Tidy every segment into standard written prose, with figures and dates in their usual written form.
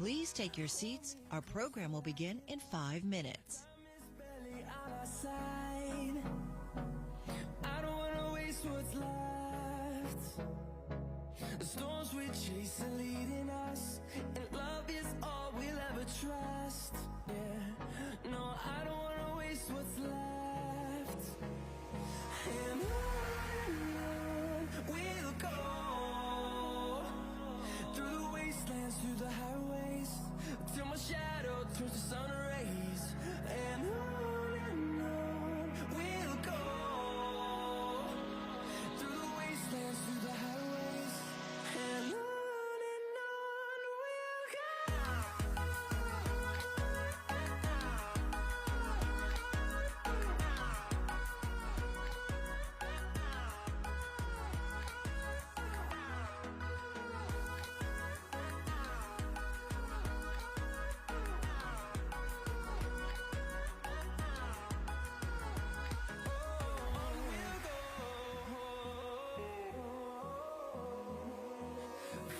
Please take your seats. Our program will begin in 5 minutes. I don't wanna waste what's left. The storms we chase are leading us, and love is all we'll ever trust. Yeah, no, I don't wanna waste what's left. And on we'll go, through the wastelands, through the highways, till my shadow turns to sun rays. And on we'll go, through the wastelands, through the highways, and on we'll go.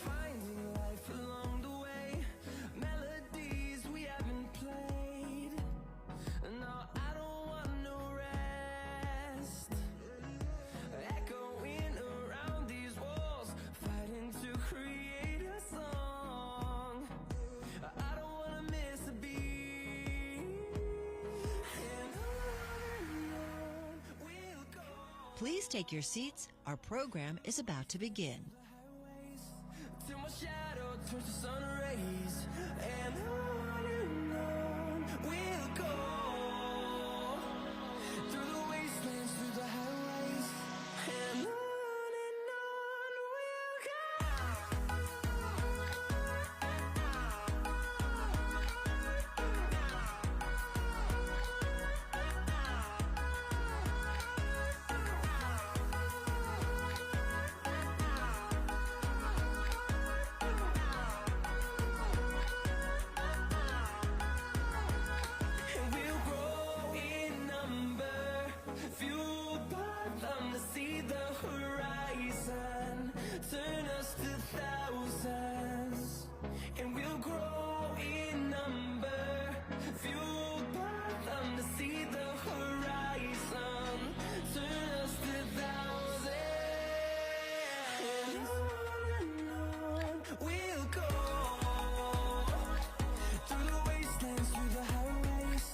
Finding life along the way, melodies we haven't played. No, I don't want no rest. Echoing around these walls, fighting to create a song. I don't wanna miss a beat. And on we'll go. Please take your seats. Our program is about to begin. Till my shadow turns to sun rays. And on we'll go, through the wastelands, through the highways, and on we'll And we'll grow in number, fueled by them to see the horizon, turn us to thousands. And we'll grow in number, fueled by them to see the horizon, turn us to thousands. And on we'll go, through the wastelands, through the highways,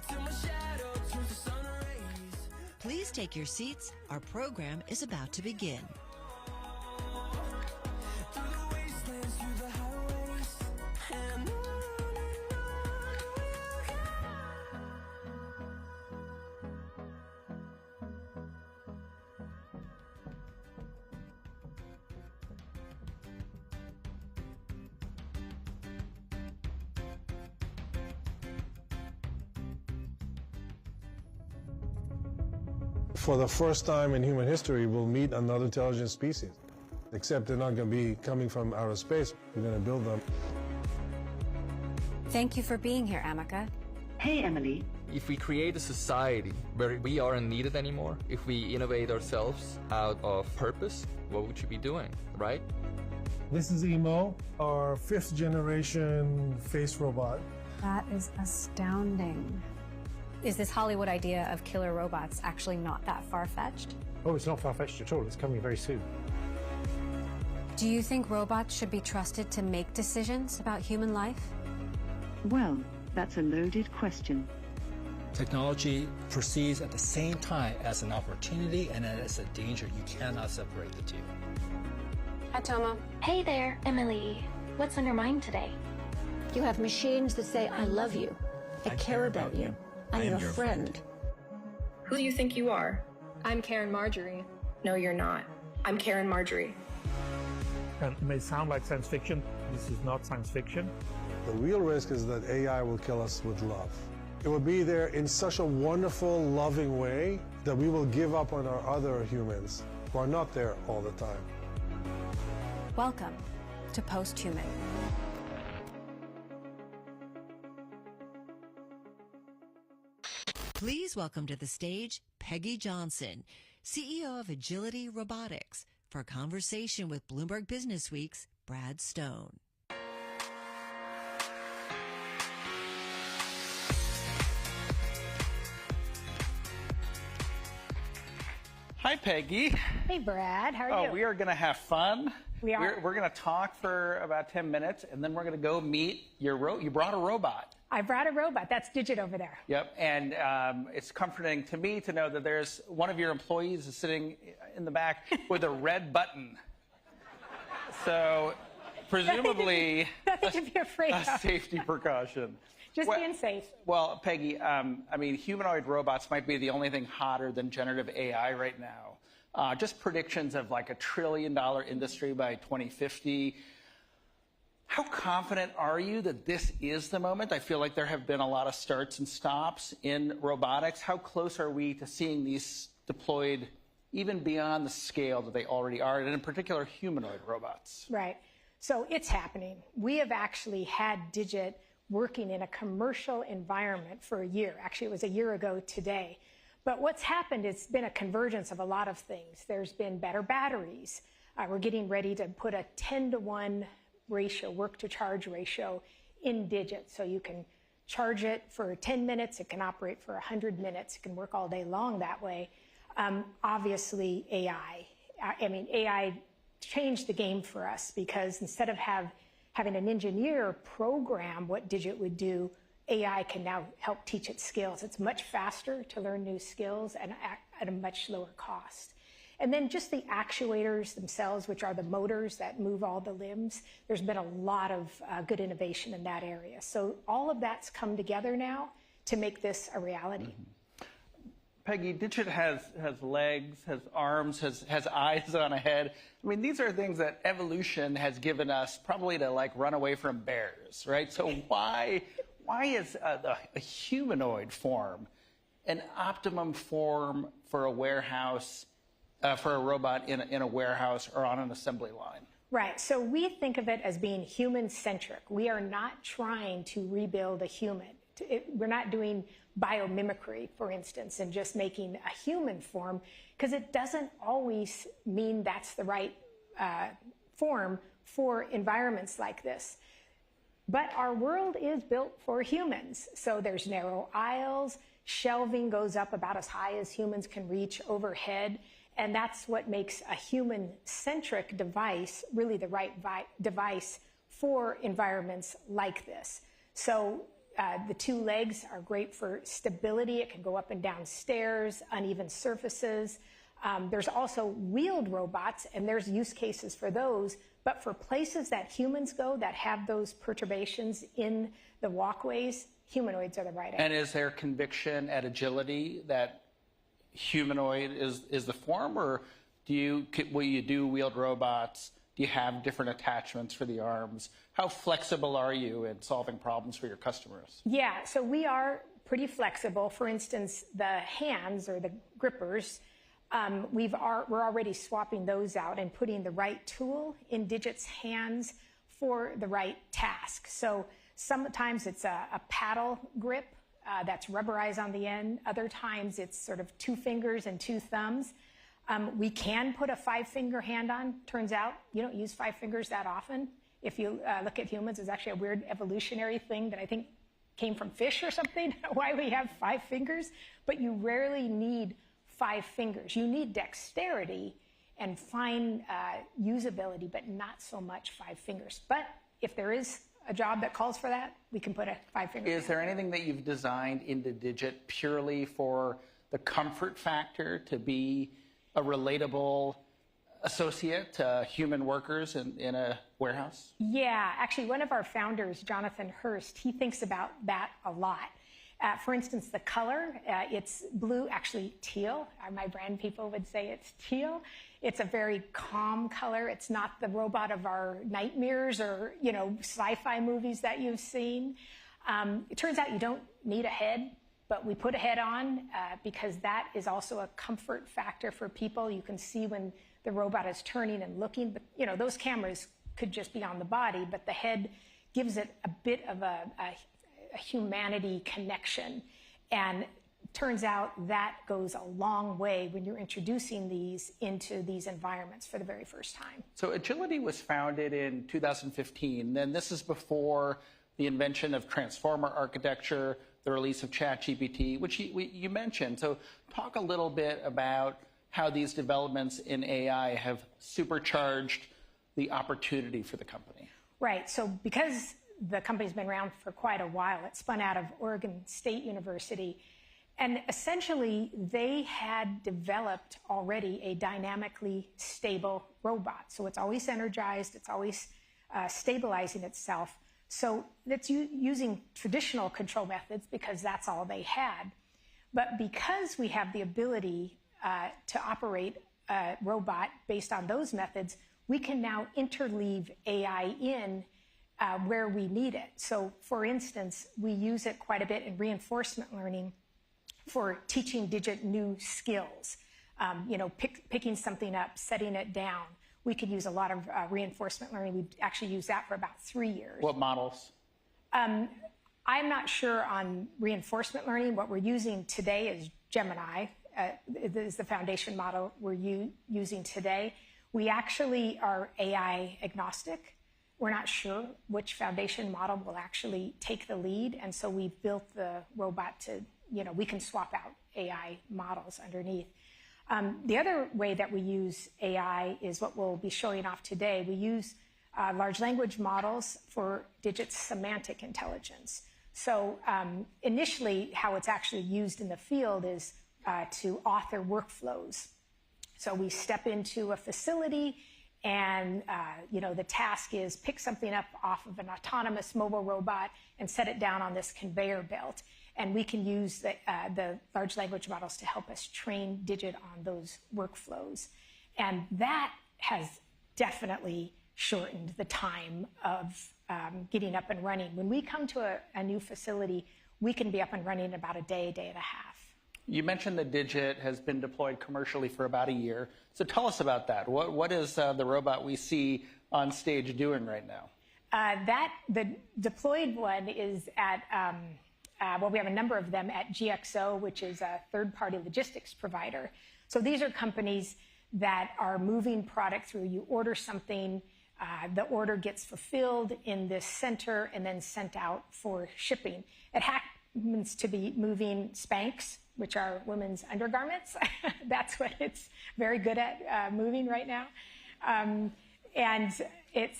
till my shadow turns to sun rays. Please take your seats. Our program is about to begin. Through the wastelands, through the highways, and on For the first time in human history, we'll meet another intelligent species. Except they're not going to be coming from outer space. We're going to build them. Thank you for being here, Amika. Hey, Emily. If we create a society where we aren't needed anymore, if we innovate ourselves out of purpose, what would you be doing, right? This is Emo, our 5th generation face robot. That is astounding. Is this Hollywood idea of killer robots actually not that far-fetched? Oh, it's not far-fetched at all. It's coming very soon. Do you think robots should be trusted to make decisions about human life? Well, that's a loaded question. Technology proceeds at the same time as an opportunity and as a danger. You cannot separate the two. Hi, Toma. Hey there, Emily. What's on your mind today? You have machines that say, I love you. I care about you. I am your friend. Who do you think you are? I'm Karen Marjorie. No, you're not. I'm Karen Marjorie. And it may sound like science fiction. This is not science fiction. The real risk is that AI will kill us with love. It will be there in such a wonderful, loving way that we will give up on our other humans who are not there all the time. Welcome to Posthuman. Please welcome to the stage Peggy Johnson, CEO of Agility Robotics, for a conversation with Bloomberg Businessweek's Brad Stone. Hi, Peggy. Hey, Brad. How are you? We are going to have fun. We are. We're going to talk for about 10 minutes, and then we're going to go meet your you brought a robot. I brought a robot. That's Digit over there. Yep, and it's comforting to me to know that there's one of your employees is sitting in the back with a red button. So, presumably, nothing to be afraid of. A safety precaution. Just being safe. Well, Peggy, I mean, humanoid robots might be the only thing hotter than generative AI right now. Just predictions of like $1 trillion industry by 2050. How confident are you that this is the moment? I feel like there have been a lot of starts and stops in robotics. How close are we to seeing these deployed even beyond the scale that they already are, and in particular, humanoid robots? Right. So it's happening. We have actually had Digit working in a commercial environment for a year. Actually, it was a year ago today. But what's happened, it's been a convergence of a lot of things. There's been better batteries. We're getting ready to put a 10-to-1 ratio, work-to-charge ratio in Digit. So you can charge it for 10 minutes. It can operate for 100 minutes. It can work all day long that way. Obviously, AI. I mean, AI changed the game for us because instead of having an engineer program what Digit would do, AI can now help teach it skills. It's much faster to learn new skills and at a much lower cost. And then just the actuators themselves, which are the motors that move all the limbs, there's been a lot of good innovation in that area. So all of that's come together now to make this a reality. Mm-hmm. Peggy, Digit has legs, has arms, has eyes on a head. I mean, these are things that evolution has given us probably to like run away from bears, right? So why is a humanoid form an optimum form for a warehouse, for a robot in a warehouse or on an assembly line? Right. So we think of it as being human-centric. We are not trying to rebuild a human. We're not doing biomimicry, for instance, and just making a human form, because it doesn't always mean that's the right form for environments like this. But our world is built for humans. So there's narrow aisles, shelving goes up about as high as humans can reach overhead, and that's what makes a human-centric device really the right device for environments like this. So the two legs are great for stability. It can go up and down stairs, uneven surfaces. There's also wheeled robots, and there's use cases for those. But for places that humans go that have those perturbations in the walkways, humanoids are the right answer. And is there conviction at Agility that humanoid is the form, or will you do wheeled robots? Do you have different attachments for the arms? How flexible are you in solving problems for your customers? Yeah, so we are pretty flexible. For instance, the hands or the grippers, we're already swapping those out and putting the right tool in Digit's hands for the right task. So sometimes it's a paddle grip that's rubberized on the end. Other times it's sort of 2 fingers and 2 thumbs. We can put a 5-finger hand on. Turns out you don't use 5 fingers that often. If you look at humans, it's actually a weird evolutionary thing that I think came from fish or something, why we have 5 fingers. But you rarely need 5 fingers. You need dexterity and fine usability, but not so much 5 fingers. But if there is a job that calls for that, we can put a 5-finger. Is there anything that you've designed into Digit purely for the comfort factor to be a relatable associate to human workers in a warehouse? Yeah, actually, one of our founders, Jonathan Hurst, he thinks about that a lot. For instance, the color, it's blue, actually teal. My brand people would say it's teal. It's a very calm color. It's not the robot of our nightmares or, sci-fi movies that you've seen. It turns out you don't need a head, but we put a head on because that is also a comfort factor for people. You can see when the robot is turning and looking, but, those cameras could just be on the body, but the head gives it a bit of a humanity connection. And turns out that goes a long way when you're introducing these into these environments for the very first time. So Agility was founded in 2015, and this is before the invention of transformer architecture, the release of ChatGPT, which you mentioned. So talk a little bit about how these developments in AI have supercharged the opportunity for the company. Right. So because the company's been around for quite a while, it spun out of Oregon State University. And essentially, they had developed already a dynamically stable robot. So it's always energized, it's always stabilizing itself. So that's using traditional control methods because that's all they had. But because we have the ability to operate a robot based on those methods, we can now interleave AI in where we need it. So for instance, we use it quite a bit in reinforcement learning for teaching Digit new skills. Picking something up, setting it down. We could use a lot of reinforcement learning. We actually used that for about 3 years. What models? I'm not sure on reinforcement learning. What we're using today is Gemini. Is the foundation model we're using today. We actually are AI agnostic. We're not sure which foundation model will actually take the lead. And so we've built the robot to, we can swap out AI models underneath. The other way that we use AI is what we'll be showing off today. We use large language models for Digit's semantic intelligence. So initially, how it's actually used in the field is to author workflows. So we step into a facility and, the task is pick something up off of an autonomous mobile robot and set it down on this conveyor belt. And we can use the large language models to help us train Digit on those workflows. And that has definitely shortened the time of getting up and running. When we come to a new facility, we can be up and running in about a day and a half. You mentioned that Digit has been deployed commercially for about a year. So tell us about that. What is the robot we see on stage doing right now? The deployed one is at, we have a number of them at GXO, which is a third-party logistics provider. So these are companies that are moving product through. You order something, the order gets fulfilled in this center and then sent out for shipping. It happens to be moving Spanx, which are women's undergarments. That's what it's very good at moving right now. And it's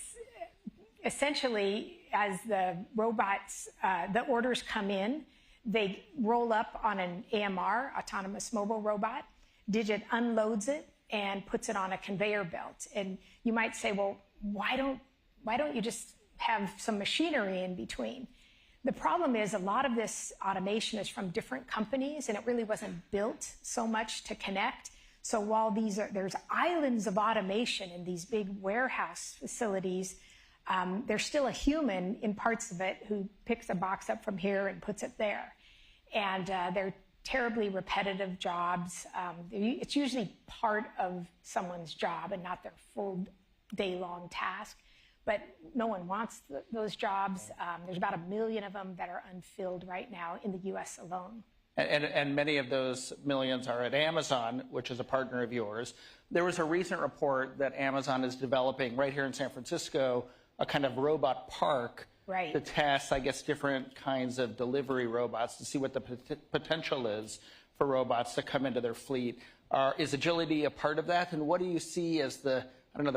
essentially, as the robots, the orders come in, they roll up on an AMR, autonomous mobile robot. Digit unloads it and puts it on a conveyor belt. And you might say, well, why don't you just have some machinery in between? The problem is a lot of this automation is from different companies, and it really wasn't built so much to connect. So while there's islands of automation in these big warehouse facilities, there's still a human in parts of it who picks a box up from here and puts it there. And they're terribly repetitive jobs. It's usually part of someone's job and not their full day-long task. But no one wants those jobs. There's about 1 million of them that are unfilled right now in the U.S. alone. And many of those millions are at Amazon, which is a partner of yours. There was a recent report that Amazon is developing right here in San Francisco a kind of robot park to test, I guess, different kinds of delivery robots to see what the potential is for robots to come into their fleet. Is agility a part of that? And what do you see as the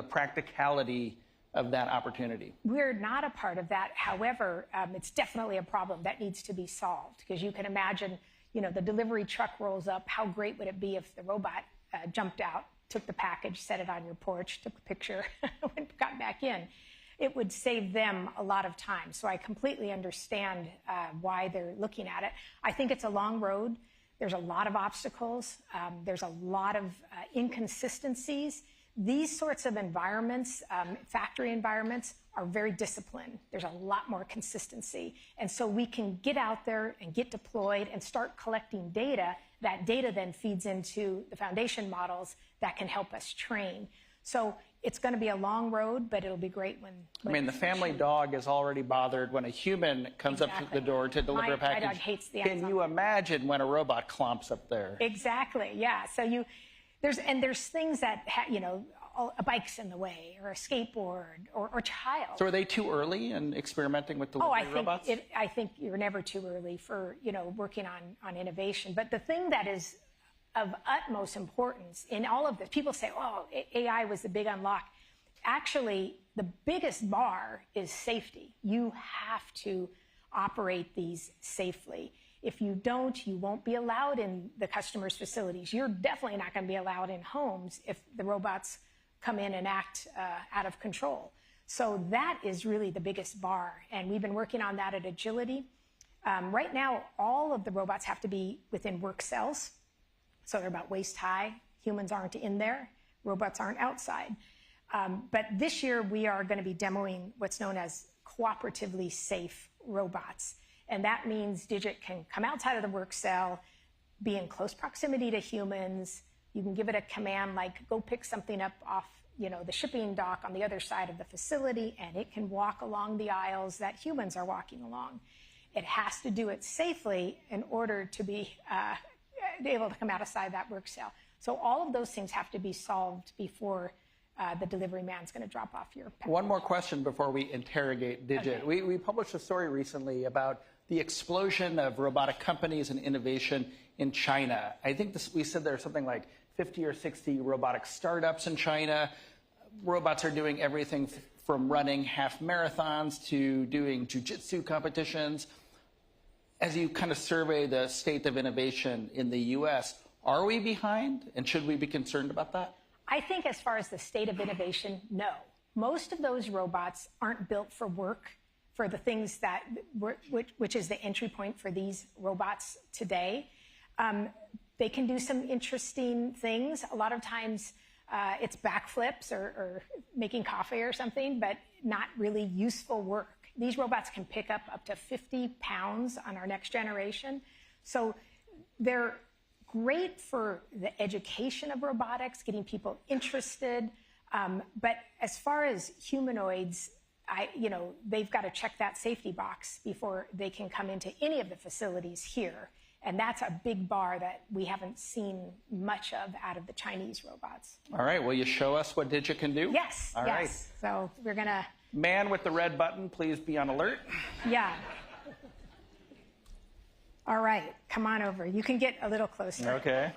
practicality of that opportunity? We're not a part of that. However, it's definitely a problem that needs to be solved, because you can imagine, the delivery truck rolls up. How great would it be if the robot jumped out, took the package, set it on your porch, took a picture, and got back in? It would save them a lot of time. So I completely understand why they're looking at it. I think it's a long road. There's a lot of obstacles. There's a lot of inconsistencies. These sorts of environments, factory environments, are very disciplined. There's a lot more consistency. And so we can get out there and get deployed and start collecting data. That data then feeds into the foundation models that can help us train. So it's going to be a long road, but it'll be great when the family dog is already bothered when a human comes up to the door to deliver a package. My dog hates the Amazon. Can you imagine when a robot clomps up there? Exactly, yeah. So there's things that, a bike's in the way, or a skateboard, or child. So are they too early in experimenting with delivery robots? I think you're never too early for, working on innovation. But the thing that is of utmost importance in all of this. People say, oh, AI was the big unlock. Actually, the biggest bar is safety. You have to operate these safely. If you don't, you won't be allowed in the customer's facilities. You're definitely not going to be allowed in homes if the robots come in and act out of control. So that is really the biggest bar. And we've been working on that at Agility. Right now, all of the robots have to be within work cells. So they're about waist high. Humans aren't in there. Robots aren't outside. But this year, we are going to be demoing what's known as cooperatively safe robots. And that means Digit can come outside of the work cell, be in close proximity to humans. You can give it a command like, go pick something up off the shipping dock on the other side of the facility, and it can walk along the aisles that humans are walking along. It has to do it safely in order to be able to come outside that work cell. So all of those things have to be solved before the delivery man's going to drop off your package. One more question before we interrogate Digit. Okay. We published a story recently about the explosion of robotic companies and innovation in China. I think we said there's something like 50 or 60 robotic startups in China. Robots are doing everything from running half marathons to doing jiu-jitsu competitions. As you kind of survey the state of innovation in the U.S., are we behind, and should we be concerned about that? I think as far as the state of innovation, no. Most of those robots aren't built for work, for the things that, which is the entry point for these robots today. They can do some interesting things. A lot of times it's backflips or making coffee or something, but not really useful work. These robots can pick up to 50 pounds on our next generation. So they're great for the education of robotics, getting people interested. But as far as humanoids, they've got to check that safety box before they can come into any of the facilities here. And that's a big bar that we haven't seen much of out of the Chinese robots. All right. Will you show us what Digit can do? Yes. All right. So we're going to... Man with the red button, please be on alert. Yeah. All right. Come on over. You can get a little closer. Okay.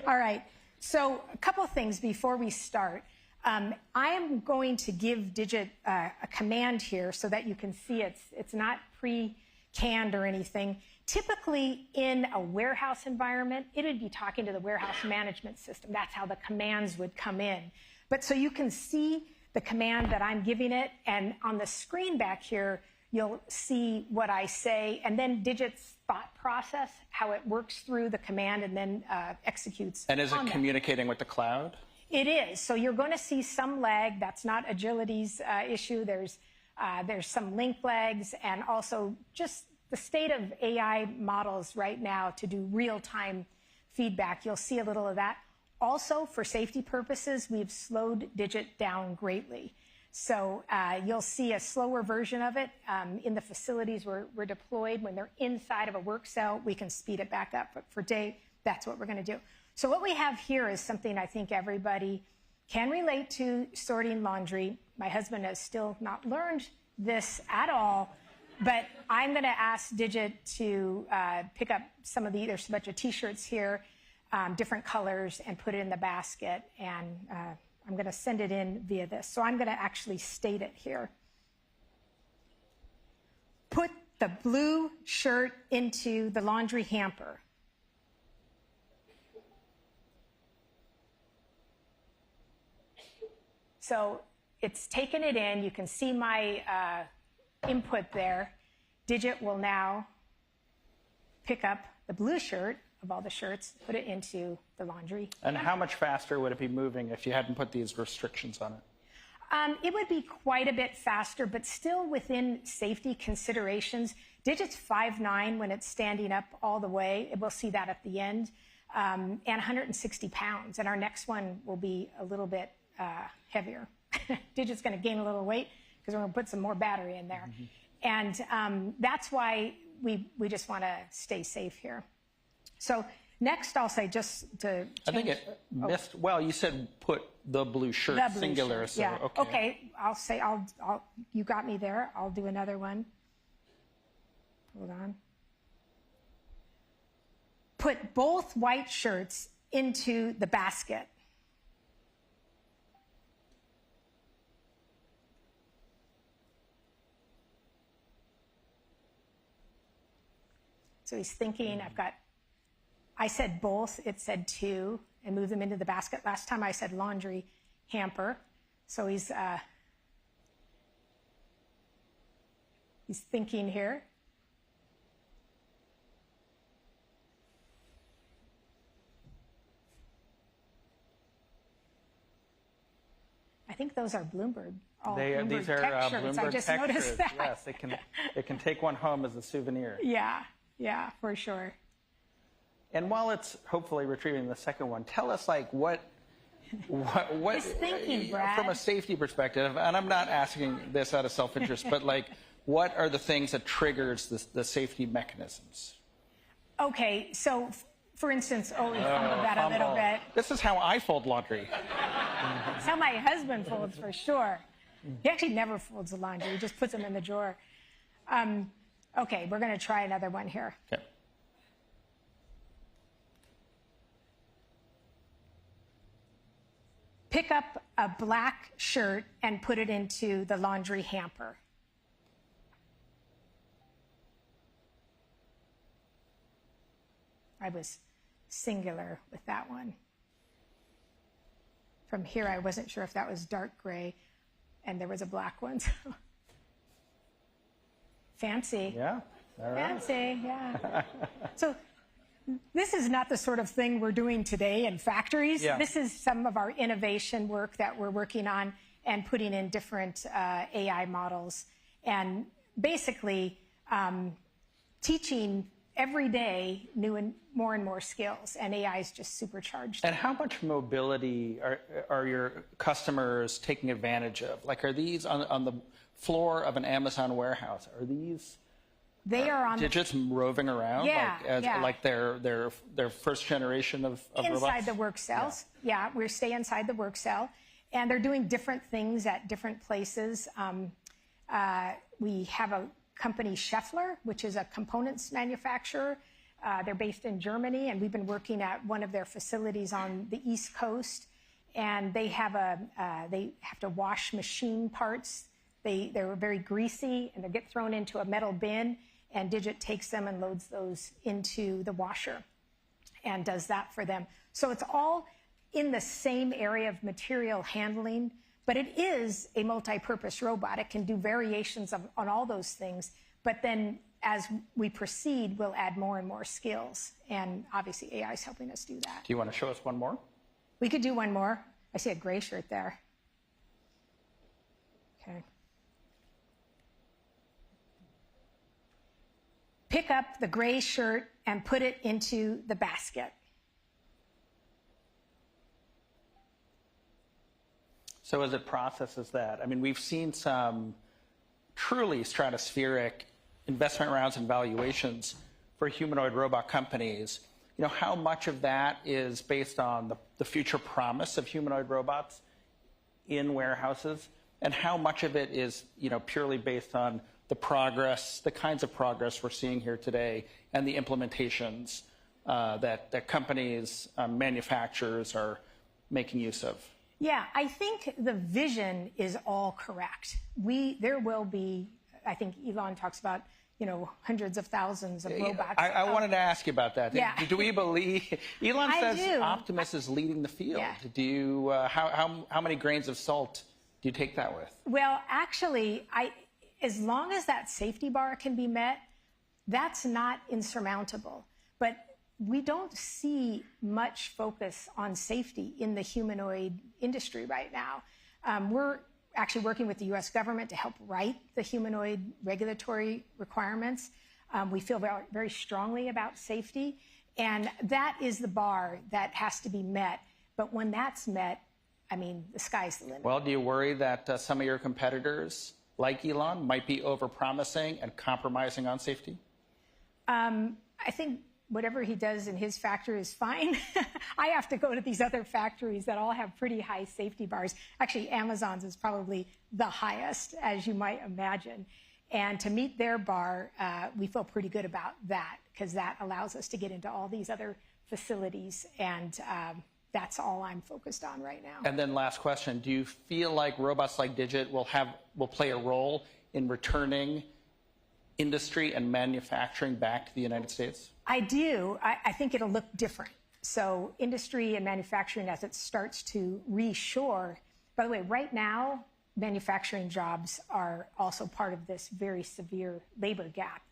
All right. So a couple things before we start. I am going to give Digit a command here so that you can see it's not pre-canned or anything. Typically, in a warehouse environment, it would be talking to the warehouse management system. That's how the commands would come in. But so you can see the command that I'm giving it, and on the screen back here, you'll see what I say, and then Digit's thought process, how it works through the command and then executes. And is it communicating with the cloud? It is. So you're going to see some lag. That's not Agility's issue. There's some link lags, and also just the state of AI models right now to do real-time feedback. You'll see a little of that. Also, for safety purposes, we've slowed Digit down greatly. So you'll see a slower version of it in the facilities where we're deployed. When they're inside of a work cell, we can speed it back up. But for day, that's what we're going to do. So what we have here is something I think everybody can relate to: sorting laundry. My husband has still not learned this at all, but I'm going to ask Digit to pick up some of there's a bunch of T-shirts here, different colors, and put it in the basket. And I'm going to send it in via this. So I'm going to actually state it here. Put the blue shirt into the laundry hamper. So it's taken it in. You can see my input there. Digit will now pick up the blue shirt of all the shirts, put it into the laundry. And how much faster would it be moving if you hadn't put these restrictions on it? It would be quite a bit faster, but still within safety considerations. Digit's 5'9" when it's standing up all the way. We'll see that at the end. And 160 pounds. And our next one will be a little bit heavier. Digit's going to gain a little weight because we're going to put some more battery in there. Mm-hmm. And that's why we just want to stay safe here. So next, I'll say just to change. I think it missed. Well, you said put the blue shirt, the blue singular. Shirt, so yeah. okay. Okay. I'll say you got me there. I'll do another one. Hold on. put both white shirts into the basket. So he's thinking, I said both, it said two, and move them into the basket. Last time I said laundry hamper. So he's thinking here. I think those are Bloomberg. These are tech shirts. Bloomberg I just tech noticed shirts. that. Yes, they can take one home as a souvenir. Yeah, for sure. And while it's hopefully retrieving the second one, tell us what He's thinking, Brad. From a safety perspective, and I'm not asking this out of self-interest, but what are the things that triggers the safety mechanisms? Okay, so for instance, we fumbled that a little bit. This is how I fold laundry. It's how my husband folds, for sure. He actually never folds the laundry. He just puts them in the drawer. Okay, we're going to try another one here. Okay. Pick up a black shirt and put it into the laundry hamper. I was singular with that one. From here, I wasn't sure if that was dark gray, and there was a black one. So. Fancy. Yeah. All right. Fancy, yeah. So this is not the sort of thing we're doing today in factories. Yeah. This is some of our innovation work that we're working on and putting in different AI models and basically teaching every day new and more skills, and AI is just supercharged. And how much mobility are your customers taking advantage of? Are these on the floor of an Amazon warehouse? Are these They are on digits roving around? Like their first generation of inside robots? the work cells. Yeah, we stay inside the work cell, and they're doing different things at different places. We have a company, Schaeffler, which is a components manufacturer. They're based in Germany, and we've been working at one of their facilities on the East Coast. And they have they have to wash machine parts. They're very greasy, and they get thrown into a metal bin, and Digit takes them and loads those into the washer and does that for them. So it's all in the same area of material handling, but it is a multi-purpose robot. It can do variations on all those things, but then as we proceed, we'll add more and more skills, and obviously AI is helping us do that. Do you want to show us one more? We could do one more. I see a gray shirt there. Okay. Pick up the gray shirt and put it into the basket. So as it processes that, I mean, we've seen some truly stratospheric investment rounds and valuations for humanoid robot companies. How much of that is based on the future promise of humanoid robots in warehouses, and how much of it is, purely based on the progress, the kinds of progress we're seeing here today, and the implementations that companies, manufacturers are making use of? Yeah, I think the vision is all correct. There will be, I think Elon talks about, hundreds of thousands of robots. I wanted to ask you about that. Yeah. Do we believe, Elon says do. Optimus is leading the field. Yeah. Do you, how many grains of salt do you take that with? Well, actually, as long as that safety bar can be met, that's not insurmountable. But we don't see much focus on safety in the humanoid industry right now. We're actually working with the U.S. government to help write the humanoid regulatory requirements. We feel very, very strongly about safety, and that is the bar that has to be met. But when that's met, I mean, the sky's the limit. Well, do you worry that some of your competitors, like Elon, might be overpromising and compromising on safety? I think whatever he does in his factory is fine. I have to go to these other factories that all have pretty high safety bars. Actually, Amazon's is probably the highest, as you might imagine. And to meet their bar, we feel pretty good about that because that allows us to get into all these other facilities. And that's all I'm focused on right now. And then last question, do you feel like robots like Digit will play a role in returning industry and manufacturing back to the United States? I do. I think it'll look different. So industry and manufacturing, as it starts to reshore, by the way, right now, manufacturing jobs are also part of this very severe labor gap.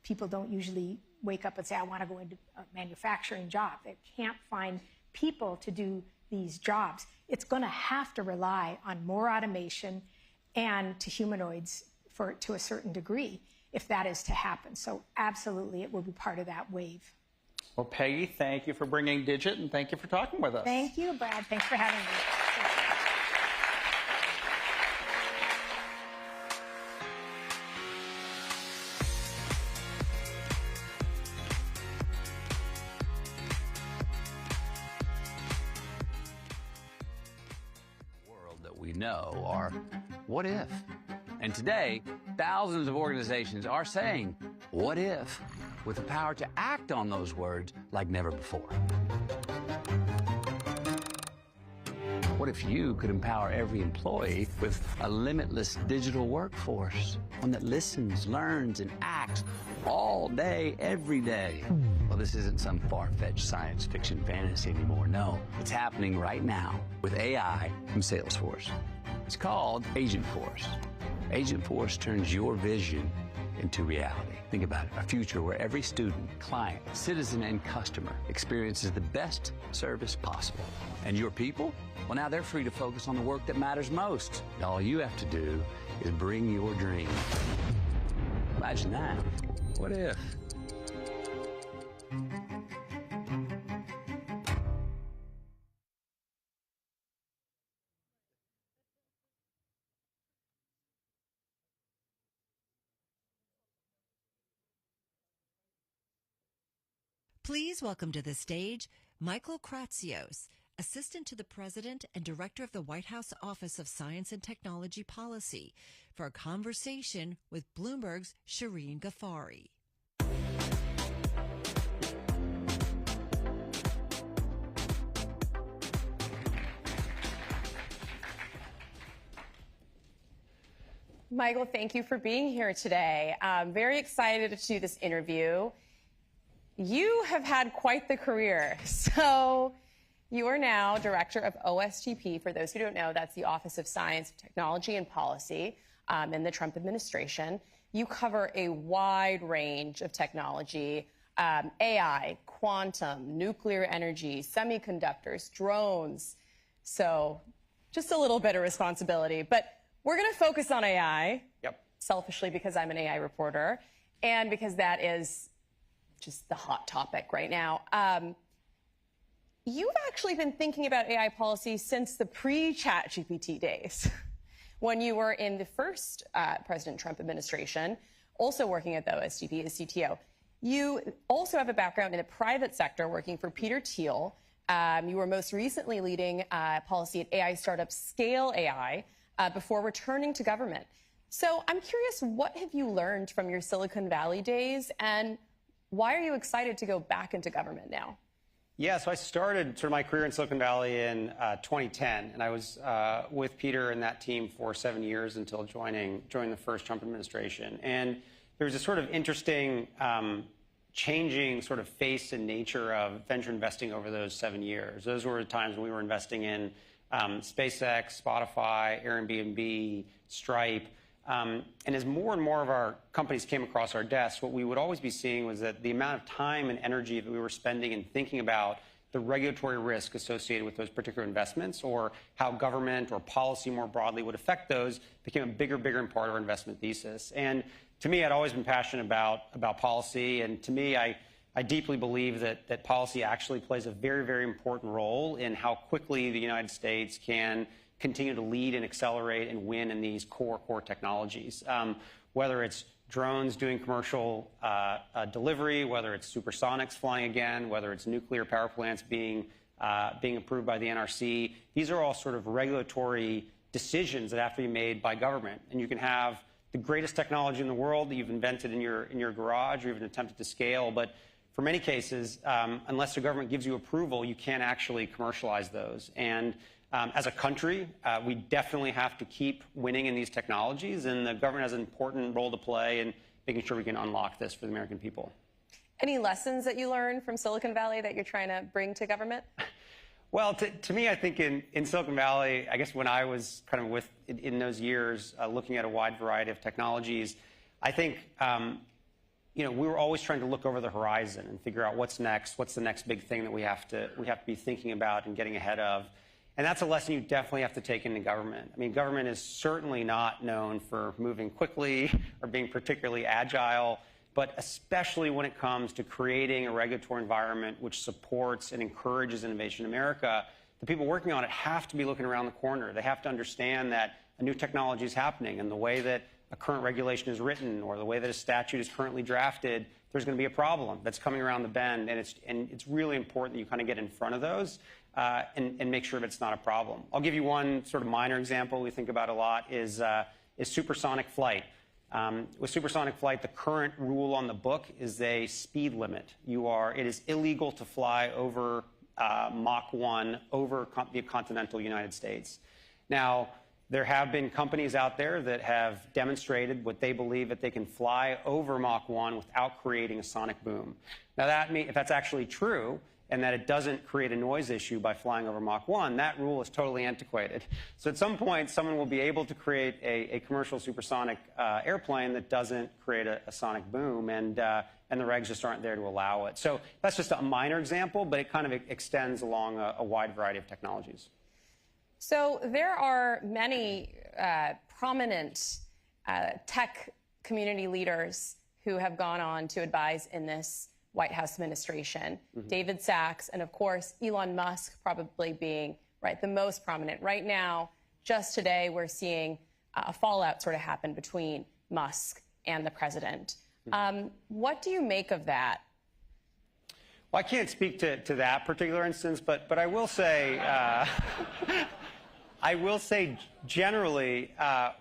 People don't usually wake up and say, I want to go into a manufacturing job. They can't find people to do these jobs. It's going to have to rely on more automation and to humanoids to a certain degree if that is to happen. So absolutely, it will be part of that wave. Well, Peggy, thank you for bringing Digit, and thank you for talking with us. Thank you, Brad. Thanks for having me. Know are what if? And today, thousands of organizations are saying, what if? With the power to act on those words like never before. What if you could empower every employee with a limitless digital workforce? One that listens, learns, and acts all day, every day. Well, this isn't some far-fetched science fiction fantasy anymore. No, it's happening right now with AI from Salesforce. It's called Agentforce. Agentforce turns your vision into reality. Think about it, a future where every student, client, citizen, and customer experiences the best service possible. And your people? Well, now they're free to focus on the work that matters most. All you have to do is bring your dream. Imagine that. What if? Please welcome to the stage Michael Kratsios, Assistant to the President and Director of the White House Office of Science and Technology Policy, for a conversation with Bloomberg's Shireen Ghaffari. Michael, thank you for being here today. I'm very excited to do this interview. You have had quite the career. So you are now director of OSTP. For those who don't know, that's the Office of Science, Technology, and Policy in the Trump administration. You cover a wide range of technology, AI, quantum, nuclear energy, semiconductors, drones. So just a little bit of responsibility. But we're going to focus on AI, selfishly because I'm an AI reporter, and because that is just the hot topic right now. You've actually been thinking about AI policy since the pre-ChatGPT days, when you were in the first President Trump administration, also working at the OSTP as CTO. You also have a background in the private sector, working for Peter Thiel. You were most recently leading policy at AI startup Scale AI before returning to government. So I'm curious, what have you learned from your Silicon Valley days, and why are you excited to go back into government now? Yeah, so I started sort of my career in Silicon Valley in 2010, and I was with Peter and that team for 7 years until joining the first Trump administration. And there was a sort of interesting changing sort of face and nature of venture investing over those 7 years. Those were the times when we were investing in SpaceX, Spotify, Airbnb, Stripe. And as more and more of our companies came across our desks, what we would always be seeing was that the amount of time and energy that we were spending in thinking about the regulatory risk associated with those particular investments, or how government or policy more broadly would affect those, became a bigger part of our investment thesis. And to me, I'd always been passionate about policy. And to me, I deeply believe that policy actually plays a very important role in how quickly the United States can continue to lead and accelerate and win in these core technologies. Whether it's drones doing commercial delivery, whether it's supersonics flying again, whether it's nuclear power plants being approved by the NRC, these are all sort of regulatory decisions that have to be made by government. And you can have the greatest technology in the world that you've invented in your garage or even attempted to scale. But for many cases, unless the government gives you approval, you can't actually commercialize those. And as a country, we definitely have to keep winning in these technologies, and the government has an important role to play in making sure we can unlock this for the American people. Any lessons that you learned from Silicon Valley that you're trying to bring to government? Well, to me, I think in Silicon Valley, I guess when I was kind of in those years looking at a wide variety of technologies, I think we were always trying to look over the horizon and figure out what's next, what's the next big thing that we have to be thinking about and getting ahead of. And that's a lesson you definitely have to take into government. I mean, government is certainly not known for moving quickly or being particularly agile, but especially when it comes to creating a regulatory environment which supports and encourages innovation in America, the people working on it have to be looking around the corner. They have to understand that a new technology is happening, and the way that a current regulation is written or the way that a statute is currently drafted, there's going to be a problem that's coming around the bend, and it's really important that you kind of get in front of those and make sure that it's not a problem. I'll give you one sort of minor example we think about a lot is supersonic flight. With supersonic flight, the current rule on the book is a speed limit. It is illegal to fly over Mach 1 over the continental United States. Now, there have been companies out there that have demonstrated what they believe that they can fly over Mach 1 without creating a sonic boom. Now, if that's actually true, and that it doesn't create a noise issue by flying over Mach 1, that rule is totally antiquated. So at some point, someone will be able to create a commercial supersonic airplane that doesn't create a sonic boom, and the regs just aren't there to allow it. So that's just a minor example, but it kind of extends along a wide variety of technologies. So there are many prominent tech community leaders who have gone on to advise in this White House administration. Mm-hmm. David Sachs, and of course, Elon Musk probably being the most prominent. Right now, just today, we're seeing a fallout sort of happen between Musk and the president. Mm-hmm. What do you make of that? Well, I can't speak to that particular instance, but I will say, generally,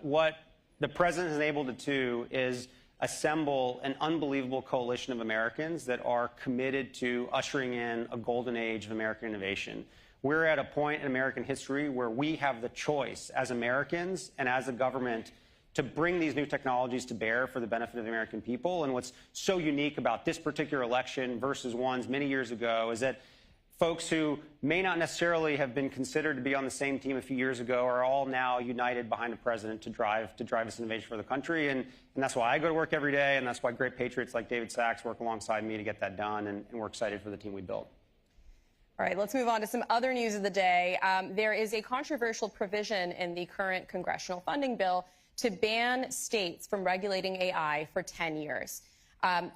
what the president has been able to do is assemble an unbelievable coalition of Americans that are committed to ushering in a golden age of American innovation. We're at a point in American history where we have the choice as Americans and as a government to bring these new technologies to bear for the benefit of the American people. And what's so unique about this particular election versus ones many years ago is that folks who may not necessarily have been considered to be on the same team a few years ago are all now united behind the president to drive this innovation for the country. And that's why I go to work every day, and that's why great patriots like David Sachs work alongside me to get that done, and we're excited for the team we built. All right, let's move on to some other news of the day. There is a controversial provision in the current congressional funding bill to ban states from regulating AI for 10 years.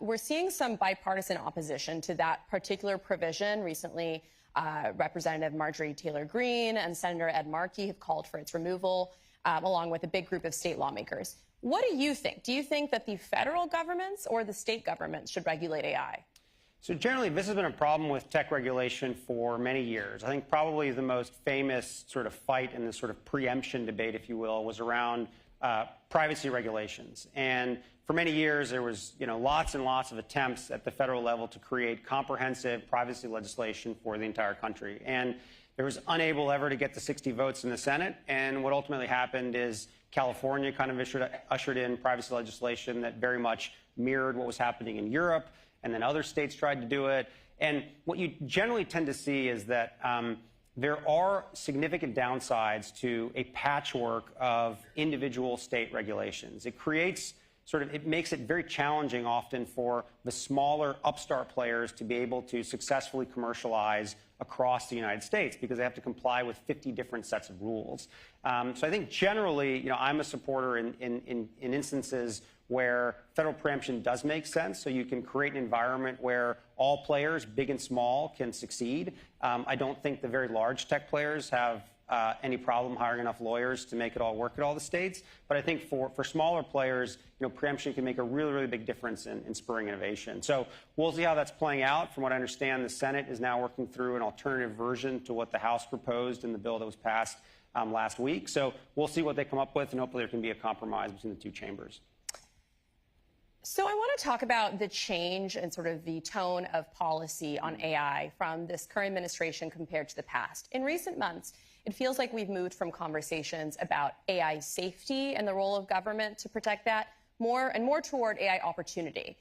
We're seeing some bipartisan opposition to that particular provision. Recently, Representative Marjorie Taylor Greene and Senator Ed Markey have called for its removal, along with a big group of state lawmakers. What do you think? Do you think that the federal governments or the state governments should regulate AI? So generally, this has been a problem with tech regulation for many years. I think probably the most famous sort of fight in this sort of preemption debate, if you will, was around privacy regulations. And for many years, there was lots and lots of attempts at the federal level to create comprehensive privacy legislation for the entire country. And there was unable ever to get the 60 votes in the Senate. And what ultimately happened is California kind of ushered in privacy legislation that very much mirrored what was happening in Europe. And then other states tried to do it. And what you generally tend to see is that there are significant downsides to a patchwork of individual state regulations. It makes it very challenging often for the smaller upstart players to be able to successfully commercialize across the United States because they have to comply with 50 different sets of rules. So I think generally, I'm a supporter in instances where federal preemption does make sense, so you can create an environment where all players, big and small, can succeed. I don't think the very large tech players have any problem hiring enough lawyers to make it all work at all the states. But I think for smaller players, preemption can make a really, really big difference in spurring innovation. So we'll see how that's playing out. From what I understand, the Senate is now working through an alternative version to what the House proposed in the bill that was passed last week. So we'll see what they come up with, and hopefully there can be a compromise between the two chambers. So I want to talk about the change and sort of the tone of policy on AI from this current administration compared to the past. In recent months, it feels like we've moved from conversations about AI safety and the role of government to protect that more and more toward AI opportunity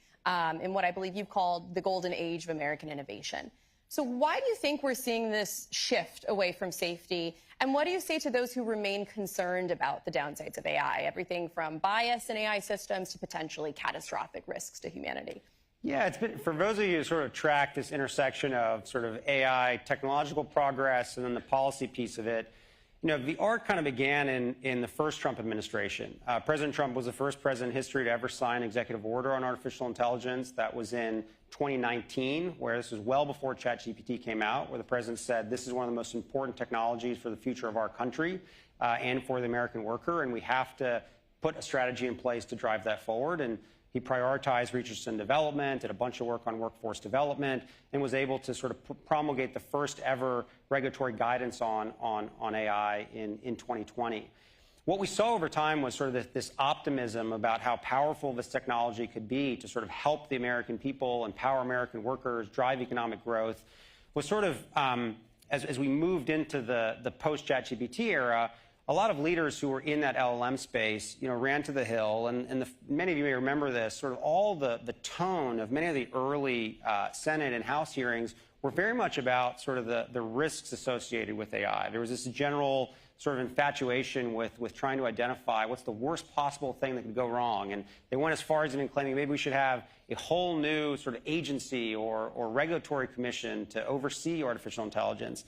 in what I believe you've called the golden age of American innovation. So why do you think we're seeing this shift away from safety? And what do you say to those who remain concerned about the downsides of AI, everything from bias in AI systems to potentially catastrophic risks to humanity? Yeah, it's been, for those of you who sort of track this intersection of sort of AI technological progress and then the policy piece of it, you know, the arc kind of began in the first Trump administration. President Trump was the first president in history to ever sign an executive order on artificial intelligence. That was in 2019, where this was well before ChatGPT came out, where the president said this is one of the most important technologies for the future of our country and for the American worker, and we have to put a strategy in place to drive that forward. And he prioritized research and development, did a bunch of work on workforce development, and was able to sort of promulgate the first ever regulatory guidance on AI in 2020. What we saw over time was sort of this optimism about how powerful this technology could be to sort of help the American people, empower American workers, drive economic growth, was sort of, as we moved into the post-ChatGPT era, a lot of leaders who were in that LLM space, you know, ran to the Hill, and many of you may remember this, sort of all the tone of many of the early Senate and House hearings were very much about sort of the risks associated with AI. There was this general sort of infatuation with trying to identify what's the worst possible thing that could go wrong. And they went as far as even claiming maybe we should have a whole new sort of agency or regulatory commission to oversee artificial intelligence.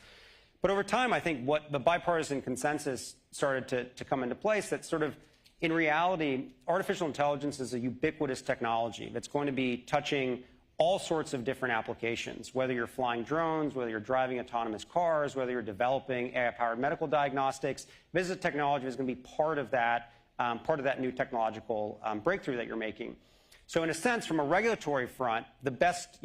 But over time, I think what the bipartisan consensus started to come into place, that sort of, in reality, artificial intelligence is a ubiquitous technology that's going to be touching all sorts of different applications, whether you're flying drones, whether you're driving autonomous cars, whether you're developing AI-powered medical diagnostics. This is a technology that's going to be part of that new technological breakthrough that you're making. So in a sense, from a regulatory front, the best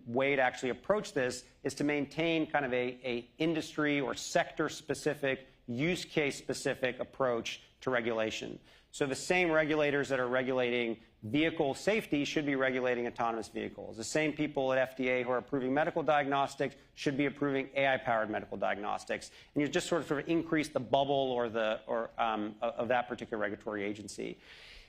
way to actually approach this is to maintain kind of a industry or sector-specific, use case-specific approach to regulation. So the same regulators that are regulating vehicle safety should be regulating autonomous vehicles. The same people at FDA who are approving medical diagnostics should be approving AI-powered medical diagnostics. And you just sort of increase the bubble of that particular regulatory agency.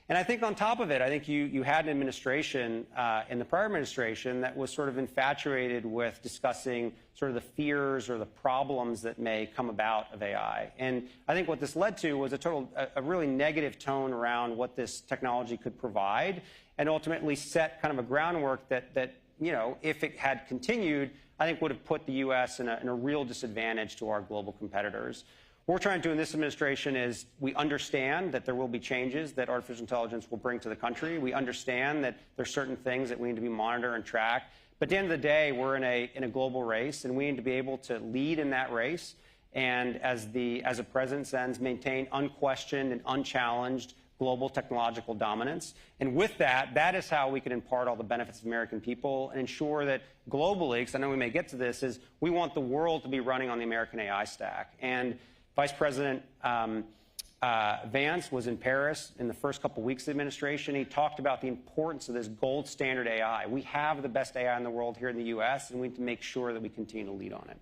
And I think on top of it, I think you had an administration in the prior administration that was sort of infatuated with discussing sort of the fears or the problems that may come about of AI. And I think what this led to was a really negative tone around what this technology could provide, and ultimately set kind of a groundwork that you know, if it had continued, I think would have put the U.S. in a real disadvantage to our global competitors. What we're trying to do in this administration is we understand that there will be changes that artificial intelligence will bring to the country. We understand that there's certain things that we need to be monitored and tracked. But at the end of the day, we're in a global race, and we need to be able to lead in that race. And as the president says, maintain unquestioned and unchallenged global technological dominance. And with that, that is how we can impart all the benefits of American people and ensure that globally, because I know we may get to this, is we want the world to be running on the American AI stack. And Vice President Vance was in Paris in the first couple weeks of the administration. He talked about the importance of this gold standard AI. We have the best AI in the world here in the U.S., and we need to make sure that we continue to lead on it.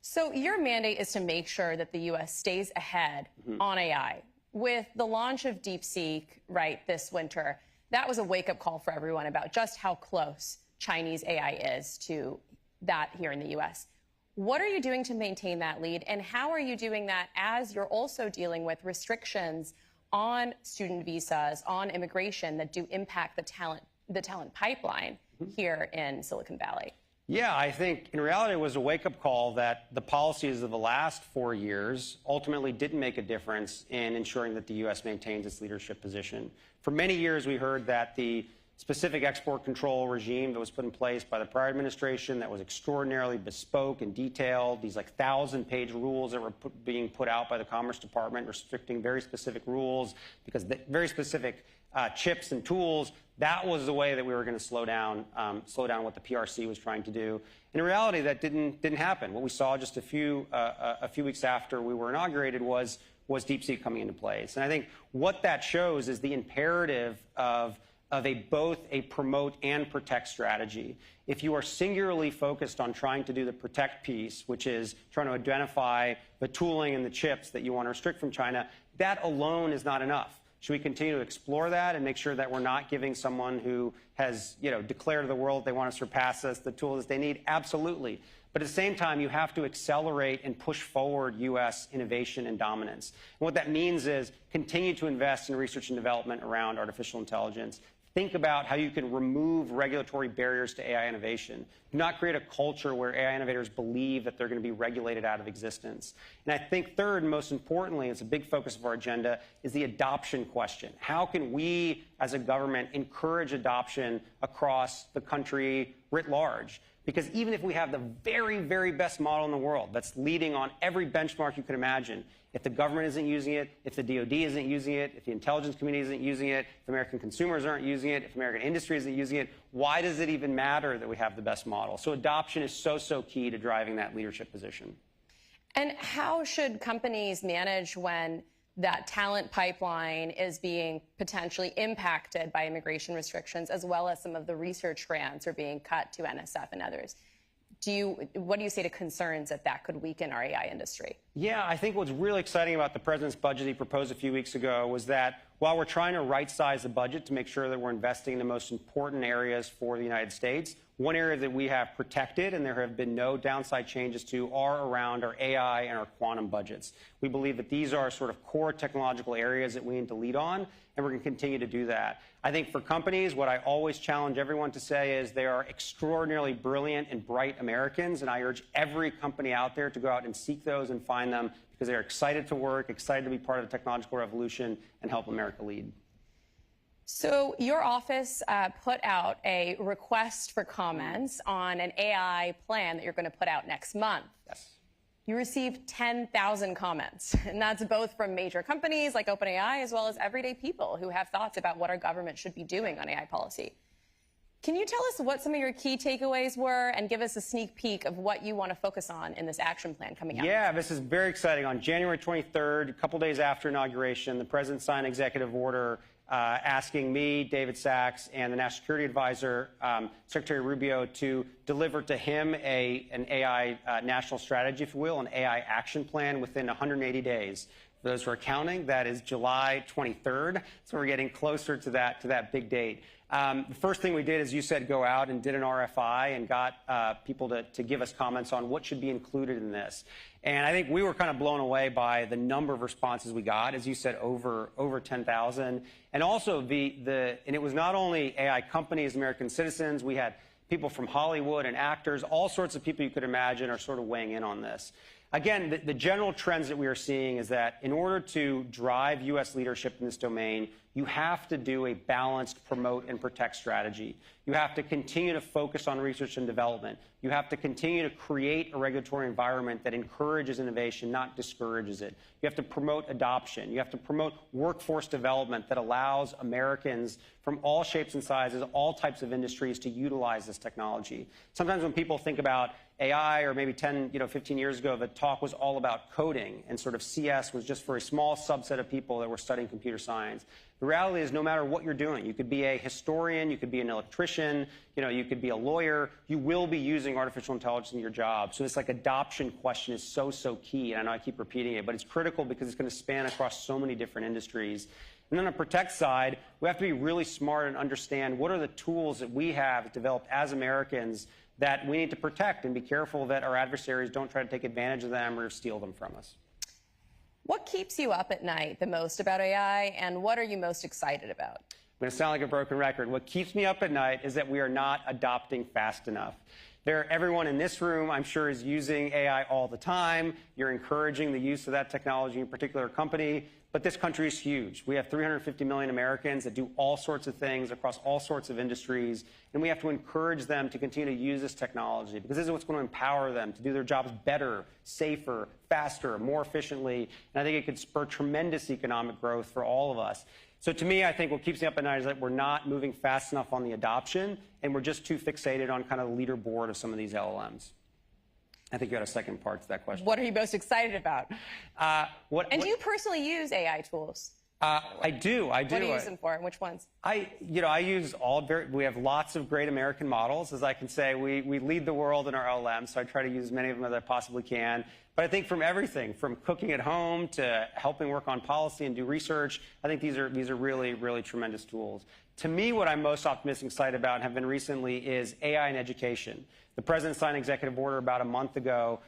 So your mandate is to make sure that the U.S. stays ahead on AI. With the launch of DeepSeek, right, this winter, that was a wake-up call for everyone about just how close Chinese AI is to that here in the U.S. What are you doing to maintain that lead, and how are you doing that as you're also dealing with restrictions on student visas, on immigration that do impact the talent pipeline here in Silicon Valley? Yeah, I think in reality it was a wake-up call that the policies of the last 4 years ultimately didn't make a difference in ensuring that the U.S. maintains its leadership position. For many years we heard that the specific export control regime that was put in place by the prior administration that was extraordinarily bespoke and detailed, these like 1,000-page rules that were being put out by the Commerce Department restricting very specific rules because very specific chips and tools, that was the way that we were going to slow down what the PRC was trying to do. In reality, that didn't happen. What we saw just a few weeks after we were inaugurated was DeepSeek coming into place. And I think what that shows is the imperative of of both a promote and protect strategy. If you are singularly focused on trying to do the protect piece, which is trying to identify the tooling and the chips that you want to restrict from China, that alone is not enough. Should we continue to explore that and make sure that we're not giving someone who has, declared to the world they want to surpass us the tools they need? Absolutely. But at the same time, you have to accelerate and push forward U.S. innovation and dominance. And what that means is continue to invest in research and development around artificial intelligence. Think about how you can remove regulatory barriers to AI innovation. Do not create a culture where AI innovators believe that they're going to be regulated out of existence. And I think third, and most importantly, it's a big focus of our agenda, is the adoption question. How can we, as a government, encourage adoption across the country writ large? Because even if we have the very, very best model in the world that's leading on every benchmark you can imagine, if the government isn't using it, if the DoD isn't using it, if the intelligence community isn't using it, if American consumers aren't using it, if American industry isn't using it, why does it even matter that we have the best model? So adoption is so key to driving that leadership position. And how should companies manage when that talent pipeline is being potentially impacted by immigration restrictions, as well as some of the research grants are being cut to NSF and others? What do you say to concerns that could weaken our AI industry? Yeah, I think what's really exciting about the president's budget he proposed a few weeks ago was that while we're trying to right-size the budget to make sure that we're investing in the most important areas for the United States, one area that we have protected and there have been no downside changes to are around our AI and our quantum budgets. We believe that these are sort of core technological areas that we need to lead on, and we're going to continue to do that. I think for companies, what I always challenge everyone to say is they are extraordinarily brilliant and bright Americans, and I urge every company out there to go out and seek those and find them because they're excited to work, excited to be part of the technological revolution and help America lead. So your office put out a request for comments on an AI plan that you're going to put out next month. Yes. You received 10,000 comments, and that's both from major companies like OpenAI as well as everyday people who have thoughts about what our government should be doing on AI policy. Can you tell us what some of your key takeaways were and give us a sneak peek of what you want to focus on in this action plan coming out? Yeah, this is very exciting. On January 23rd, a couple days after inauguration, the president signed an executive order asking me, David Sachs, and the National Security Advisor, Secretary Rubio, to deliver to him an AI national strategy, if you will, an AI action plan within 180 days. For those who are counting, that is July 23rd. So we're getting closer to that big date. The first thing we did, as you said, go out and did an RFI and got people to give us comments on what should be included in this. And I think we were kind of blown away by the number of responses we got, as you said, over 10,000. And also and it was not only AI companies, American citizens, we had people from Hollywood and actors, all sorts of people you could imagine are sort of weighing in on this. Again, the general trends that we are seeing is that in order to drive U.S. leadership in this domain, you have to do a balanced promote and protect strategy. You have to continue to focus on research and development. You have to continue to create a regulatory environment that encourages innovation, not discourages it. You have to promote adoption. You have to promote workforce development that allows Americans from all shapes and sizes, all types of industries to utilize this technology. Sometimes when people think about AI, or maybe 10, 15 years ago, the talk was all about coding, and sort of CS was just for a small subset of people that were studying computer science. The reality is no matter what you're doing, you could be a historian, you could be an electrician, you could be a lawyer, you will be using artificial intelligence in your job. So this adoption question is so key, and I know I keep repeating it, but it's critical because it's going to span across so many different industries. And then on the protect side, we have to be really smart and understand what are the tools that we have developed as Americans that we need to protect and be careful that our adversaries don't try to take advantage of them or steal them from us. What keeps you up at night the most about AI, and what are you most excited about? I'm going to sound like a broken record. What keeps me up at night is that we are not adopting fast enough. Everyone in this room, I'm sure, is using AI all the time. You're encouraging the use of that technology in a particular company. But this country is huge. We have 350 million Americans that do all sorts of things across all sorts of industries, and we have to encourage them to continue to use this technology because this is what's going to empower them to do their jobs better, safer, faster, more efficiently, and I think it could spur tremendous economic growth for all of us. So to me, I think what keeps me up at night is that we're not moving fast enough on the adoption, and we're just too fixated on kind of the leaderboard of some of these LLMs. I think you had a second part to that question. What are you most excited about? Do you personally use AI tools? I do. What do you use them for, and which ones? I use we have lots of great American models. As I can say, we lead the world in our LLM, so I try to use as many of them as I possibly can. But I think from everything, from cooking at home to helping work on policy and do research, I think these are really, really tremendous tools. To me, what I'm most optimistic and excited about and have been recently is AI in education. The president signed an executive order about a month ago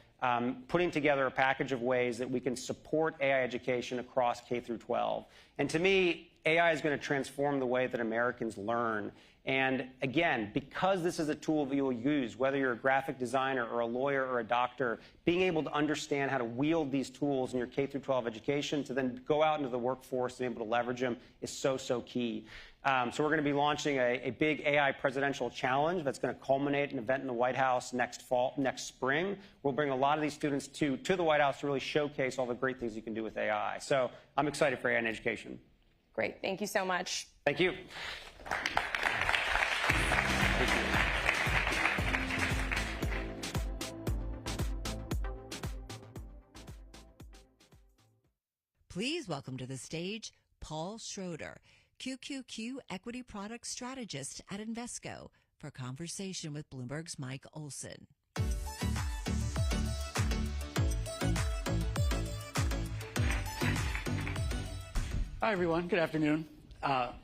putting together a package of ways that we can support AI education across K through 12. And to me, AI is going to transform the way that Americans learn. And again, because this is a tool that you'll use, whether you're a graphic designer or a lawyer or a doctor, being able to understand how to wield these tools in your K through 12 education to then go out into the workforce and be able to leverage them is so key. So we're going to be launching a big AI presidential challenge that's going to culminate in an event in the White House next spring. We'll bring a lot of these students to the White House to really showcase all the great things you can do with AI. So I'm excited for AI in education. Great. Thank you so much. Thank you. Please welcome to the stage Paul Schroeder, QQQ Equity Product Strategist at Invesco, for a conversation with Bloomberg's Mike Olson. Hi, everyone. Good afternoon.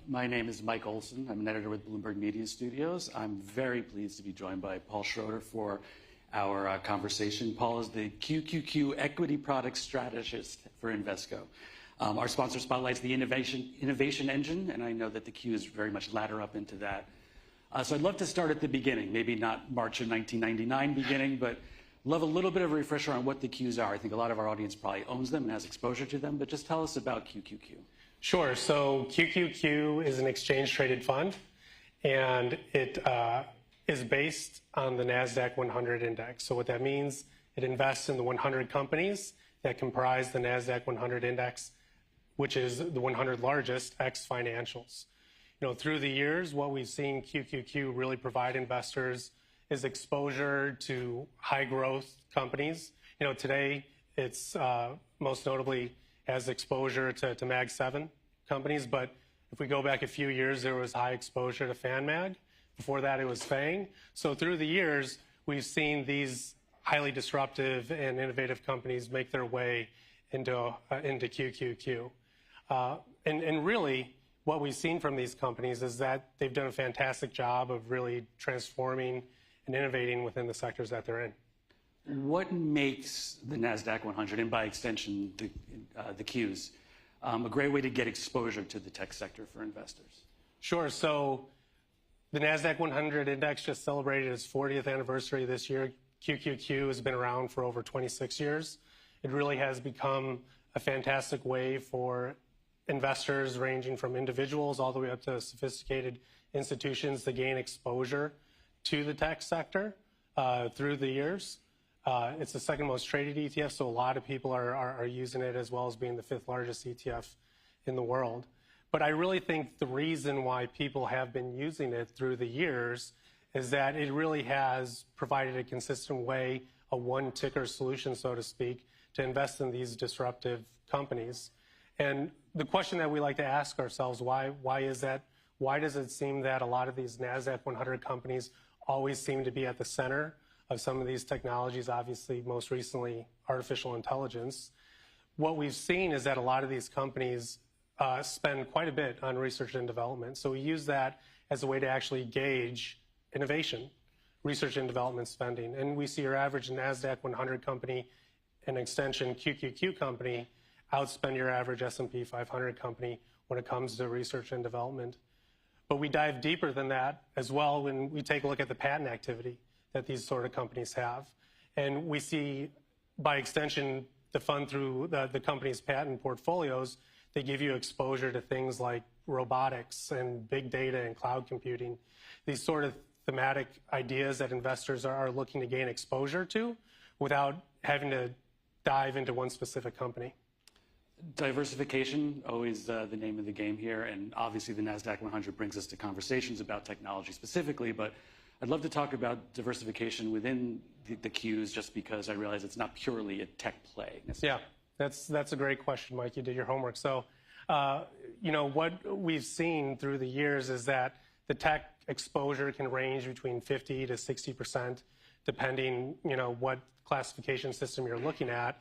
My name is Mike Olson. I'm an editor with Bloomberg Media Studios. I'm very pleased to be joined by Paul Schroeder for our conversation. Paul is the QQQ Equity Product Strategist for Invesco. Our sponsor spotlights the innovation engine, and I know that the Q is very much ladder up into that. So I'd love to start at the beginning, maybe not March of 1999 beginning, but love a little bit of a refresher on what the Qs are. I think a lot of our audience probably owns them and has exposure to them, but just tell us about QQQ. Sure. So QQQ is an exchange-traded fund, and it is based on the NASDAQ 100 index. So what that means, it invests in the 100 companies that comprise the NASDAQ 100 index, which is the 100 largest ex-financials. Through the years, what we've seen QQQ really provide investors is exposure to high-growth companies. Today, it's most notably has exposure to Mag 7 companies, but if we go back a few years, there was high exposure to FanMag. Before that, it was FANG. So through the years, we've seen these highly disruptive and innovative companies make their way into QQQ. And really, what we've seen from these companies is that they've done a fantastic job of really transforming and innovating within the sectors that they're in. What makes the NASDAQ 100, and by extension the Qs, a great way to get exposure to the tech sector for investors? Sure. So the NASDAQ 100 index just celebrated its 40th anniversary this year. QQQ has been around for over 26 years. It really has become a fantastic way for investors ranging from individuals all the way up to sophisticated institutions to gain exposure to the tech sector through the years. It's the second most traded ETF, so a lot of people are using it, as well as being the 5th largest ETF in the world. But I really think the reason why people have been using it through the years is that it really has provided a consistent way, a one-ticker solution, so to speak, to invest in these disruptive companies. And the question that we like to ask ourselves, why is that? Why does it seem that a lot of these NASDAQ 100 companies always seem to be at the center of some of these technologies, obviously most recently artificial intelligence? What we've seen is that a lot of these companies spend quite a bit on research and development. So we use that as a way to actually gauge innovation, research and development spending. And we see your average NASDAQ 100 company, an extension QQQ company, outspend your average S&P 500 company when it comes to research and development. But we dive deeper than that as well when we take a look at the patent activity that these sort of companies have. And we see, by extension, the fund through the company's patent portfolios, they give you exposure to things like robotics and big data and cloud computing, these sort of thematic ideas that investors are looking to gain exposure to without having to dive into one specific company. Diversification, always the name of the game here, and obviously the NASDAQ 100 brings us to conversations about technology specifically, but I'd love to talk about diversification within the Qs, just because I realize it's not purely a tech play. Yeah, that's a great question, Mike. You did your homework. So What we've seen through the years is that the tech exposure can range between 50 to 60%, depending, what classification system you're looking at.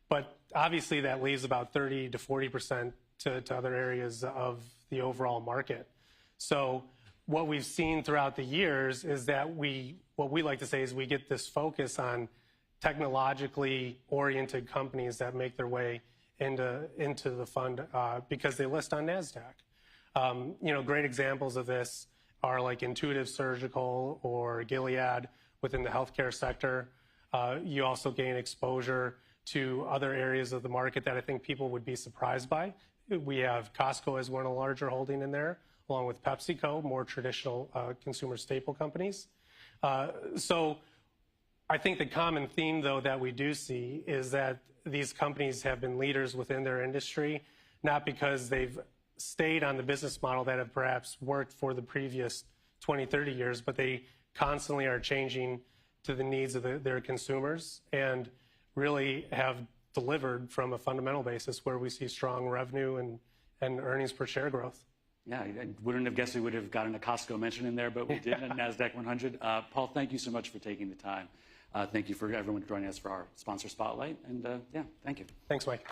But obviously that leaves about 30 to 40% to other areas of the overall market. So what we've seen throughout the years is that what we like to say is we get this focus on technologically oriented companies that make their way into the fund because they list on NASDAQ. Great examples of this are like Intuitive Surgical or Gilead within the healthcare sector. You also gain exposure to other areas of the market that I think people would be surprised by. We have Costco as one of the larger holding in there, along with PepsiCo, more traditional consumer staple companies. So I think the common theme, though, that we do see is that these companies have been leaders within their industry, not because they've stayed on the business model that have perhaps worked for the previous 20, 30 years, but they constantly are changing to the needs of their consumers and really have delivered from a fundamental basis where we see strong revenue and earnings per share growth. Yeah, I wouldn't have guessed we would have gotten a Costco mention in there, but we did on NASDAQ 100. Paul, thank you so much for taking the time. Thank you for everyone joining us for our sponsor spotlight. And yeah, thank you. Thanks, Mike.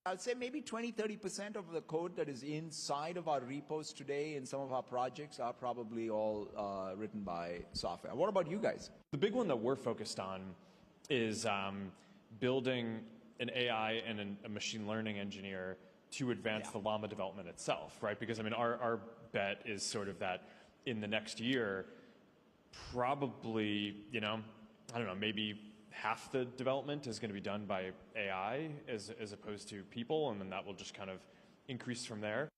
I'll say maybe 20-30% of the code that is inside of our repos today in some of our projects are probably all written by software. What about you guys? The big one that we're focused on is building an AI and a machine learning engineer to advance the Llama development itself, right? Because I mean, our bet is sort of that in the next year, probably, I don't know, maybe half the development is going to be done by AI as opposed to people, and then that will just kind of increase from there.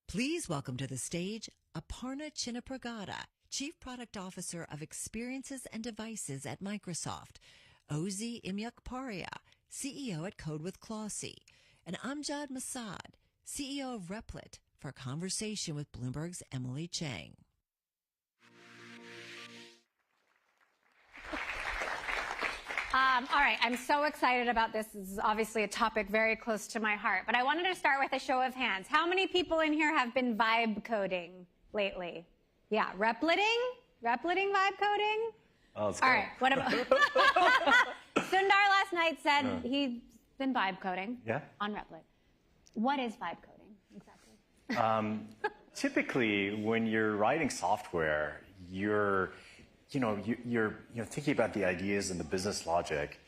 Please welcome to the stage Aparna Chennapragada, Chief Product Officer of Experiences and Devices at Microsoft, Ozi Imyakparia, CEO at Code with Clossy, and Amjad Masad, CEO of Replit, for a conversation with Bloomberg's Emily Chang. All right, I'm so excited about this. This is obviously a topic very close to my heart, but I wanted to start with a show of hands. How many people in here have been vibe coding lately? Yeah, repliting vibe coding? Oh, let's go. All right, what about... Sundar last night said he's been vibe coding on Replit. What is vibe coding exactly? Typically, when you're writing software, you're thinking about the ideas and the business logic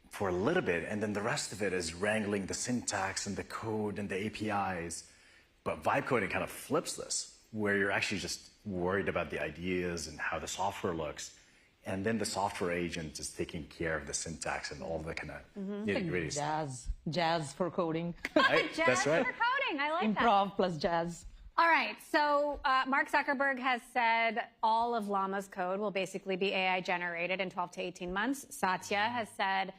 for a little bit, and then the rest of it is wrangling the syntax and the code and the APIs. But vibe coding kind of flips this, where you're actually just worried about the ideas and how the software looks, and then the software agent is taking care of the syntax and all the kind of nitty-gritty stuff. Jazz for coding. Right? Jazz That's right. for coding, I like that. Improv plus jazz. All right, so Mark Zuckerberg has said all of Llama's code will basically be AI generated in 12 to 18 months. Satya has said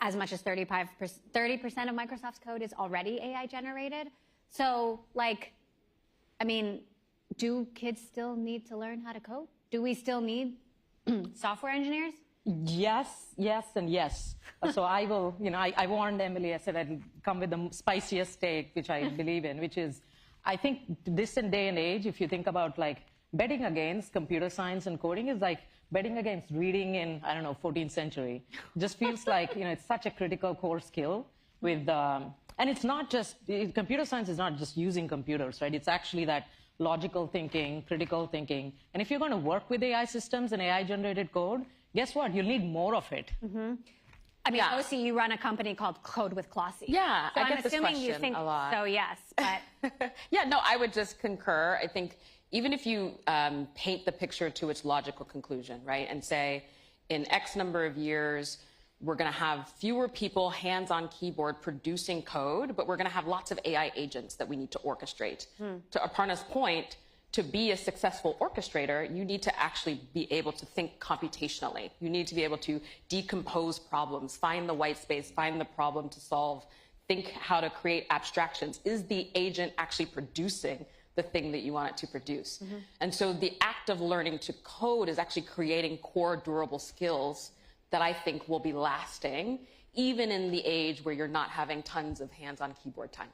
as much as 30% of Microsoft's code is already AI generated. So, do kids still need to learn how to code? Do we still need software engineers? Yes, and yes. So I will, I warned Emily, I said I'd come with the spiciest take, which I believe in, which is, I think this day and age, if you think about betting against computer science and coding is like betting against reading in, 14th century. Just feels like, it's such a critical core skill with, and it's not just, computer science is not just using computers, right? It's actually that logical thinking, critical thinking. And if you're going to work with AI systems and AI generated code, guess what? You'll need more of it. Mm-hmm. OC, you run a company called Code with Clossy. Yeah, so I I'm get this assuming you question think a lot. so, yes. But yeah, no, I would just concur. I think even if you paint the picture to its logical conclusion, right, and say in X number of years, we're going to have fewer people hands-on keyboard producing code, but we're going to have lots of AI agents that we need to orchestrate. To Aparna's point, to be a successful orchestrator, you need to actually be able to think computationally. You need to be able to decompose problems, find the white space, find the problem to solve, think how to create abstractions. Is the agent actually producing the thing that you want it to produce? And so the act of learning to code is actually creating core durable skills that I think will be lasting, even in the age where you're not having tons of hands-on keyboard time.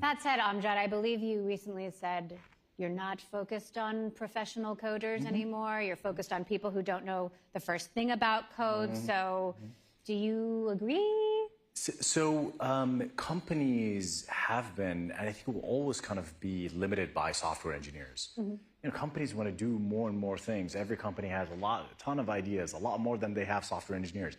That said, Amjad, I believe you recently said you're not focused on professional coders anymore. You're focused on people who don't know the first thing about code. So do you agree? So companies have been, and I think will always kind of be limited by software engineers. You know, companies want to do more and more things. Every company has a ton of ideas, a lot more than they have software engineers.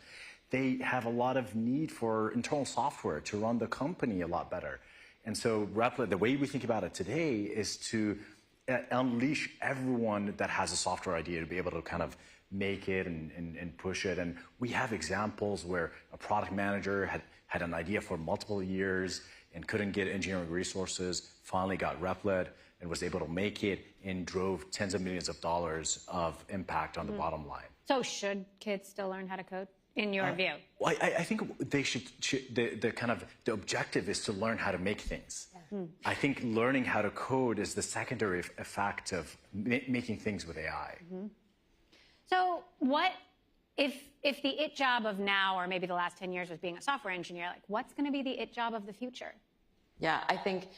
They have a lot of need for internal software to run the company a lot better. And so Replit, the way we think about it today is to unleash everyone that has a software idea to be able to kind of make it and push it. And we have examples where a product manager had an idea for multiple years and couldn't get engineering resources, finally got Replit and was able to make it and drove tens of millions of dollars of impact on the bottom line. So should kids still learn how to code, in your view? Well, I think they should the objective is to learn how to make things. I think learning how to code is the secondary effect of making things with AI. So what if the it job of now, or maybe the last 10 years, was being a software engineer, like what's going to be the it job of the future? Yeah, I think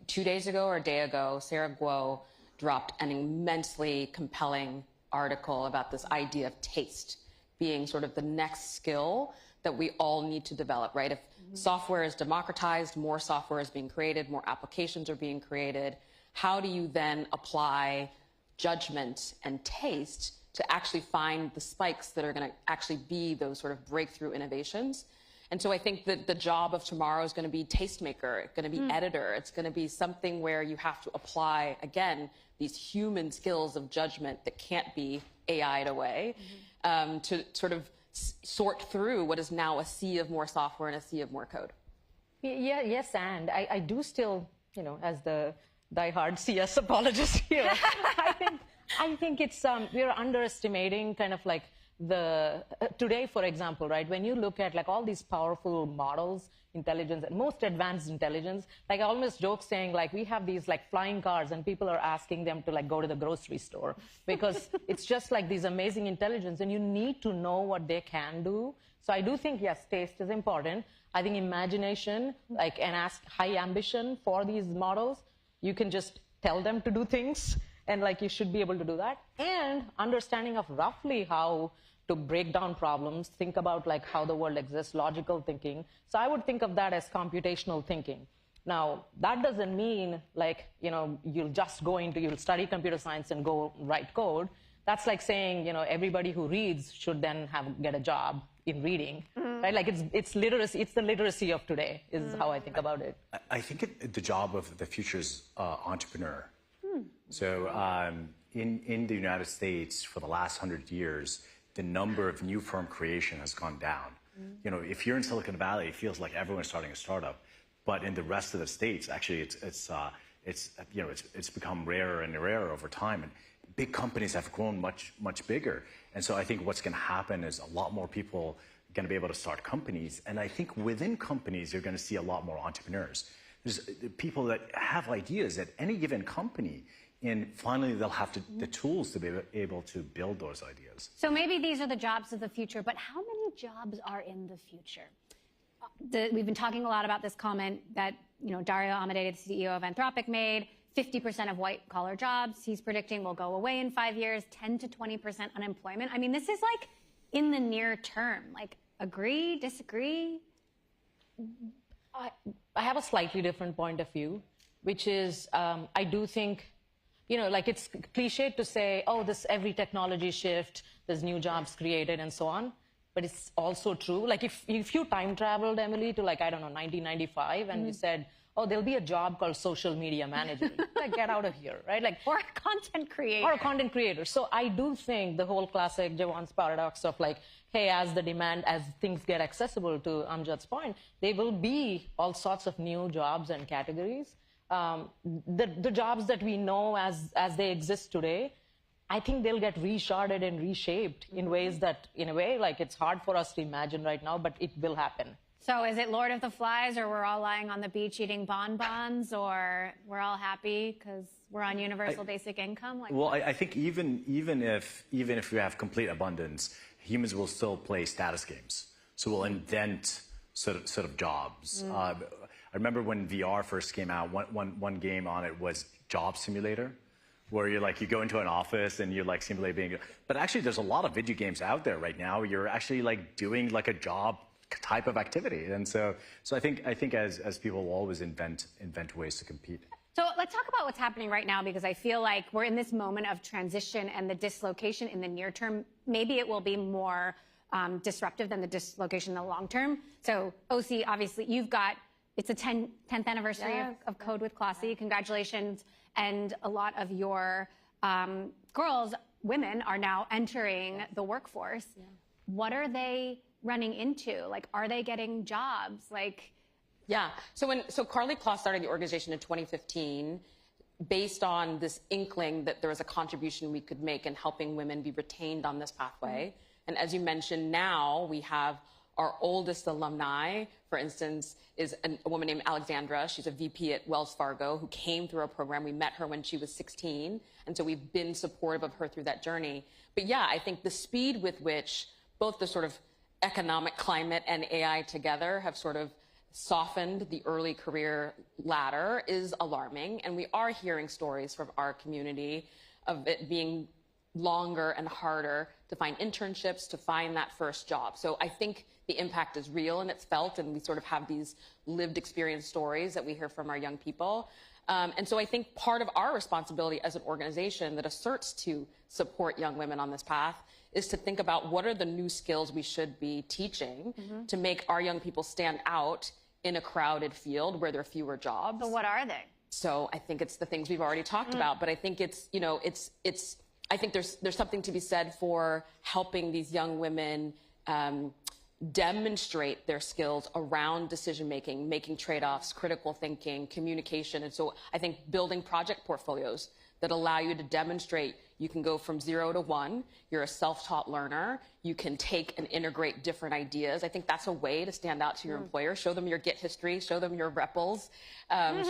2 days ago or a day ago, Sarah Guo dropped an immensely compelling article about this idea of taste being sort of the next skill that we all need to develop, right? If software is democratized, more software is being created, more applications are being created, how do you then apply judgment and taste to actually find the spikes that are going to actually be those sort of breakthrough innovations? And so I think that the job of tomorrow is going to be tastemaker, it's going to be editor, it's going to be something where you have to apply, again, these human skills of judgment that can't be AI'd away to sort of sort through what is now a sea of more software and a sea of more code. Yeah, yes, and I do still, you know, as the diehard CS apologist here, I think it's we're underestimating kind of like today, for example, right? When you look at like all these powerful models, intelligence, and most advanced intelligence, like I almost joke saying like we have these like flying cars and people are asking them to like go to the grocery store because it's just like these amazing intelligence and you need to know what they can do. So I do think, yes, taste is important. I think imagination, like, and ask high ambition for these models. You can just tell them to do things and like you should be able to do that. And understanding of roughly how to break down problems, think about like how the world exists, logical thinking. So I would think of that as computational thinking. Now, that doesn't mean like, you know, you'll study computer science and go write code. That's like saying, you know, everybody who reads should then get a job in reading, right? Like it's literacy, it's the literacy of today is how I think about it. I think the job of the future is entrepreneur. So in the United States, for the last 100 years, the number of new firm creation has gone down. You know, if you're in Silicon Valley, it feels like everyone's starting a startup. But in the rest of the states, actually, it's become rarer and rarer over time. And big companies have grown much bigger. And so I think what's going to happen is a lot more people are going to be able to start companies. And I think within companies, you're going to see a lot more entrepreneurs. There's people that have ideas at any given company. And finally, they'll have the tools to be able to build those ideas. So maybe these are the jobs of the future, but how many jobs are in the future? We've been talking a lot about this comment that, you know, Dario Amodei, the CEO of Anthropic, made. 50% of white-collar jobs, he's predicting, will go away in 5 years, 10 to 20% unemployment. I mean, this is like in the near term. Like, agree, disagree? I have a slightly different point of view, which is I do think, you know, like it's cliche to say, oh, every technology shift, there's new jobs created and so on. but it's also true. Like if you time traveled, Emily, to like, I don't know, 1995, and you said, oh, there'll be a job called social media manager. Like, get out of here, right? Like, or a content creator. Or a content creator. So I do think the whole classic Javan's paradox of like, hey, as things get accessible, to Amjad's point, there will be all sorts of new jobs and categories. The jobs that we know as they exist today, I think they'll get resharded and reshaped in ways that, in a way, like it's hard for us to imagine right now, but it will happen. So is it Lord of the Flies, or we're all lying on the beach eating bonbons, or we're all happy because we're on universal basic income? Like, well, I think even if we have complete abundance, humans will still play status games. So we'll invent sort of jobs. I remember when VR first came out, one game on it was Job Simulator, where you go into an office and you simulate being. But actually, there's a lot of video games out there right now. You're actually doing a job type of activity, and so I think as people will always invent ways to compete. So let's talk about what's happening right now, because I feel like we're in this moment of transition, and the dislocation in the near term, maybe it will be more disruptive than the dislocation in the long term. So OC, obviously, it's a 10th anniversary of Code with Klossy. Congratulations. And a lot of your women are now entering the workforce. What are they running into? Like, are they getting jobs? Yeah. So Carly Kloss started the organization in 2015 based on this inkling that there was a contribution we could make in helping women be retained on this pathway. And as you mentioned, now we have our oldest alumni, for instance, is a woman named Alexandra. She's a VP at Wells Fargo who came through our program. We met her when she was 16. And so we've been supportive of her through that journey. But yeah, I think the speed with which both the sort of economic climate and AI together have sort of softened the early career ladder is alarming. And we are hearing stories from our community of it being longer and harder to find internships, to find that first job. So I think the impact is real and it's felt, and we sort of have these lived experience stories that we hear from our young people. And so I think part of our responsibility as an organization that asserts to support young women on this path is to think about what are the new skills we should be teaching to make our young people stand out in a crowded field where there are fewer jobs. So what are they? So I think it's the things we've already talked about, but I think I think there's something to be said for helping these young women demonstrate their skills around decision-making, making trade-offs, critical thinking, communication. And so I think building project portfolios that allow you to demonstrate you can go from 0 to 1. You're a self-taught learner. You can take and integrate different ideas. I think that's a way to stand out to your employer. Show them your Git history. Show them your REPLs.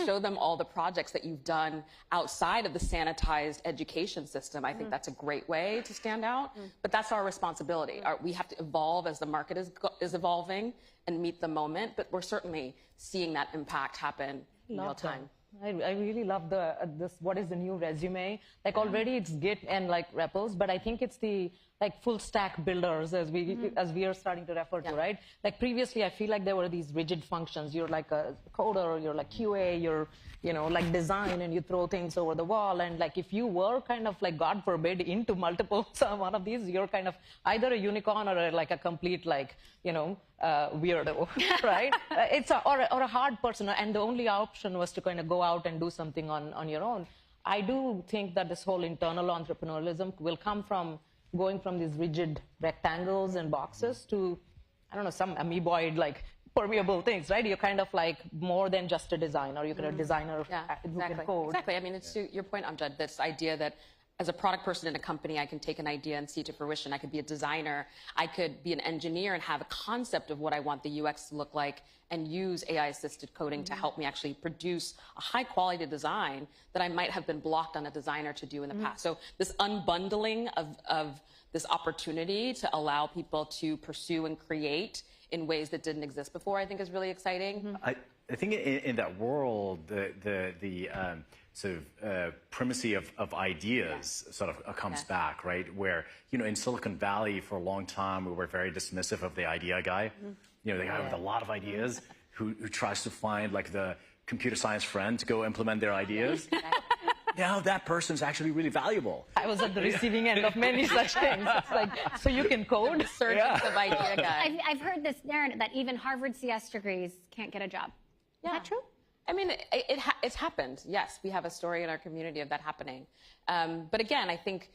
Show them all the projects that you've done outside of the sanitized education system. I think that's a great way to stand out. But that's our responsibility. We have to evolve as the market is evolving and meet the moment. But we're certainly seeing that impact happen in real time. I really love this. What is the new resume? Like already it's Git and REPLs, but I think it's the full stack builders as we are starting to refer to, right? Like previously, I feel like there were these rigid functions. You're like a coder, you're like QA, you're design, and you throw things over the wall. And if you were kind of God forbid into multiple one of these, you're kind of either a unicorn or a complete weirdo, right? Or a hard person, and the only option was to kind of go out and do something on your own. I do think that this whole internal entrepreneurialism will come from going from these rigid rectangles and boxes to, I don't know, some amoeboid permeable things, right? You're kind of more than just a designer. You're a designer who can code. Exactly. I mean, it's to your point, Amjad, this idea that as a product person in a company, I can take an idea and see it to fruition. I could be a designer. I could be an engineer and have a concept of what I want the UX to look like and use AI-assisted coding to help me actually produce a high-quality design that I might have been blocked on a designer to do in the past. So this unbundling of this opportunity to allow people to pursue and create in ways that didn't exist before, I think is really exciting. I think in that world, the sort of primacy of ideas sort of comes back, right? Where, in Silicon Valley for a long time, we were very dismissive of the idea guy. The guy with a lot of ideas who tries to find the computer science friend to go implement their ideas. now that person's actually really valuable. I was at the receiving end of many such things. It's like, so you can code? Resurgence of idea guy. I've heard this narrative that even Harvard CS degrees can't get a job. Is that true? I mean, it's happened. Yes, we have a story in our community of that happening. But again, I think,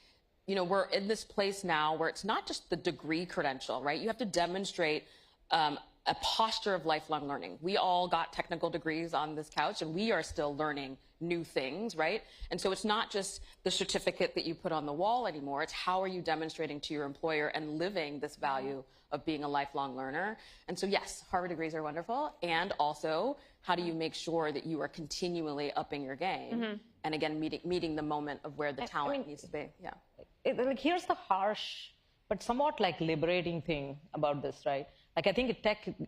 you know, we're in this place now where it's not just the degree credential, right? You have to demonstrate a posture of lifelong learning. We all got technical degrees on this couch, and we are still learning new things, right? And so it's not just the certificate that you put on the wall anymore. It's how are you demonstrating to your employer and living this value of being a lifelong learner. And so yes, Harvard degrees are wonderful. And also, how do you make sure that you are continually upping your game? And again, meeting the moment of where the talent needs to be. Yeah. Like, here's the harsh, but somewhat like liberating thing about this, right? Like, I think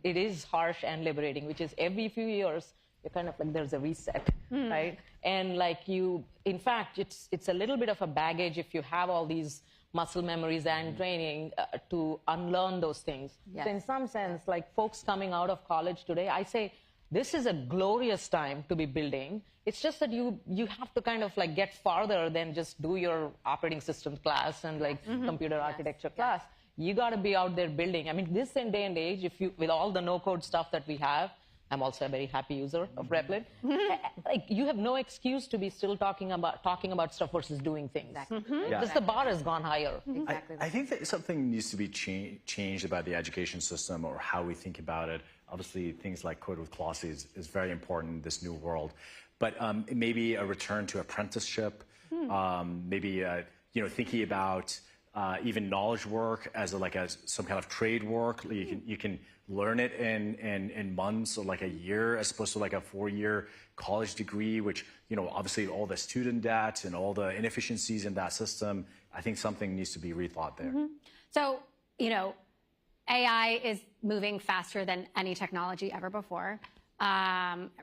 it is harsh and liberating, which is every few years, you're kind of like, there's a reset, right? And like in fact, it's a little bit of a baggage if you have all these muscle memories and training to unlearn those things. Yes. So in some sense, like folks coming out of college today, I say, this is a glorious time to be building. It's just that you have to kind of like get farther than just do your operating systems class and like computer architecture class. You got to be out there building. I mean, this day and age, with all the no-code stuff that we have, I'm also a very happy user of Replit. Like, you have no excuse to be still talking about stuff versus doing things. Exactly. Because the bar has gone higher. Exactly. I think that something needs to be changed about the education system or how we think about it. Obviously, things like Code with Clauses is very important in this new world. But maybe a return to apprenticeship, maybe thinking about even knowledge work as some kind of trade work. You can learn it in months or like a year as opposed to like a 4-year college degree, which, obviously all the student debt and all the inefficiencies in that system, I think something needs to be rethought there. So, AI is moving faster than any technology ever before.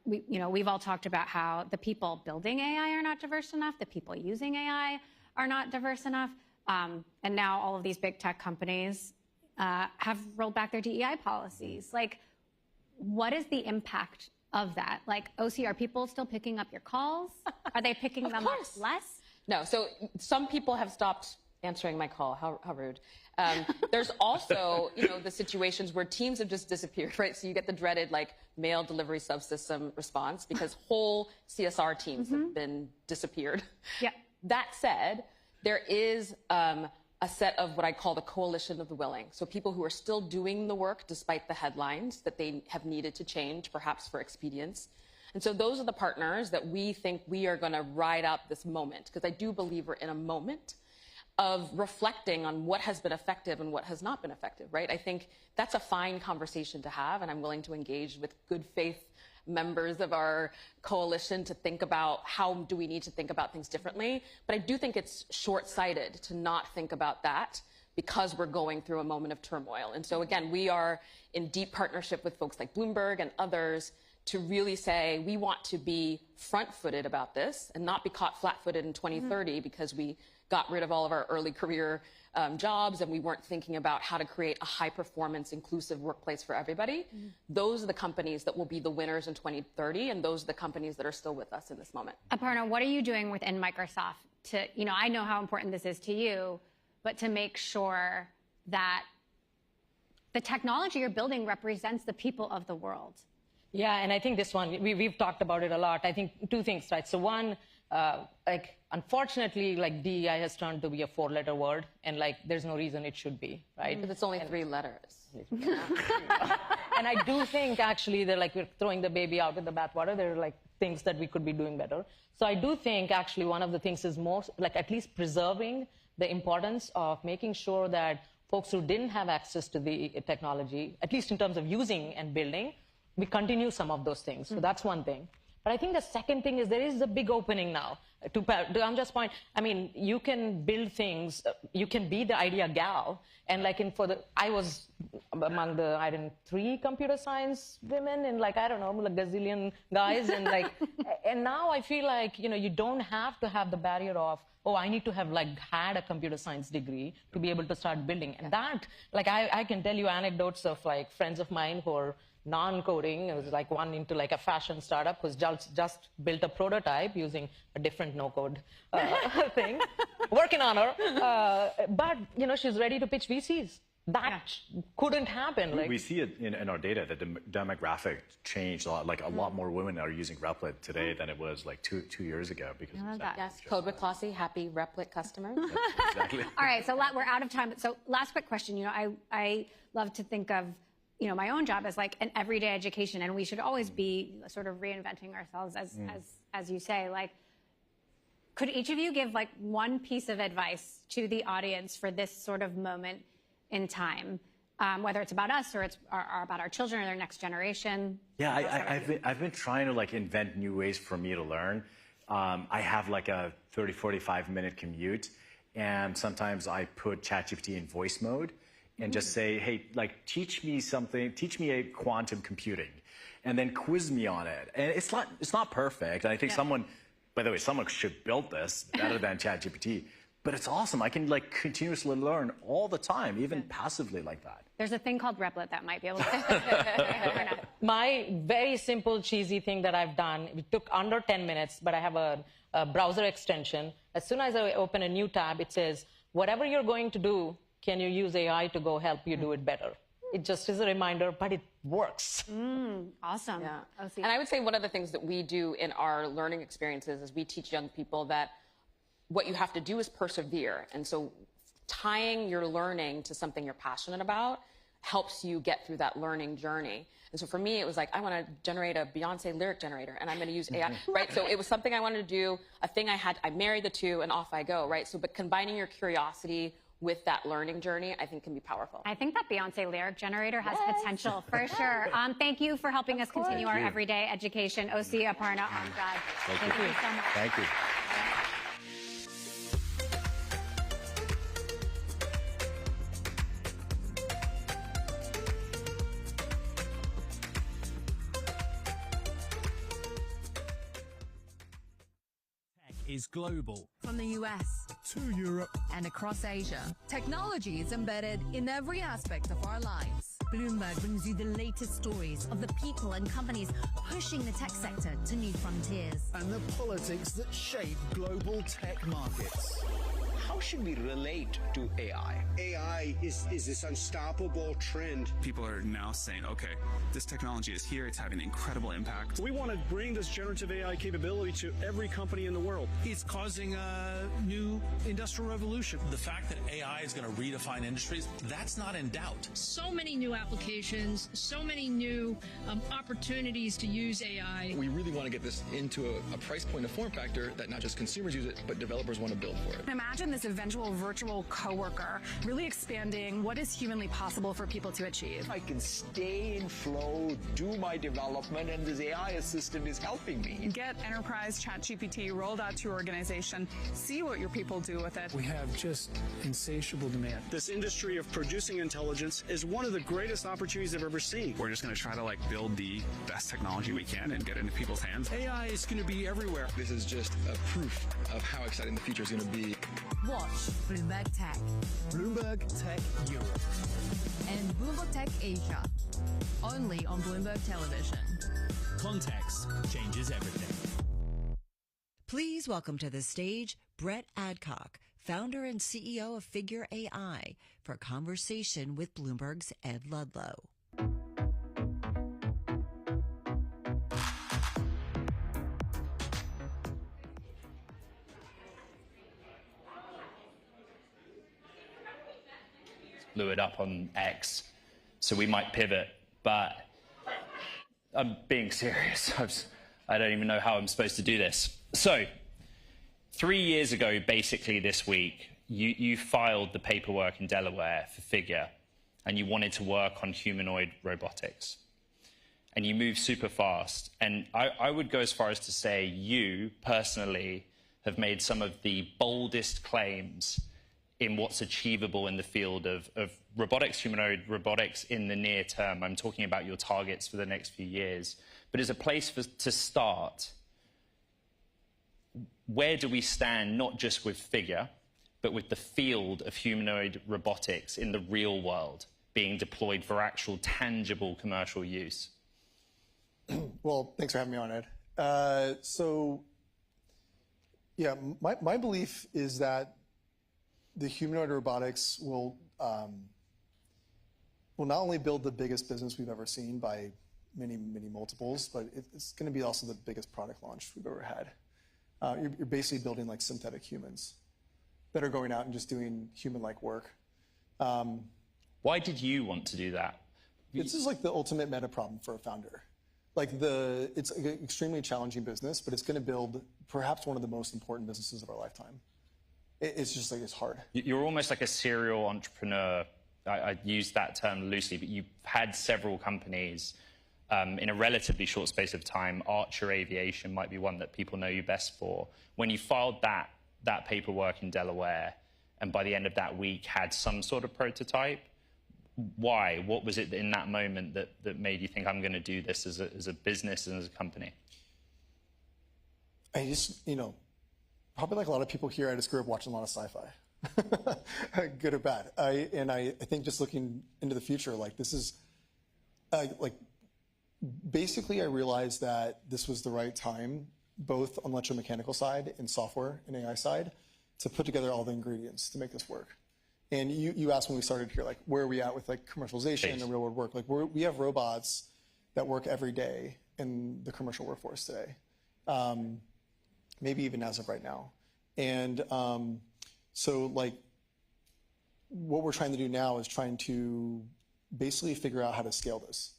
We've all talked about how the people building AI are not diverse enough, the people using AI are not diverse enough. And now all of these big tech companies have rolled back their DEI policies. Like, what is the impact of that? Like, OC, are people still picking up your calls? Are they picking them up less? No. So some people have stopped answering my call. How rude. There's also, the situations where teams have just disappeared, right? So you get the dreaded, like, mail delivery subsystem response because whole CSR teams have been disappeared. Yeah. That said, there is a set of what I call the coalition of the willing. So people who are still doing the work despite the headlines that they have needed to change, perhaps for expedience. And so those are the partners that we think we are going to ride out this moment, because I do believe we're in a moment of reflecting on what has been effective and what has not been effective, right? I think that's a fine conversation to have, and I'm willing to engage with good faith members of our coalition to think about how do we need to think about things differently. But I do think it's short-sighted to not think about that because we're going through a moment of turmoil. And so again, we are in deep partnership with folks like Bloomberg and others to really say we want to be front-footed about this and not be caught flat-footed in 2030 because we got rid of all of our early career jobs and we weren't thinking about how to create a high-performance, inclusive workplace for everybody. Those are the companies that will be the winners in 2030, and those are the companies that are still with us in this moment. Aparna, what are you doing within Microsoft to, I know how important this is to you, but to make sure that the technology you're building represents the people of the world? Yeah, and I think this one, we've talked about it a lot. I think two things, right? So one, unfortunately, DEI has turned to be a 4-letter word, and there's no reason it should be, right? But it's only 3 letters. And I do think, actually, they're we're throwing the baby out with the bathwater. There are things that we could be doing better. So I do think, actually, one of the things is more, at least preserving the importance of making sure that folks who didn't have access to the technology, at least in terms of using and building, we continue some of those things. So that's one thing. But I think the second thing is there is a big opening now. To Amjad's point, I mean, you can build things, you can be the idea gal, and I was among the, 3 computer science women and a gazillion guys, and and now I feel you don't have to have the barrier of, oh, I need to have had a computer science degree to be able to start building. And that, I can tell you anecdotes of friends of mine who are non-coding. It was like one into like a fashion startup who's just built a prototype using a different no-code thing. Working on her. But, you know, she's ready to pitch VCs. That couldn't happen. Like, we see it in our data that the demographic changed a lot. Like a lot more women are using Replit today than it was like two years ago because of that. Yes, code with Klossy, happy Replit customers. Exactly. All right, so we're out of time. So last quick question. You know, I love to think of, you know, my own job as like an everyday education, and we should always be sort of reinventing ourselves, as you say. Like, could each of you give like one piece of advice to the audience for this sort of moment in time, whether it's about us or it's about our children or their next generation? Yeah, I've been trying to like invent new ways for me to learn. I have like a 30, 45-minute commute, and sometimes I put ChatGPT in voice mode and just say, hey, like, teach me a quantum computing, and then quiz me on it. And it's not perfect. And I think someone should build this better than ChatGPT. But it's awesome. I can like continuously learn all the time, even passively like that. There's a thing called Replit that might be able to. My very simple, cheesy thing that I've done, it took under 10 minutes, but I have a browser extension. As soon as I open a new tab, it says, whatever you're going to do, can you use AI to go help you do it better? It just is a reminder, but it works. Awesome. Yeah. And I would say one of the things that we do in our learning experiences is we teach young people that what you have to do is persevere. And so tying your learning to something you're passionate about helps you get through that learning journey. And so for me, it was like, I want to generate a Beyonce lyric generator, and I'm going to use AI, right? So it was something I wanted to do, a thing I married the two, and off I go, right? So, but combining your curiosity with that learning journey, I think can be powerful. I think that Beyonce lyric generator has potential for sure. Thank you for helping us continue our everyday education. OC, Aparna, Amjad. Thank you so much. Thank you. Is global. From the US to Europe and across Asia, technology is embedded in every aspect of our lives. Bloomberg brings you the latest stories of the people and companies pushing the tech sector to new frontiers. And the politics that shape global tech markets. How should we relate to AI? AI is this unstoppable trend. People are now saying, okay, this technology is here, it's having an incredible impact. We want to bring this generative AI capability to every company in the world. It's causing a new industrial revolution. The fact that AI is going to redefine industries, that's not in doubt. So many new applications, so many new opportunities to use AI. We really want to get this into a price point, a form factor that not just consumers use it, but developers want to build for it. Imagine this eventual virtual coworker really expanding what is humanly possible for people to achieve. I can stay in flow, do my development, and this AI assistant is helping me. Get enterprise ChatGPT rolled out to your organization. See what your people do with it. We have just insatiable demand. This industry of producing intelligence is one of the greatest opportunities I've ever seen. We're just going to try to like build the best technology we can and get it into people's hands. AI is going to be everywhere. This is just a proof of how exciting the future is going to be. Watch Bloomberg Tech. Bloomberg Tech Europe. And Bloomberg Tech Asia. Only on Bloomberg Television. Context changes everything. Please welcome to the stage Brett Adcock, founder and CEO of Figure AI, for a conversation with Bloomberg's Ed Ludlow. Blew it up on X, so we might pivot, but I'm being serious. I don't even know how I'm supposed to do this. So 3 years ago, basically this week, you filed the paperwork in Delaware for Figure, and you wanted to work on humanoid robotics. And you moved super fast. And I would go as far as to say you personally have made some of the boldest claims in what's achievable in the field of robotics, humanoid robotics in the near term. I'm talking about your targets for the next few years. But as a place to start, where do we stand, not just with Figure, but with the field of humanoid robotics in the real world? being deployed for actual tangible commercial use? Well, thanks for having me on, Ed. Yeah, my belief is that the humanoid robotics will not only build the biggest business we've ever seen by many, many multiples, but it's going to be also the biggest product launch we've ever had. You're basically building like synthetic humans that are going out and just doing human-like work. Why did you want to do that? This is like the ultimate meta problem for a founder. Like it's an extremely challenging business, but it's going to build perhaps one of the most important businesses of our lifetime. It's just like, it's hard. You're almost like a serial entrepreneur. I use that term loosely, but you've had several companies in a relatively short space of time. Archer Aviation might be one that people know you best for. When you filed that paperwork in Delaware, and by the end of that week had some sort of prototype, why? What was it in that moment that made you think, I'm going to do this as a business and as a company? I just, probably like a lot of people here, I just grew up watching a lot of sci-fi, good or bad. I think just looking into the future, like this is, basically I realized that this was the right time, both on the electromechanical side and software and AI side, to put together all the ingredients to make this work. And you asked when we started here, like, where are we at with like commercialization and real world work? Like, we have robots that work every day in the commercial workforce today, maybe even as of right now. And so, like, what we're trying to do now is trying to basically figure out how to scale this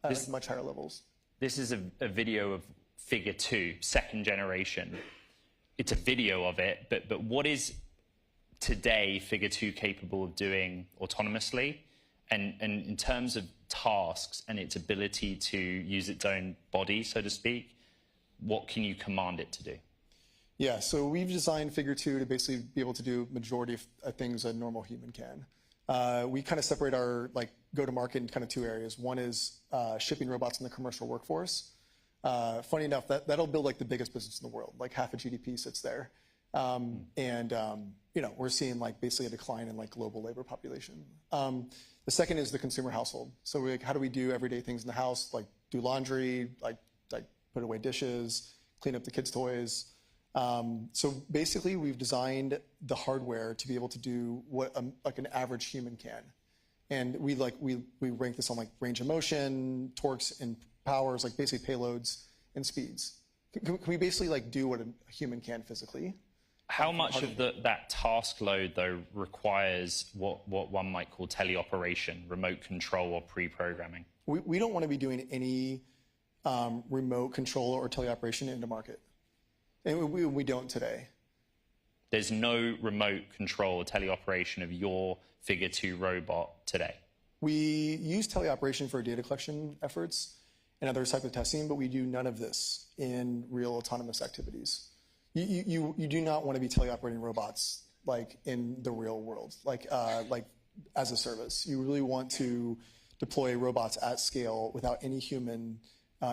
at like much higher levels. This is a video of Figure 2, second generation. It's a video of it, but what is today Figure 2 capable of doing autonomously? And in terms of tasks and its ability to use its own body, so to speak, what can you command it to do? Yeah, so we've designed Figure 2 to basically be able to do majority of things a normal human can. We kind of separate our go-to-market in kind of two areas. One is shipping robots in the commercial workforce. Funny enough, that'll build like the biggest business in the world. Like half of GDP sits there. We're seeing like basically a decline in like global labor population. The second is the consumer household. So we're like, how do we do everyday things in the house, like do laundry, like put away dishes, clean up the kids' toys. So basically, we've designed the hardware to be able to do what like an average human can, and we rank this on like range of motion, torques and powers, like basically payloads and speeds. Can we basically like do what a human can physically? How much of that task load, though, requires what one might call teleoperation, remote control or pre-programming? We don't want to be doing any remote control or teleoperation into market. And we don't today. There's no remote control or teleoperation of your Figure 2 robot today? We use teleoperation for data collection efforts and other types of testing, but we do none of this in real autonomous activities. You do not want to be teleoperating robots like in the real world, like as a service. You really want to deploy robots at scale without any human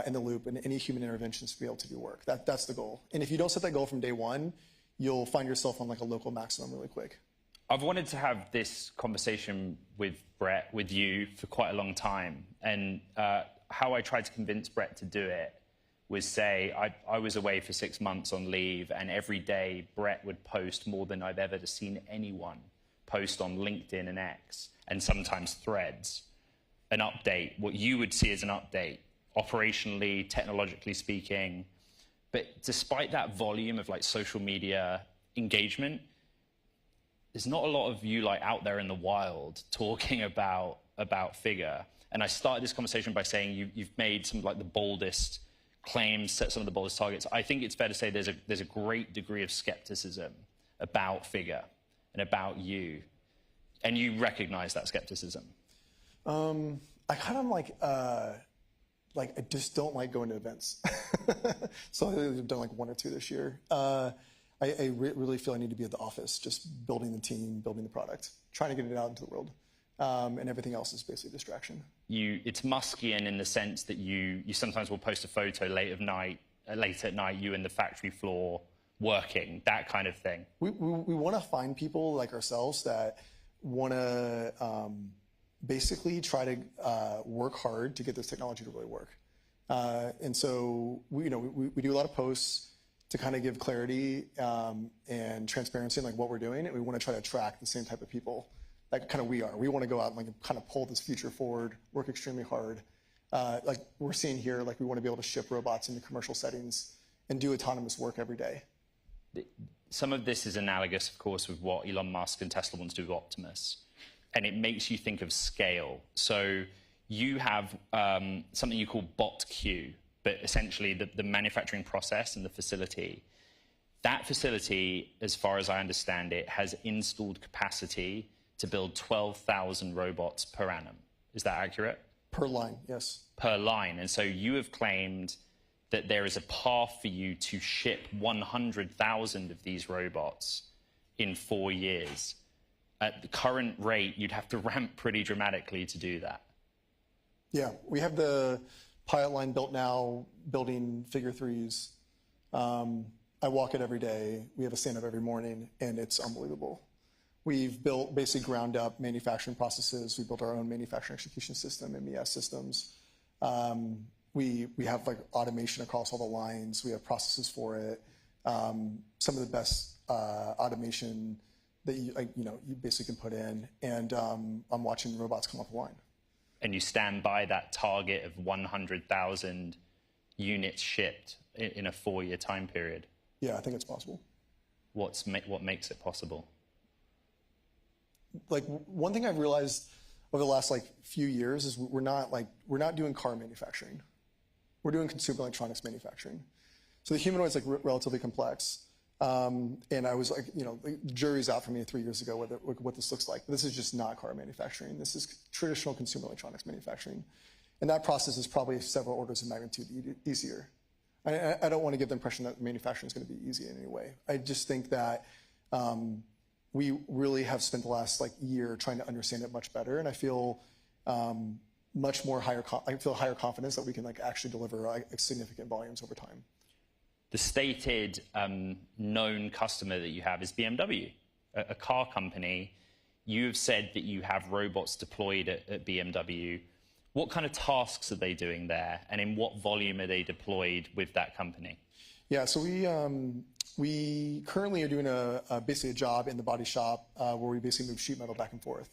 in the loop and any human interventions to be able to do work. That's the goal. And if you don't set that goal from day one, you'll find yourself on like a local maximum really quick. I've wanted to have this conversation with Brett, with you, for quite a long time. And how I tried to convince Brett to do it was say, I was away for 6 months on leave, and every day Brett would post more than I've ever seen anyone post on LinkedIn and X, and sometimes Threads, an update, what you would see as an update, operationally, technologically speaking. But despite that volume of like social media engagement, there's not a lot of you like out there in the wild talking about Figure. And I started this conversation by saying you've made some like the boldest claims, set some of the boldest targets. I think it's fair to say there's a great degree of skepticism about Figure and about you, and you recognize that skepticism. I kind of like I just don't like going to events. So I've done like 1 or 2 this year. I really feel I need to be at the office, just building the team, building the product, trying to get it out into the world. And everything else is basically distraction. It's Muskian in the sense that you sometimes will post a photo late at night, you in the factory floor working, that kind of thing. We want to find people like ourselves that want to basically try to work hard to get this technology to really work. And so we do a lot of posts to kind of give clarity and transparency in like what we're doing, and we want to try to attract the same type of people that kind of we are. We want to go out and like kind of pull this future forward, work extremely hard. Like we're seeing here, like we want to be able to ship robots into commercial settings and do autonomous work every day. Some of this is analogous, of course, with what Elon Musk and Tesla want to do with Optimus. And it makes you think of scale. So you have something you call bot queue, but essentially the manufacturing process and the facility. That facility, as far as I understand it, has installed capacity to build 12,000 robots per annum. Is that accurate? Per line, yes. Per line. And so you have claimed that there is a path for you to ship 100,000 of these robots in 4 years. At the current rate, you'd have to ramp pretty dramatically to do that. Yeah, we have the pilot line built now, building figure threes. I walk it every day. We have a stand-up every morning, and it's unbelievable. We've built basically ground-up manufacturing processes. We built our own manufacturing execution system, MES systems. We have like automation across all the lines. We have processes for it. Some of the best automation that you basically can put in. And I'm watching robots come off the line. And you stand by that target of 100,000 units shipped in a 4-year time period? Yeah, I think it's possible. What makes it possible? Like one thing I've realized over the last like few years is we're not doing car manufacturing. We're doing consumer electronics manufacturing. So the humanoid's like relatively complex. And I was like, the jury's out for me 3 years ago what this looks like. But this is just not car manufacturing. This is traditional consumer electronics manufacturing. And that process is probably several orders of magnitude easier. I don't want to give the impression that manufacturing is going to be easy in any way. I just think that we really have spent the last year trying to understand it much better. And I feel higher confidence that we can actually deliver significant volumes over time. The stated known customer that you have is BMW, a car company. You have said that you have robots deployed at BMW. What kind of tasks are they doing there, and in what volume are they deployed with that company? Yeah, so we currently are doing basically a job in the body shop where we basically move sheet metal back and forth.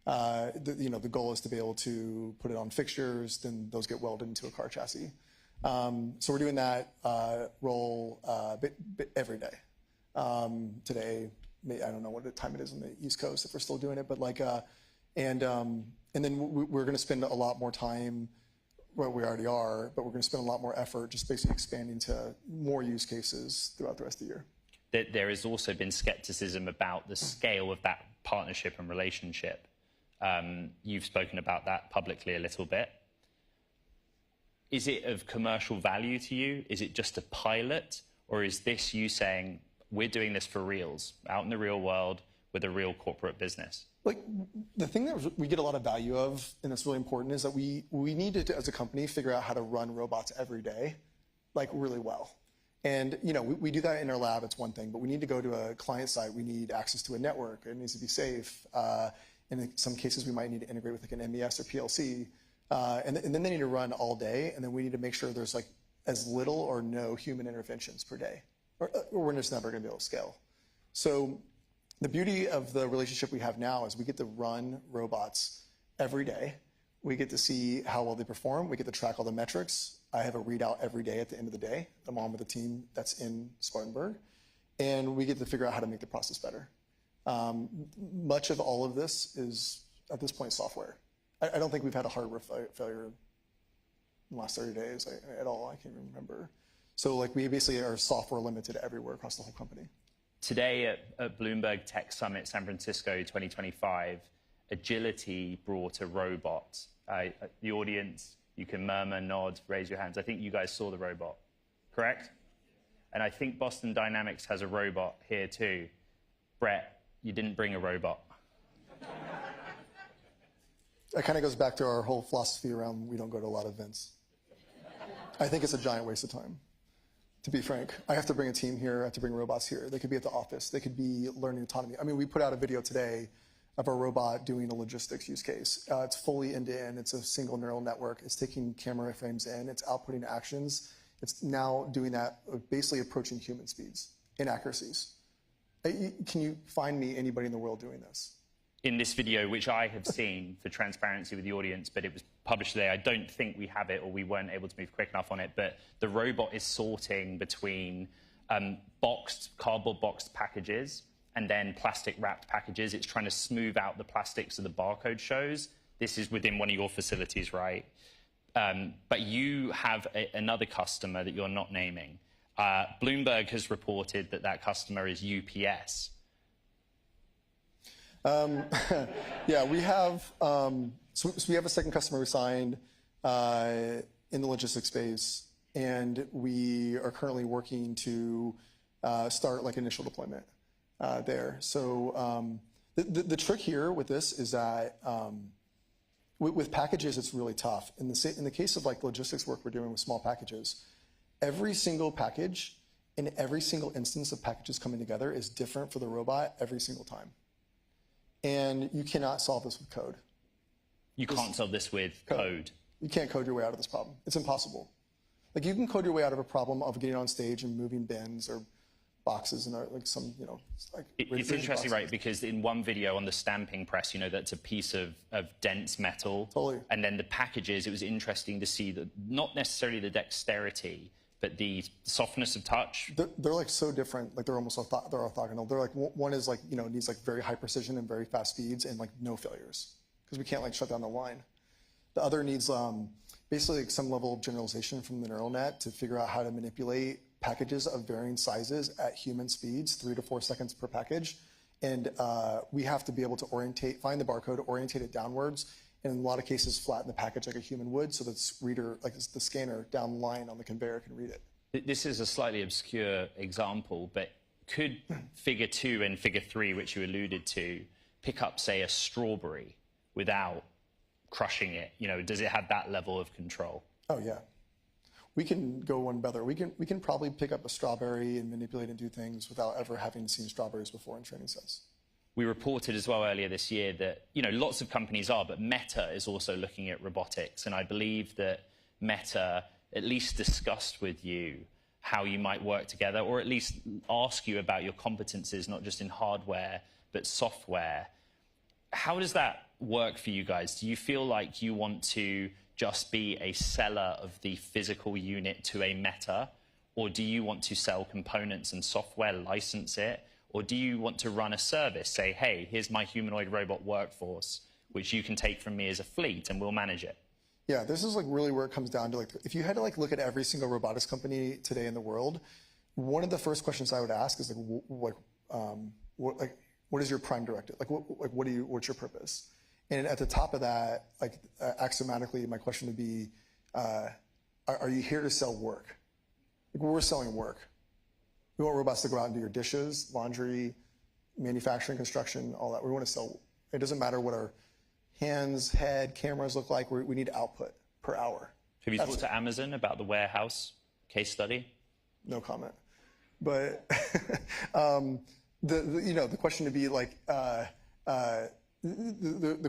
The goal is to be able to put it on fixtures, then those get welded into a car chassis. So we're doing that role every day. Today, I don't know what time it is on the East Coast if we're still doing it, but and then we're going to spend a lot more time. Well, we already are, but we're going to spend a lot more effort just basically expanding to more use cases throughout the rest of the year. There has also been skepticism about the scale of that partnership and relationship. You've spoken about that publicly a little bit. Is it of commercial value to you? Is it just a pilot? Or is this you saying, we're doing this for reals, out in the real world with a real corporate business? The thing that we get a lot of value of, and that's really important, is that we need to, as a company, figure out how to run robots every day, really well. And, we do that in our lab, it's one thing, but we need to go to a client site. We need access to a network. It needs to be safe. And in some cases, we might need to integrate with an MES or PLC. And then they need to run all day, and then we need to make sure there's as little or no human interventions per day, or we're just never going to be able to scale. So the beauty of the relationship we have now is we get to run robots every day. We get to see how well they perform. We get to track all the metrics. I have a readout every day at the end of the day. I'm on with a team that's in Spartanburg, and we get to figure out how to make the process better. Much of all of this is, at this point, software. I don't think we've had a hardware failure in the last 30 days at all. I can't remember. So we basically are software limited everywhere across the whole company. Today at Bloomberg Tech Summit San Francisco 2025, Agility brought a robot. The audience, you can murmur, nod, raise your hands. I think you guys saw the robot, correct? And I think Boston Dynamics has a robot here too. Brett, you didn't bring a robot. That kind of goes back to our whole philosophy around we don't go to a lot of events. I think it's a giant waste of time, to be frank. I have to bring a team here. I have to bring robots here. They could be at the office. They could be learning autonomy. I mean, we put out a video today of a robot doing a logistics use case. It's fully end-to-end. It's a single neural network. It's taking camera frames in. It's outputting actions. It's now doing that, basically approaching human speeds, inaccuracies. Can you find me anybody in the world doing this? In this video, which I have seen for transparency with the audience, but it was published today, I don't think we have it or we weren't able to move quick enough on it, but the robot is sorting between cardboard boxed packages and then plastic wrapped packages. It's trying to smooth out the plastic so the barcode shows. This is within one of your facilities, right? But you have another customer that you're not naming. Bloomberg has reported that that customer is UPS. Yeah, we have, so we have a second customer we signed in the logistics space, and we are currently working to start like initial deployment there. So the trick here with this is that with packages, it's really tough. In the case of like logistics work we're doing with small packages, every single package and every single instance of packages coming together is different for the robot every single time. And you cannot solve this with code. You can't solve this with code. You can't code your way out of this problem. It's impossible. Like you can code your way out of a problem of getting on stage and moving bins or boxes and like some, you know, like it's interesting, right? Because in one video on the stamping press, you know, that's a piece of dense metal. Totally. And then the packages, it was interesting to see that not necessarily the dexterity, but the softness of touch. They're like so different. Like they're almost they're orthogonal. They're like one is like, you know, needs like very high precision and very fast speeds and like no failures because we can't like shut down the line. The other needs basically like some level of generalization from the neural net to figure out how to manipulate packages of varying sizes at human speeds, 3 to 4 seconds per package. And we have to be able to find the barcode, orientate it downwards, and in a lot of cases flatten the package like a human would so that the scanner down the line on the conveyor can read it. This is a slightly obscure example, but could figure 2 and figure 3, which you alluded to, pick up, say, a strawberry without crushing it? You know, does it have that level of control? Oh, yeah. We can go one better. We can probably pick up a strawberry and manipulate and do things without ever having seen strawberries before in training sets. We reported as well earlier this year that, you know, lots of companies are, but Meta is also looking at robotics. And I believe that Meta at least discussed with you how you might work together, or at least ask you about your competencies, not just in hardware, but software. How does that work for you guys? Do you feel like you want to just be a seller of the physical unit to a Meta? Or do you want to sell components and software, license it? Or do you want to run a service, say, hey, here's my humanoid robot workforce, which you can take from me as a fleet and we'll manage it? Yeah, this is like really where it comes down to, like, if you had to like look at every single robotics company today in the world, one of the first questions I would ask is like, what is your prime directive? What's your purpose? And at the top of that, like axiomatically, my question would be, are you here to sell work? Like, we're selling work. We want robots to go out and do your dishes, laundry, manufacturing, construction, all that. We want to sell. It doesn't matter what our hands, head, cameras look like. We need output per hour. Have you talked to Amazon about the warehouse case study? No comment. But the question would be like, the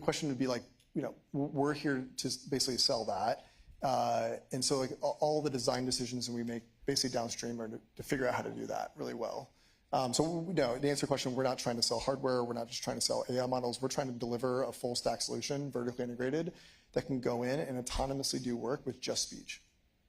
question would be like, you know, we're here to basically sell that. And so like all the design decisions that we make basically downstream are to figure out how to do that really well. So no, to answer your question, we're not trying to sell hardware. We're not just trying to sell AI models. We're trying to deliver a full stack solution, vertically integrated, that can go in and autonomously do work with just speech.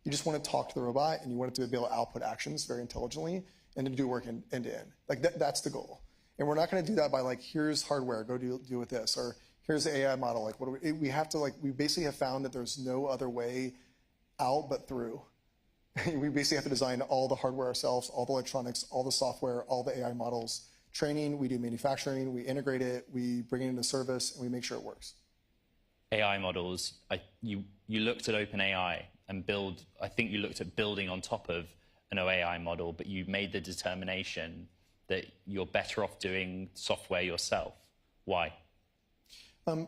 You just want to talk to the robot and you want it to be able to output actions very intelligently and to do work end to end. Like that's the goal. And we're not going to do that by like, here's hardware, go deal with this, or here's the AI model. Like we have to we basically have found that there's no other way out but through. We basically have to design all the hardware ourselves, all the electronics, all the software, all the AI models. Training, we do manufacturing, we integrate it, we bring it into service, and we make sure it works. AI models, you looked at OpenAI and I think you looked at building on top of an AI model, but you made the determination that you're better off doing software yourself. Why?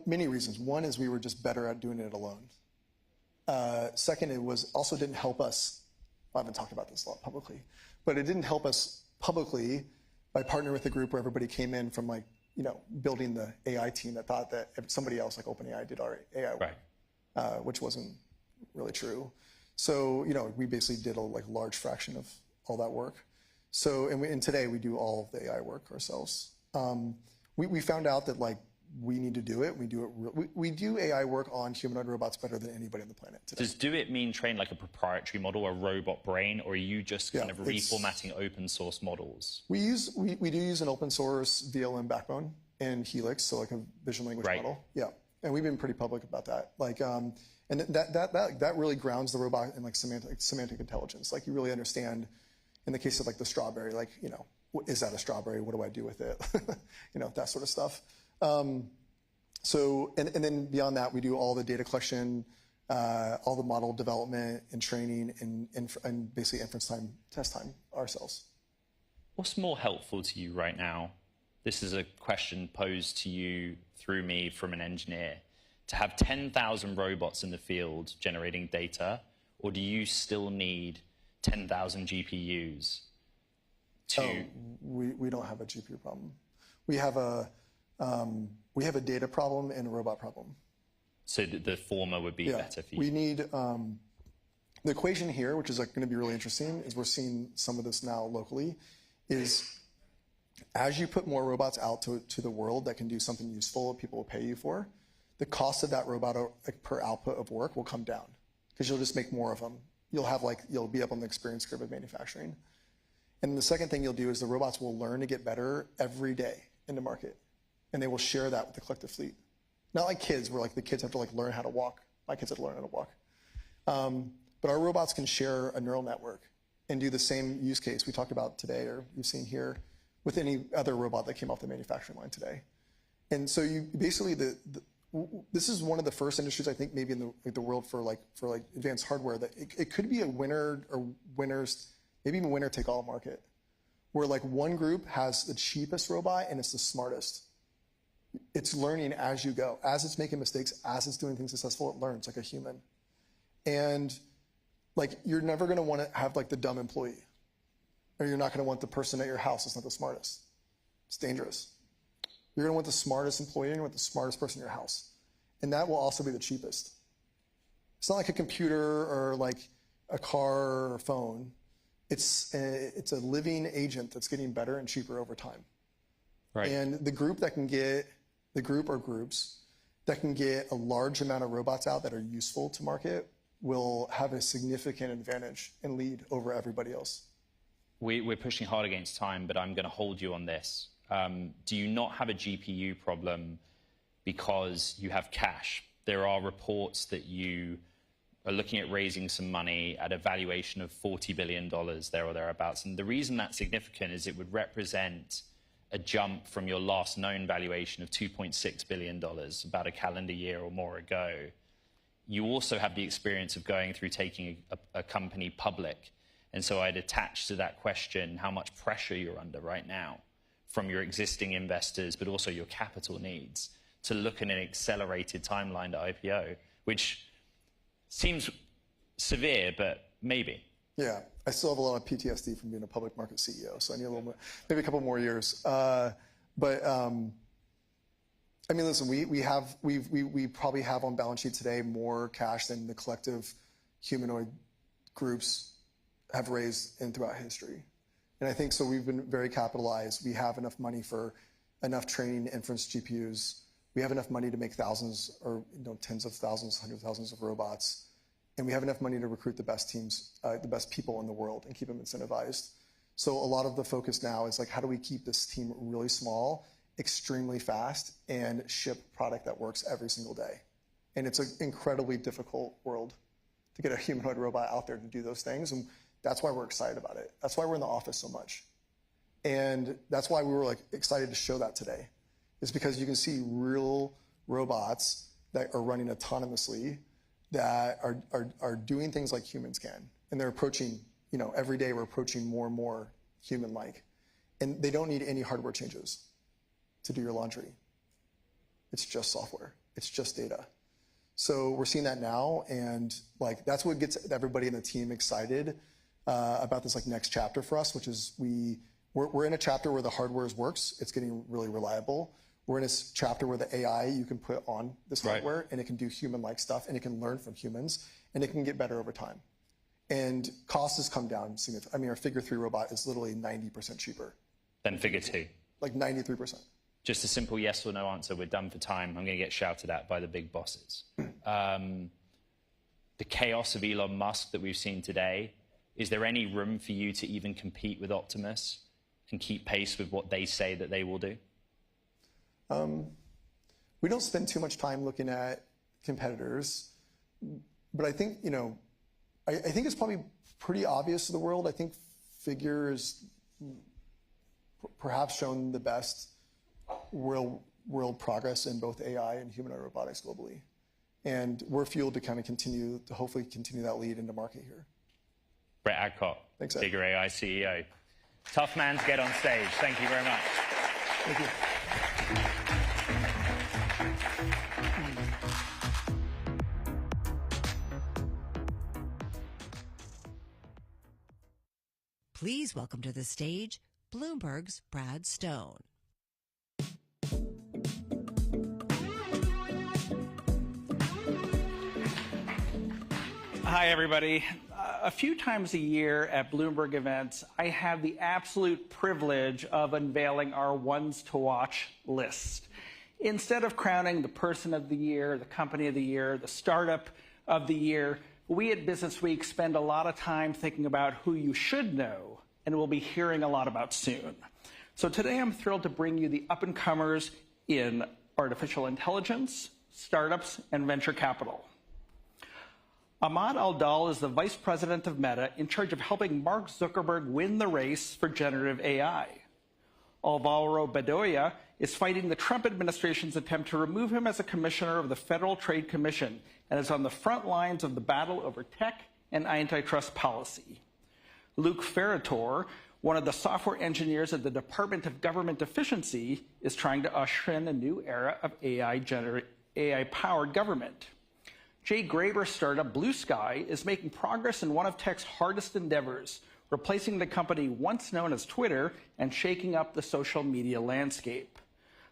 Many reasons. One is we were just better at doing it alone. Second, it also didn't help us. I haven't talked about this a lot publicly, but it didn't help us publicly by partnering with a group where everybody came in from building the AI team that thought that if somebody else like OpenAI did our AI work, which wasn't really true. So, we basically did a large fraction of all that work. So, and today we do all of the AI work ourselves. We found out that we need to do it. We do AI work on humanoid robots better than anybody on the planet today. Does do it mean train like a proprietary model, a robot brain, or are you just kind of reformatting open source models? We do use an open source VLM backbone and Helix, so like a vision language model. Yeah, and we've been pretty public about that. And that really grounds the robot in semantic intelligence. You really understand, in the case of the strawberry, is that a strawberry? What do I do with it? That sort of stuff. So then beyond that, we do all the data collection, all the model development and training, and basically inference time, test time ourselves. What's more helpful to you right now? This is a question posed to you through me from an engineer. To have 10,000 robots in the field generating data, or do you still need 10,000 GPUs? We don't have a GPU problem. We have a data problem and a robot problem. So the former would be better for you. We need the equation here, which is going to be really interesting, is we're seeing some of this now locally, is as you put more robots out to the world that can do something useful people will pay you for, the cost of that robot per output of work will come down because you'll just make more of them. You'll be up on the experience curve of manufacturing. And the second thing you'll do is the robots will learn to get better every day in the market, and they will share that with the collective fleet. Not like kids, where the kids have to learn how to walk. My kids have to learn how to walk. But our robots can share a neural network and do the same use case we talked about today, or you've seen here, with any other robot that came off the manufacturing line today. And so you basically this is one of the first industries, I think, maybe in the world for advanced hardware that it could be a winner or winners, maybe even winner take all market, where one group has the cheapest robot and it's the smartest. It's learning as you go. As it's making mistakes, as it's doing things successful, it learns like a human. And you're never going to want to have the dumb employee, or you're not going to want the person at your house that's not the smartest. It's dangerous. You're going to want the smartest employee, you're going to want the smartest person in your house. And that will also be the cheapest. It's not like a computer or a car or a phone. It's a living agent that's getting better and cheaper over time. Right. And the group or groups that can get a large amount of robots out that are useful to market will have a significant advantage and lead over everybody else. We're pushing hard against time, but I'm going to hold you on this. Do you not have a GPU problem because you have cash? There are reports that you are looking at raising some money at a valuation of $40 billion, there or thereabouts. And the reason that's significant is it would represent a jump from your last known valuation of $2.6 billion, about a calendar year or more ago. You also have the experience of going through taking a company public. And so I'd attach to that question how much pressure you're under right now from your existing investors, but also your capital needs, to look at an accelerated timeline to IPO, which seems severe, but maybe. Yeah, I still have a lot of PTSD from being a public market CEO, so I need a little more, maybe a couple more years. I mean, listen, we probably have on balance sheet today more cash than the collective humanoid groups have raised throughout history. And I think so we've been very capitalized. We have enough money for enough training inference GPUs. We have enough money to make thousands or tens of thousands, hundreds of thousands of robots. And we have enough money to recruit the best teams, the best people in the world, and keep them incentivized. So a lot of the focus now is how do we keep this team really small, extremely fast, and ship product that works every single day. And it's an incredibly difficult world to get a humanoid robot out there to do those things. And that's why we're excited about it. That's why we're in the office so much. And that's why we were excited to show that today. It's because you can see real robots that are running autonomously that are doing things like humans can. And they're approaching, every day we're approaching more and more human-like. And they don't need any hardware changes to do your laundry. It's just software. It's just data. So we're seeing that now, and that's what gets everybody in the team excited about this next chapter for us, which is we're in a chapter where the hardware works. It's getting really reliable. We're in a chapter where the AI you can put on this hardware, and it can do human-like stuff, and it can learn from humans, and it can get better over time. And cost has come down significantly. I mean, our Figure 3 robot is literally 90% cheaper. Than Figure 2? Like 93%. Just a simple yes or no answer. We're done for time. I'm going to get shouted at by the big bosses. The chaos of Elon Musk that we've seen today, is there any room for you to even compete with Optimus and keep pace with what they say that they will do? We don't spend too much time looking at competitors, but I think, I think it's probably pretty obvious to the world. I think Figure is perhaps shown the best world progress in both AI and humanoid robotics globally. And we're fueled to kind of hopefully continue that lead into market here. Brett Adcock, thanks, Ed. Figure AI CEO. Tough man to get on stage. Thank you very much. Thank you. Please welcome to the stage Bloomberg's Brad Stone. Hi, everybody. A few times a year at Bloomberg events, I have the absolute privilege of unveiling our ones to watch list. Instead of crowning the person of the year, the company of the year, the startup of the year, we at Business Week spend a lot of time thinking about who you should know and will be hearing a lot about soon. So today I'm thrilled to bring you the up-and-comers in artificial intelligence, startups, and venture capital. Ahmad Aldal is the vice president of Meta in charge of helping Mark Zuckerberg win the race for generative AI. Alvaro Bedoya is fighting the Trump administration's attempt to remove him as a commissioner of the Federal Trade Commission and is on the front lines of the battle over tech and antitrust policy. Luke Ferrator, one of the software engineers at the Department of Government Efficiency, is trying to usher in a new era of AI-powered government. Jay Graber's startup, Blue Sky, is making progress in one of tech's hardest endeavors, replacing the company once known as Twitter and shaking up the social media landscape.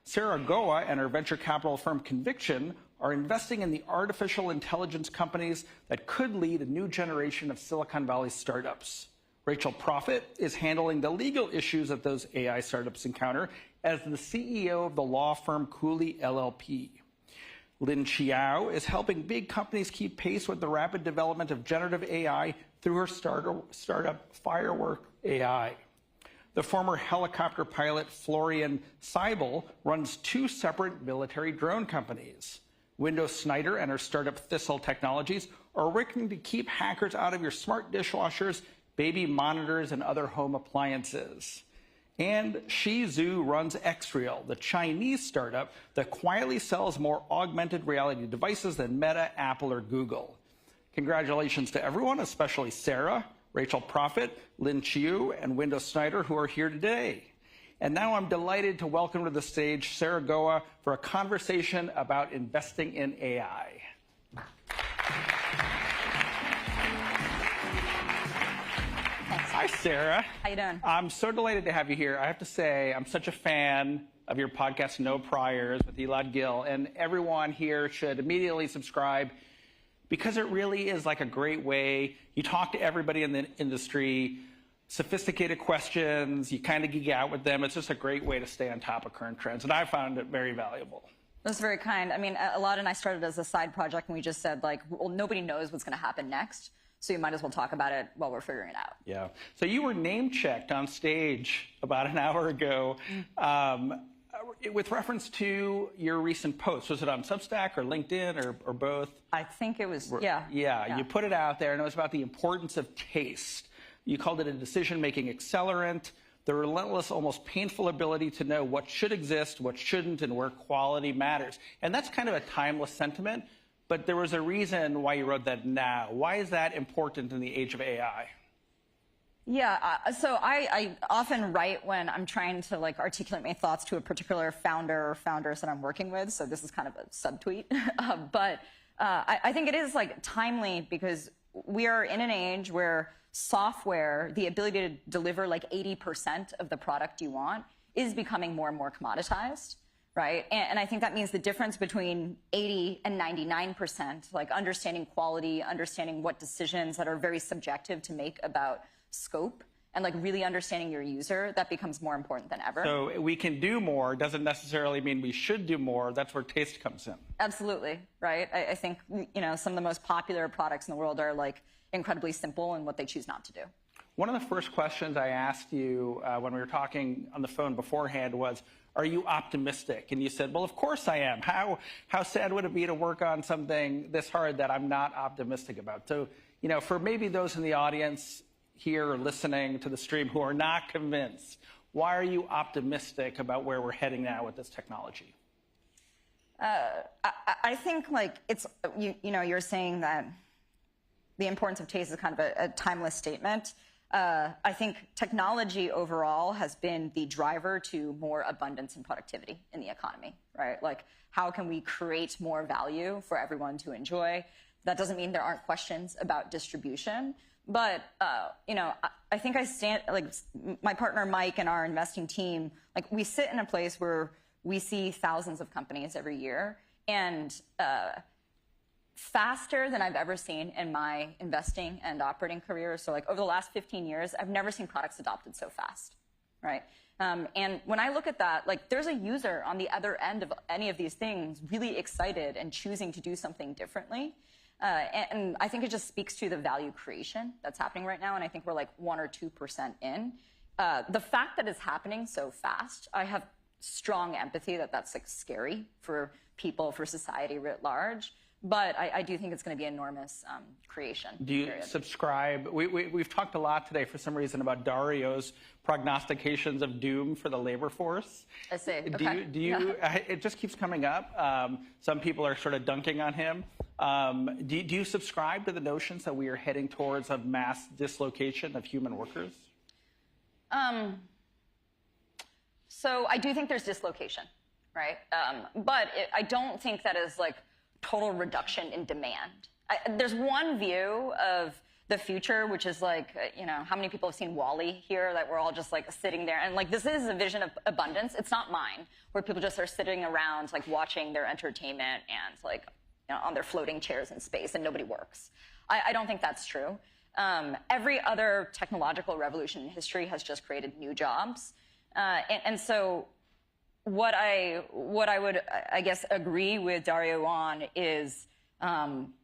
Sarah Goa and her venture capital firm Conviction are investing in the artificial intelligence companies that could lead a new generation of Silicon Valley startups. Rachel Profit is handling the legal issues that those AI startups encounter as the CEO of the law firm Cooley LLP. Lin Chiao is helping big companies keep pace with the rapid development of generative AI through her startup Firework AI. The former helicopter pilot Florian Seibel runs two separate military drone companies. Window Snyder and her startup Thistle Technologies are working to keep hackers out of your smart dishwashers, baby monitors, and other home appliances. And Shizhu runs Xreal, the Chinese startup that quietly sells more augmented reality devices than Meta, Apple, or Google. Congratulations to everyone, especially Sarah, Rachel Profit, Lin Chiu, and Window Snyder, who are here today. And now I'm delighted to welcome to the stage Sarah Goa for a conversation about investing in AI. Hi, Sarah. How you doing? I'm so delighted to have you here. I have to say, I'm such a fan of your podcast, No Priors, with Elad Gil, and everyone here should immediately subscribe because it really is like a great way. You talk to everybody in the industry, sophisticated questions, you kind of geek out with them. It's just a great way to stay on top of current trends, and I found it very valuable. That's very kind. I mean, Elad and I started as a side project, and we just said, like, well, nobody knows what's going to happen next. So you might as well talk about it while we're figuring it out. Yeah. So you were name-checked on stage about an hour ago with reference to your recent post. Was it on Substack or LinkedIn or both? I think it was, yeah. Yeah, you put it out there, and it was about the importance of taste. You called it a decision-making accelerant, the relentless, almost painful ability to know what should exist, what shouldn't, and where quality matters. And that's kind of a timeless sentiment. But there was a reason why you wrote that now. Why is that important in the age of AI? Yeah, so I often write when I'm trying to articulate my thoughts to a particular founder or founders that I'm working with. So this is kind of a subtweet. But I think it is timely because we are in an age where software, the ability to deliver 80% of the product you want, is becoming more and more commoditized. right? And I think that means the difference between 80 and 99%, like understanding quality, understanding what decisions that are very subjective to make about scope, and like really understanding your user, that becomes more important than ever. So we can do more doesn't necessarily mean we should do more. That's where taste comes in. Absolutely, right? I think, you know, some of the most popular products in the world are like incredibly simple in what they choose not to do. One of the first questions I asked you when we were talking on the phone beforehand was, are you optimistic? And you said, well, of course I am. How sad would it be to work on something this hard that I'm not optimistic about? So, you know, for maybe those in the audience here or listening to the stream who are not convinced, why are you optimistic about where we're heading now with this technology? I think like it's, you know, you're saying that the importance of taste is kind of a timeless statement. I think technology overall has been the driver to more abundance and productivity in the economy, right? Like, how can we create more value for everyone to enjoy? That doesn't mean there aren't questions about distribution, but, you know, I think I stand, like, my partner Mike and our investing team, like, we sit in a place where we see thousands of companies every year, and faster than I've ever seen in my investing and operating career. So like over the last 15 years, I've never seen products adopted so fast, right? And when I look at that, like there's a user on the other end of any of these things really excited and choosing to do something differently. And I think it just speaks to the value creation that's happening right now. And I think we're like 1 or 2% in. The fact that it's happening so fast, I have strong empathy that that's like scary for people, for society writ large. But I do think it's going to be enormous creation. Do you subscribe? We've talked a lot today for some reason about Dario's prognostications of doom for the labor force. I see. Okay. Do you it just keeps coming up. Some people are sort of dunking on him. Do you subscribe to the notions that we are heading towards a mass dislocation of human workers? So I do think there's dislocation, right? But I don't think that is like total reduction in demand. There's one view of the future, which is like, you know, how many people have seen WALL-E here, that we're all just like sitting there, and like this is a vision of abundance. It's not mine, where people just are sitting around like watching their entertainment and like, you know, on their floating chairs in space and nobody works. I don't think that's true. Every other technological revolution in history has just created new jobs. And so what I would, I guess, agree with Dario on is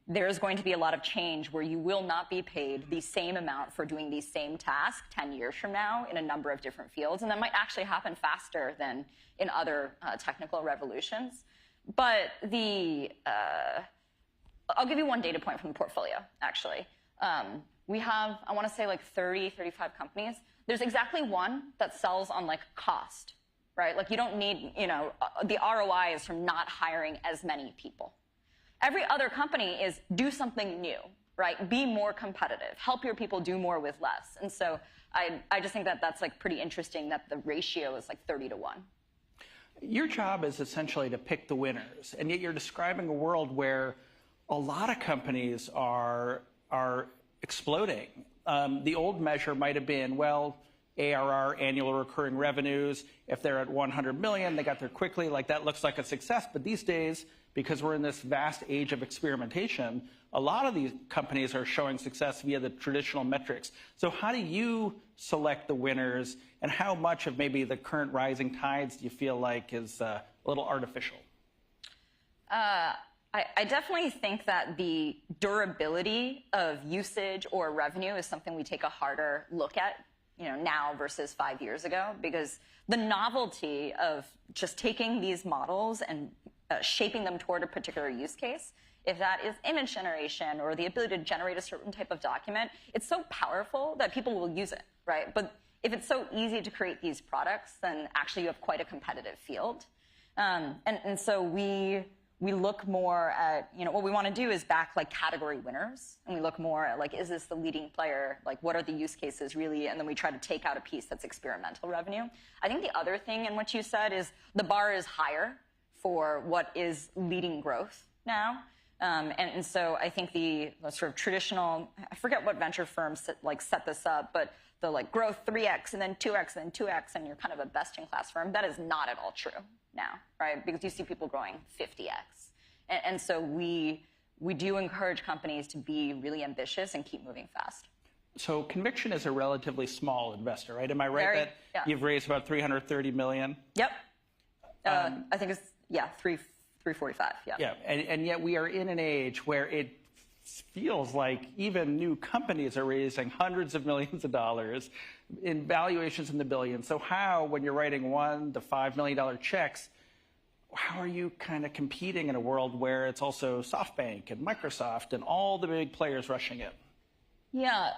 there's going to be a lot of change where you will not be paid the same amount for doing the same task 10 years from now in a number of different fields. And that might actually happen faster than in other technical revolutions. But I'll give you one data point from the portfolio, actually. We have, I want to say, like 30, 35 companies. There's exactly one that sells on like cost. Right? Like you don't need, you know, the ROI is from not hiring as many people. Every other company is do something new, right? Be more competitive. Help your people do more with less. And so I just think that that's like pretty interesting that the ratio is like 30 to 1. Your job is essentially to pick the winners, and yet you're describing a world where a lot of companies are exploding. The old measure might have been, well, ARR, annual recurring revenues. If they're at 100 million, they got there quickly. Like that looks like a success. But these days, because we're in this vast age of experimentation, a lot of these companies are showing success via the traditional metrics. So how do you select the winners, and how much of maybe the current rising tides do you feel like is a little artificial? I definitely think that the durability of usage or revenue is something we take a harder look at, you know, now versus 5 years ago, because the novelty of just taking these models and shaping them toward a particular use case, if that is image generation or the ability to generate a certain type of document, it's so powerful that people will use it, right? But if it's so easy to create these products, then actually you have quite a competitive field. And so we look more at, you know, what we want to do is back like category winners, and we look more at like, is this the leading player? Like, what are the use cases really? And then we try to take out a piece that's experimental revenue. I think the other thing in what you said is the bar is higher for what is leading growth now. And so I think the sort of traditional, I forget what venture firms set this up, but the like growth 3x and then 2x and then 2x, and you're kind of a best-in-class firm. That is not at all true. now, right? Because you see people growing 50x. And so we do encourage companies to be really ambitious and keep moving fast. So Conviction is a relatively small investor, right? Am I right that you've raised about $330 million? Yep. I think it's, 345, yeah. Yeah, and yet we are in an age where it feels like even new companies are raising hundreds of millions of dollars in valuations in the billions. So how, when you're writing $1 to $5 million checks, how are you kind of competing in a world where it's also SoftBank and Microsoft and all the big players rushing in? Yeah,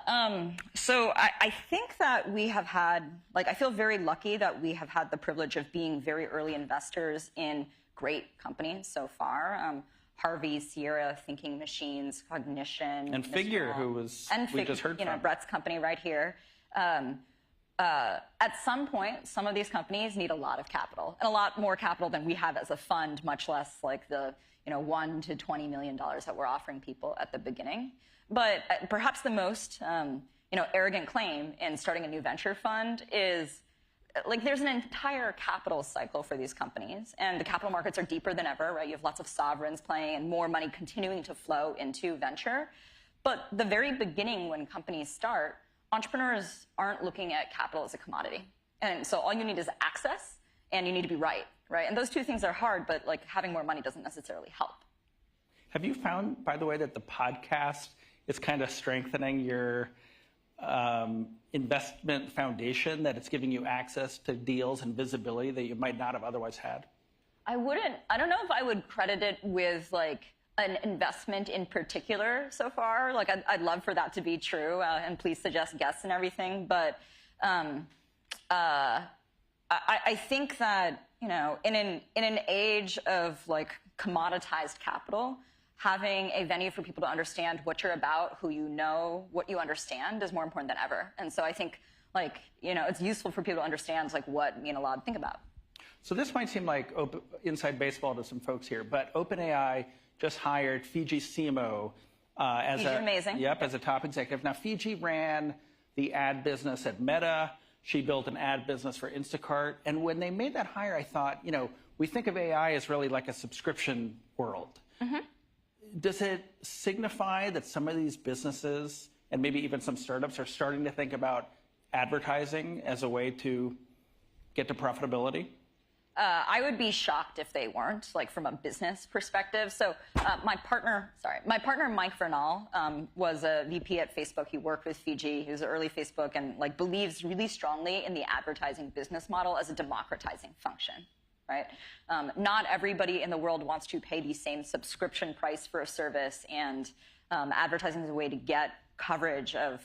so I think that we have had, I feel very lucky that we have had the privilege of being very early investors in great companies so far. Harvey, Sierra, Thinking Machines, Cognition. And Figure, who was, we just heard from. Brett's company right here. At some point, some of these companies need a lot of capital, and a lot more capital than we have as a fund, much less like the $1 to $20 million that we're offering people at the beginning. But perhaps the most arrogant claim in starting a new venture fund is there's an entire capital cycle for these companies, and the capital markets are deeper than ever, right? You have lots of sovereigns playing and more money continuing to flow into venture. But the very beginning, when companies start, entrepreneurs aren't looking at capital as a commodity. And so all you need is access, and you need to be right? And those two things are hard, but having more money doesn't necessarily help. Have you found, by the way, that the podcast is kind of strengthening your investment foundation, that it's giving you access to deals and visibility that you might not have otherwise had? I don't know if I would credit it with an investment in particular so far. I'd love for that to be true, and please suggest guests and everything. But I think that, in an age of commoditized capital, having a venue for people to understand what you're about, who you know, what you understand is more important than ever. And so I think, it's useful for people to understand, what me and Elad think about. So this might seem like inside baseball to some folks here, but OpenAI just hired Fiji Simo as a top executive. Now, Fiji ran the ad business at Meta. She built an ad business for Instacart. And when they made that hire, I thought, we think of AI as really like a subscription world. Mm-hmm. Does it signify that some of these businesses and maybe even some startups are starting to think about advertising as a way to get to profitability? I would be shocked if they weren't, from a business perspective. So my partner Mike Vernal was a VP at Facebook. He worked with Fiji. He was early Facebook and believes really strongly in the advertising business model as a democratizing function. Right? Not everybody in the world wants to pay the same subscription price for a service, and advertising is a way to get coverage of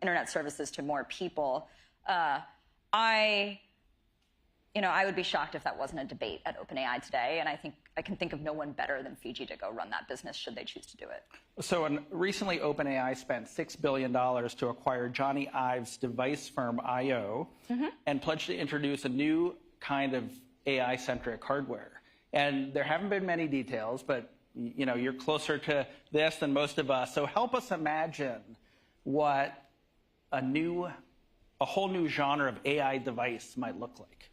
internet services to more people. I would be shocked if that wasn't a debate at OpenAI today, and I can think of no one better than Fiji to go run that business should they choose to do it. So recently OpenAI spent $6 billion to acquire Johnny Ive's device firm IO, and pledged to introduce a new kind of AI-centric hardware. And there haven't been many details, but you're closer to this than most of us. So help us imagine what a whole new genre of AI device might look like.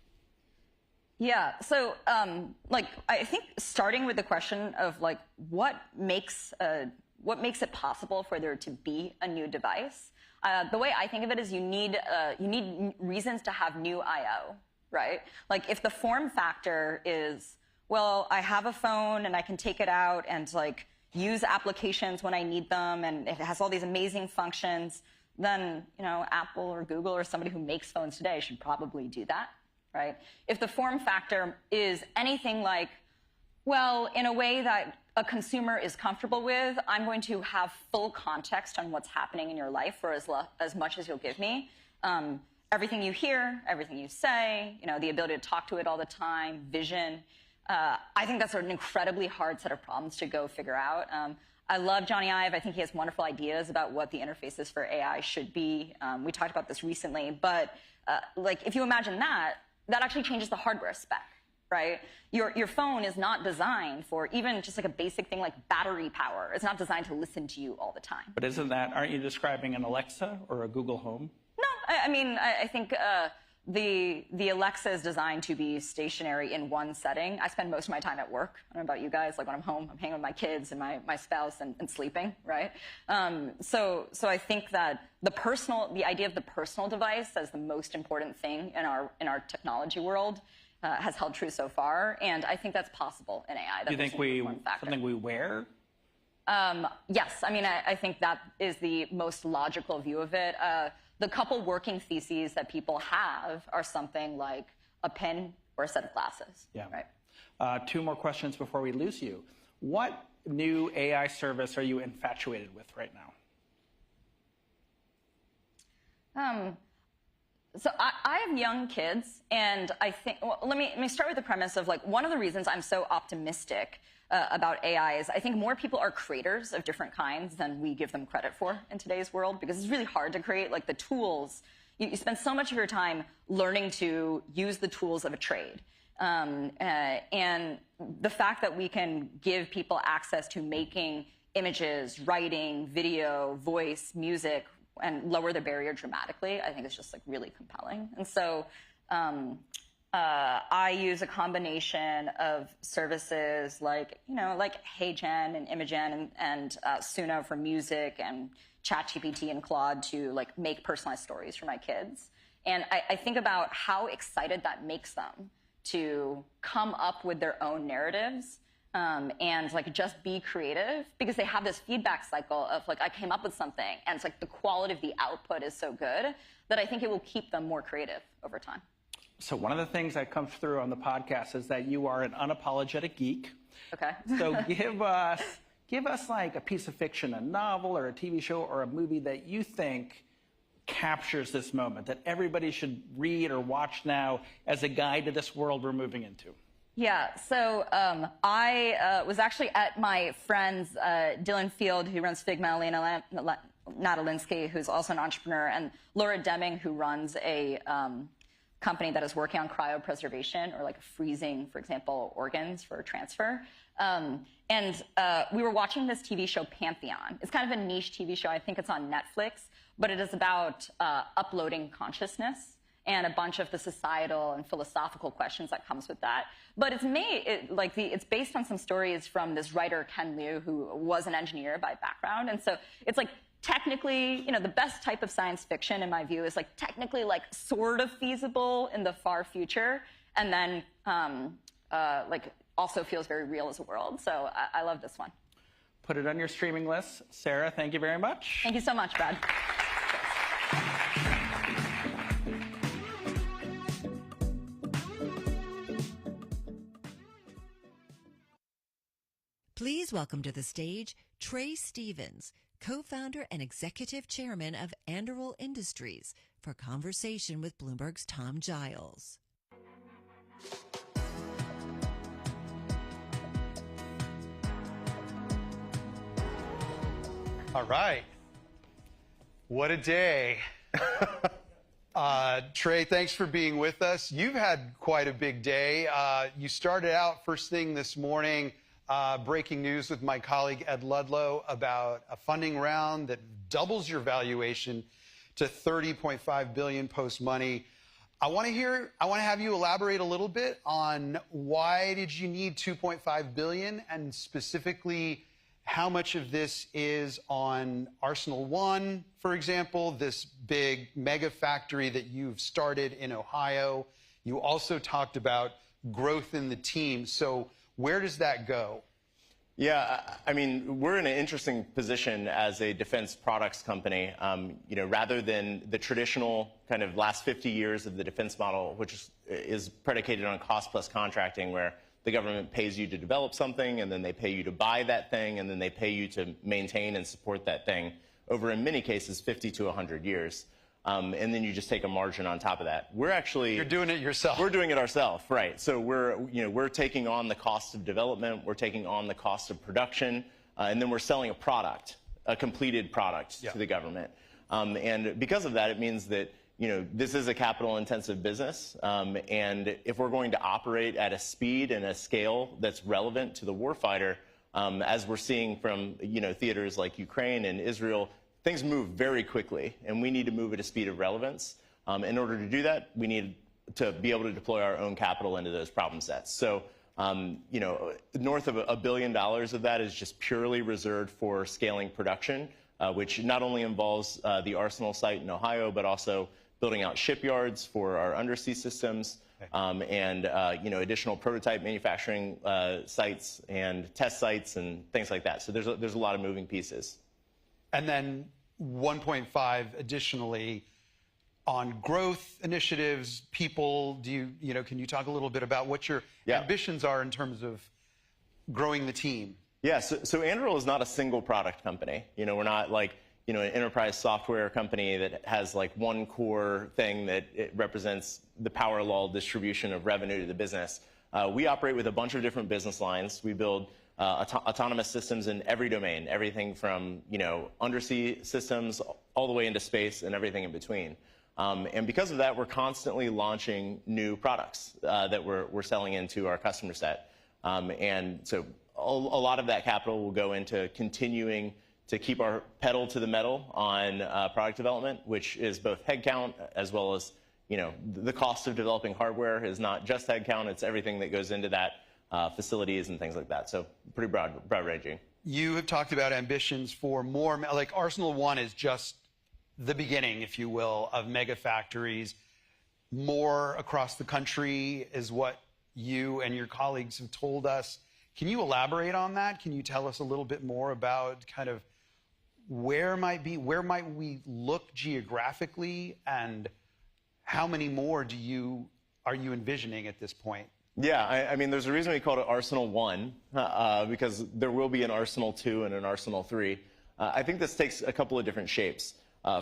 Yeah, so I think starting with the question of what makes it possible for there to be a new device, the way I think of it is you need reasons to have new I/O. Right? If the form factor is, well, I have a phone and I can take it out and use applications when I need them, and it has all these amazing functions, then, Apple or Google or somebody who makes phones today should probably do that, right? If the form factor is anything well, in a way that a consumer is comfortable with, I'm going to have full context on what's happening in your life for as much as you'll give me. Everything you hear, everything you say, the ability to talk to it all the time, vision. I think that's an incredibly hard set of problems to go figure out. I love Johnny Ive. I think he has wonderful ideas about what the interfaces for AI should be. We talked about this recently, but if you imagine that actually changes the hardware spec, right? Your phone is not designed for even just a basic thing like battery power. It's not designed to listen to you all the time. But aren't you describing an Alexa or a Google Home? No, I think the Alexa is designed to be stationary in one setting. I spend most of my time at work. I don't know about you guys. Like when I'm home, I'm hanging with my kids and my spouse and sleeping, right? So I think that the idea of the personal device as the most important thing in our technology world has held true so far, and I think that's possible in AI. Do you think something we wear? Yes, I mean I think that is the most logical view of it. The couple working theses that people have are something like a pen or a set of glasses. Yeah. Right. 2 more questions before we lose you. What new AI service are you infatuated with right now? So I have young kids, and I think, well, let me start with the premise of like one of the reasons I'm so optimistic about AI is I think more people are creators of different kinds than we give them credit for in today's world, because it's really hard to create like the tools. You spend so much of your time learning to use the tools of a trade. And the fact that we can give people access to making images, writing, video, voice, music, and lower the barrier dramatically, I think is just like really compelling. And so I use a combination of services like, like HeyGen and Imagen and Suno for music and ChatGPT and Claude to like make personalized stories for my kids. And I think about how excited that makes them to come up with their own narratives and like just be creative, because they have this feedback cycle of like, I came up with something, and it's like the quality of the output is so good that I think it will keep them more creative over time. So one of the things that comes through on the podcast is that you are an unapologetic geek. Okay. So give us like a piece of fiction, a novel or a TV show or a movie that you think captures this moment, that everybody should read or watch now as a guide to this world we're moving into. Yeah, so I was actually at my friend's Dylan Field, who runs Figma, Elena Nadalinsky, who's also an entrepreneur, and Laura Deming, who runs a company that is working on cryopreservation or like freezing, for example, organs for transfer. And we were watching this TV show, Pantheon. It's kind of a niche TV show. I think it's on Netflix, but it is about uploading consciousness and a bunch of the societal and philosophical questions that comes with that. But it's based on some stories from this writer, Ken Liu, who was an engineer by background. And so it's like technically, the best type of science fiction, in my view, is like technically like sort of feasible in the far future, and then like also feels very real as a world. So I love this one. Put it on your streaming list. Sarah, thank you very much. Thank you so much, Brad. Please welcome to the stage Trae Stevens, co-founder and executive chairman of Anduril Industries, for a conversation with Bloomberg's Tom Giles. All right. What a day. Trae, thanks for being with us. You've had quite a big day. You started out first thing this morning, breaking news with my colleague Ed Ludlow about a funding round that doubles your valuation to $30.5 billion post-money. I want to have you elaborate a little bit on why did you need $2.5 billion, and specifically how much of this is on Arsenal 1, for example, this big mega factory that you've started in Ohio. You also talked about growth in the team. So where does that go? Yeah, I mean, we're in an interesting position as a defense products company. Rather than the traditional kind of last 50 years of the defense model, which is predicated on cost plus contracting, where the government pays you to develop something, and then they pay you to buy that thing, and then they pay you to maintain and support that thing over, in many cases, 50 to 100 years. And then you just take a margin on top of that. You're doing it yourself. We're doing it ourselves, right? So we're taking on the cost of development, we're taking on the cost of production, and then we're selling a product, a completed product to the government. And because of that, it means that this is a capital-intensive business, and if we're going to operate at a speed and a scale that's relevant to the warfighter, as we're seeing from theaters like Ukraine and Israel, things move very quickly, and we need to move at a speed of relevance. In order to do that, we need to be able to deploy our own capital into those problem sets. So, north of $1 billion of that is just purely reserved for scaling production, which not only involves the Arsenal site in Ohio, but also building out shipyards for our undersea systems, and additional prototype manufacturing sites and test sites and things like that. So there's a lot of moving pieces. And then 1.5 additionally on growth initiatives, people. Can you talk a little bit about what your ambitions are in terms of growing the team? Yeah, so Anduril is not a single product company. We're not like an enterprise software company that has like one core thing that it represents the power law distribution of revenue to the business. We operate with a bunch of different business lines. We build autonomous systems in every domain, everything from undersea systems all the way into space and everything in between. And because of that, we're constantly launching new products that we're selling into our customer set. And so a lot of that capital will go into continuing to keep our pedal to the metal on product development, which is both headcount as well as, the cost of developing hardware is not just headcount, it's everything that goes into that, facilities and things like that. So pretty broad ranging. You have talked about ambitions for more, like Arsenal 1 is just the beginning, if you will, of mega factories. More across the country is what you and your colleagues have told us. Can you elaborate on that? Can you tell us a little bit more about kind of where might we look geographically, and how many more are you envisioning at this point? Yeah, I mean, there's a reason we called it Arsenal 1, because there will be an Arsenal 2 and an Arsenal 3. I think this takes a couple of different shapes.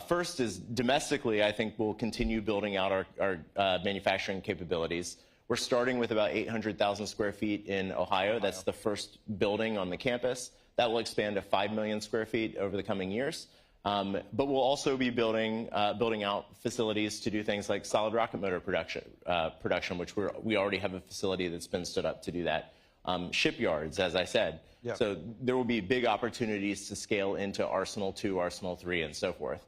First is domestically, I think we'll continue building out our manufacturing capabilities. We're starting with about 800,000 square feet in Ohio. That's the first building on the campus. That will expand to 5 million square feet over the coming years. But we'll also be building out facilities to do things like solid rocket motor production, which we already have a facility that's been stood up to do that. Shipyards, as I said. Yep. So there will be big opportunities to scale into Arsenal 2, Arsenal 3, and so forth.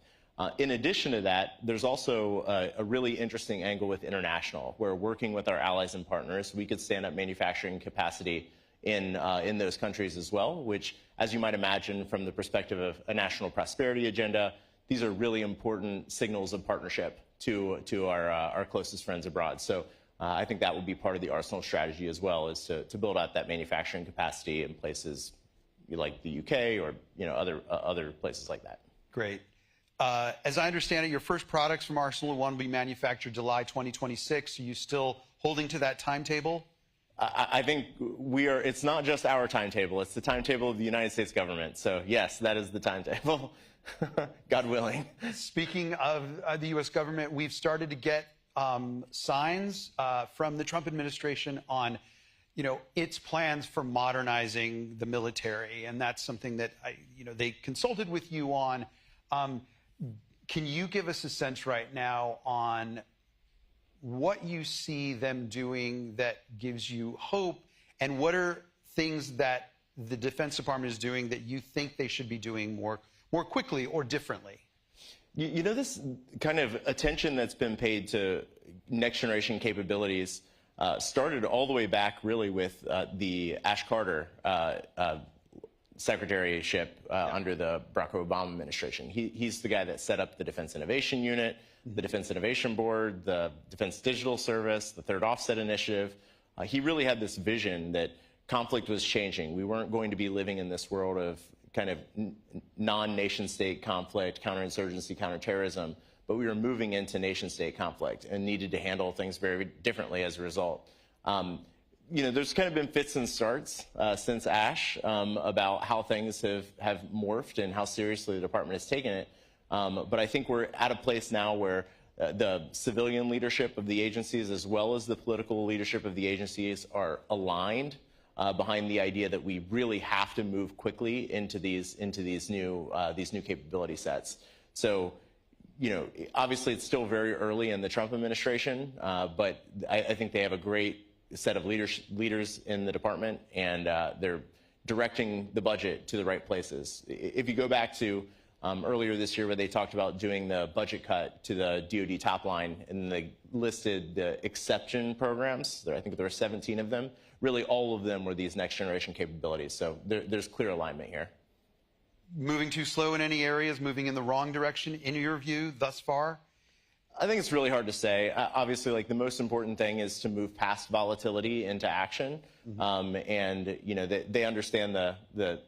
In addition to that, there's also a really interesting angle with international, where working with our allies and partners, we could stand up manufacturing capacity in those countries as well, which, as you might imagine, from the perspective of a national prosperity agenda, these are really important signals of partnership to our closest friends abroad. So I think that will be part of the Arsenal strategy as well, is to build out that manufacturing capacity in places like the UK or other places like that. Great. As I understand it, your first products from Arsenal 1 will be manufactured July 2026. Are you still holding to that timetable? I think we are. It's not just our timetable. It's the timetable of the United States government. So, yes, that is the timetable, God willing. Speaking of the U.S. government, we've started to get signs from the Trump administration on, its plans for modernizing the military. And that's something that, they consulted with you on. Can you give us a sense right now on what you see them doing that gives you hope, and what are things that the Defense Department is doing that you think they should be doing more quickly or differently? This kind of attention that's been paid to next generation capabilities started all the way back really with the Ash Carter secretaryship under the Barack Obama administration. He's the guy that set up the Defense Innovation Unit, the Defense Innovation Board, the Defense Digital Service, the Third Offset Initiative. He really had this vision that conflict was changing. We weren't going to be living in this world of kind of non-nation state conflict, counterinsurgency, counterterrorism, but we were moving into nation state conflict and needed to handle things very differently as a result. There's kind of been fits and starts since Ash about how things have morphed and how seriously the department has taken it. But I think we're at a place now where the civilian leadership of the agencies, as well as the political leadership of the agencies, are aligned behind the idea that we really have to move quickly into these new capability sets. So, obviously it's still very early in the Trump administration, but I think they have a great set of leaders in the department, and they're directing the budget to the right places. If you go back to earlier this year where they talked about doing the budget cut to the DoD top line, and they listed the exception programs. I think there are 17 of them. Really, all of them were these next generation capabilities. So there's clear alignment here. Moving too slow in any areas, moving in the wrong direction, in your view, thus far? I think it's really hard to say. Obviously, like, the most important thing is to move past volatility into action. And, you know, they understand the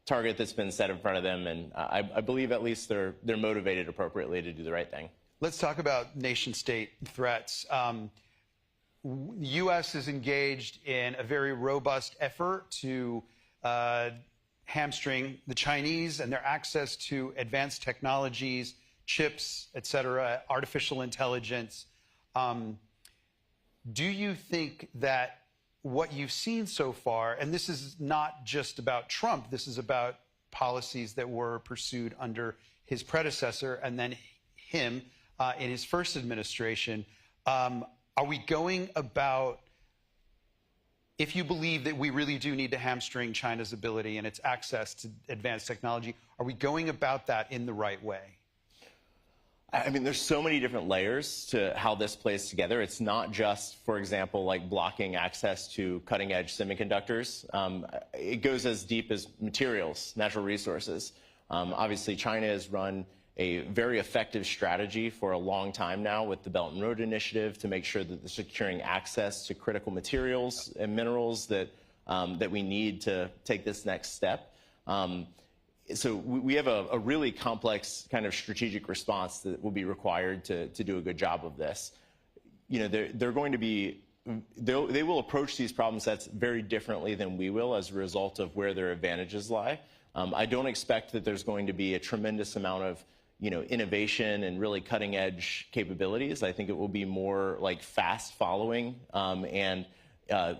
target that's been set in front of them. And I believe at least they're motivated appropriately to do the right thing. Let's talk about nation-state threats. The U.S. is engaged in a very robust effort to hamstring the Chinese and their access to advanced technologies, chips, et cetera, artificial intelligence. Do you think that what you've seen so far, and this is not just about Trump, this is about policies that were pursued under his predecessor and then him in his first administration, are we going about, if you believe that we really do need to hamstring China's ability and its access to advanced technology, are we going about that in the right way? I mean, there's so many different layers to how this plays together. It's not just, for example, like blocking access to cutting-edge semiconductors. It goes as deep as materials, natural resources. Obviously, China has run a very effective strategy for a long time now with the Belt and Road Initiative to make sure that they're securing access to critical materials and minerals that we need to take this next step. So we have a really complex kind of strategic response that will be required to do a good job of this. You know, they're going to be, they will approach these problem sets very differently than we will as a result of where their advantages lie. I don't expect that there's going to be a tremendous amount of, you know, innovation and really cutting edge capabilities. I think it will be more like fast following and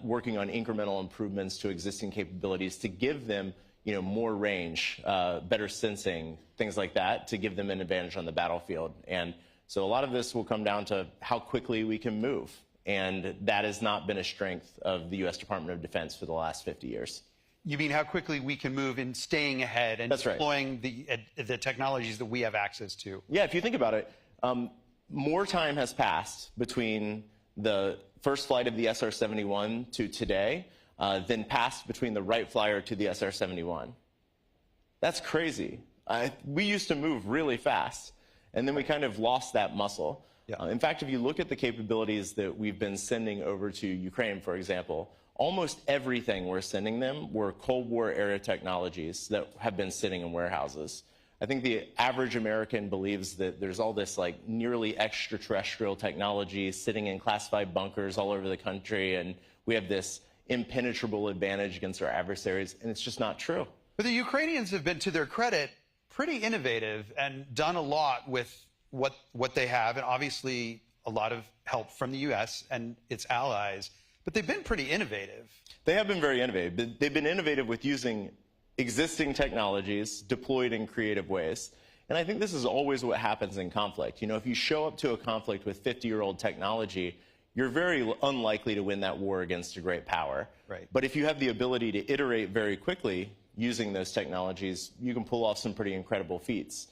working on incremental improvements to existing capabilities to give them, you know, more range, better sensing, things like that, to give them an advantage on the battlefield. And so a lot of this will come down to how quickly we can move. And that has not been a strength of the U.S. Department of Defense for the last 50 years. You mean how quickly we can move in staying ahead and deploying the technologies that we have access to? Yeah, if you think about it, more time has passed between the first flight of the SR-71 to today than passed between the Wright Flyer to the SR-71. That's crazy. We used to move really fast, and then we kind of lost that muscle. Yeah. In fact, if you look at the capabilities that we've been sending over to Ukraine, for example, almost everything we're sending them were Cold War-era technologies that have been sitting in warehouses. I think the average American believes that there's all this like nearly extraterrestrial technology sitting in classified bunkers all over the country, and we have this impenetrable advantage against our adversaries, and it's just not true. But the Ukrainians have been, to their credit, pretty innovative and done a lot with what they have, and obviously a lot of help from the U.S. and its allies. But they've been pretty innovative. They have been very innovative. They've been innovative with using existing technologies deployed in creative ways. And I think this is always what happens in conflict. You know, if you show up to a conflict with 50-year-old technology, you're very unlikely to win that war against a great power. Right. But if you have the ability to iterate very quickly using those technologies, you can pull off some pretty incredible feats.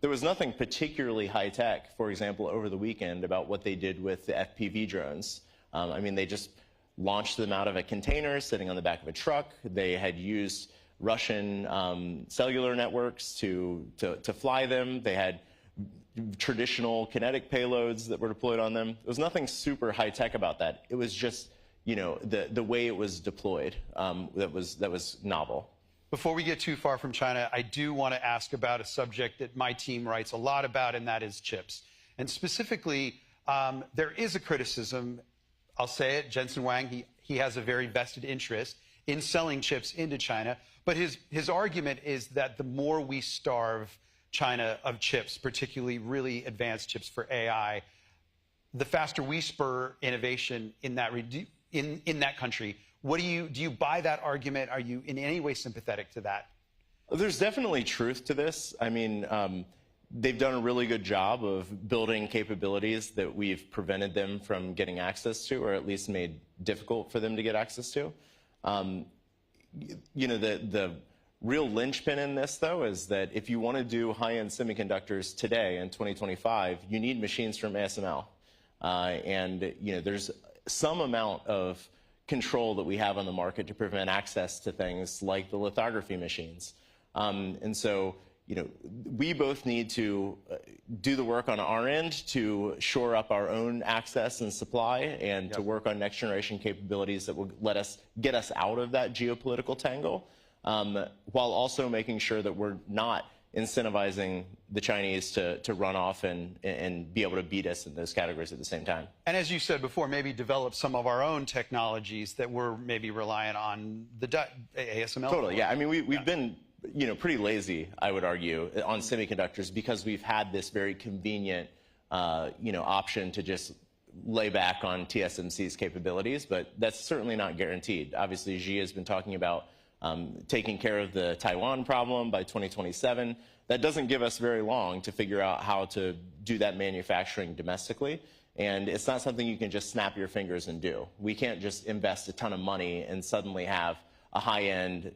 There was nothing particularly high-tech, for example, over the weekend about what they did with the FPV drones. I mean, they just launched them out of a container sitting on the back of a truck. They had used Russian cellular networks to fly them. They had traditional kinetic payloads that were deployed on them. There was nothing super high-tech about that. It was just, you know, the way it was deployed that was novel. Before we get too far from China, I do want to ask about a subject that my team writes a lot about, and that is chips. And specifically, there is a criticism, I'll say it, Jensen Huang, he has a very vested interest in selling chips into China. But his argument is that the more we starve China of chips, particularly really advanced chips for AI, the faster we spur innovation in that country. Do you buy that argument? Are you in any way sympathetic to that? There's definitely truth to this. I mean, they've done a really good job of building capabilities that we've prevented them from getting access to, or at least made difficult for them to get access to. You know, the real linchpin in this, though, is that if you want to do high-end semiconductors today in 2025, you need machines from ASML. And there's some amount of control that we have on the market to prevent access to things like the lithography machines. And so, we both need to do the work on our end to shore up our own access and supply and to work on next generation capabilities that will get us out of that geopolitical tangle, while also making sure that we're not incentivizing the Chinese to run off and be able to beat us in those categories at the same time. And as you said before, maybe develop some of our own technologies that we're maybe reliant on the ASML. Totally, yeah. I mean, we've been pretty lazy, I would argue, on semiconductors because we've had this very convenient, option to just lay back on TSMC's capabilities, but that's certainly not guaranteed. Obviously, Xi has been talking about taking care of the Taiwan problem by 2027. That doesn't give us very long to figure out how to do that manufacturing domestically. And it's not something you can just snap your fingers and do. We can't just invest a ton of money and suddenly have a high-end,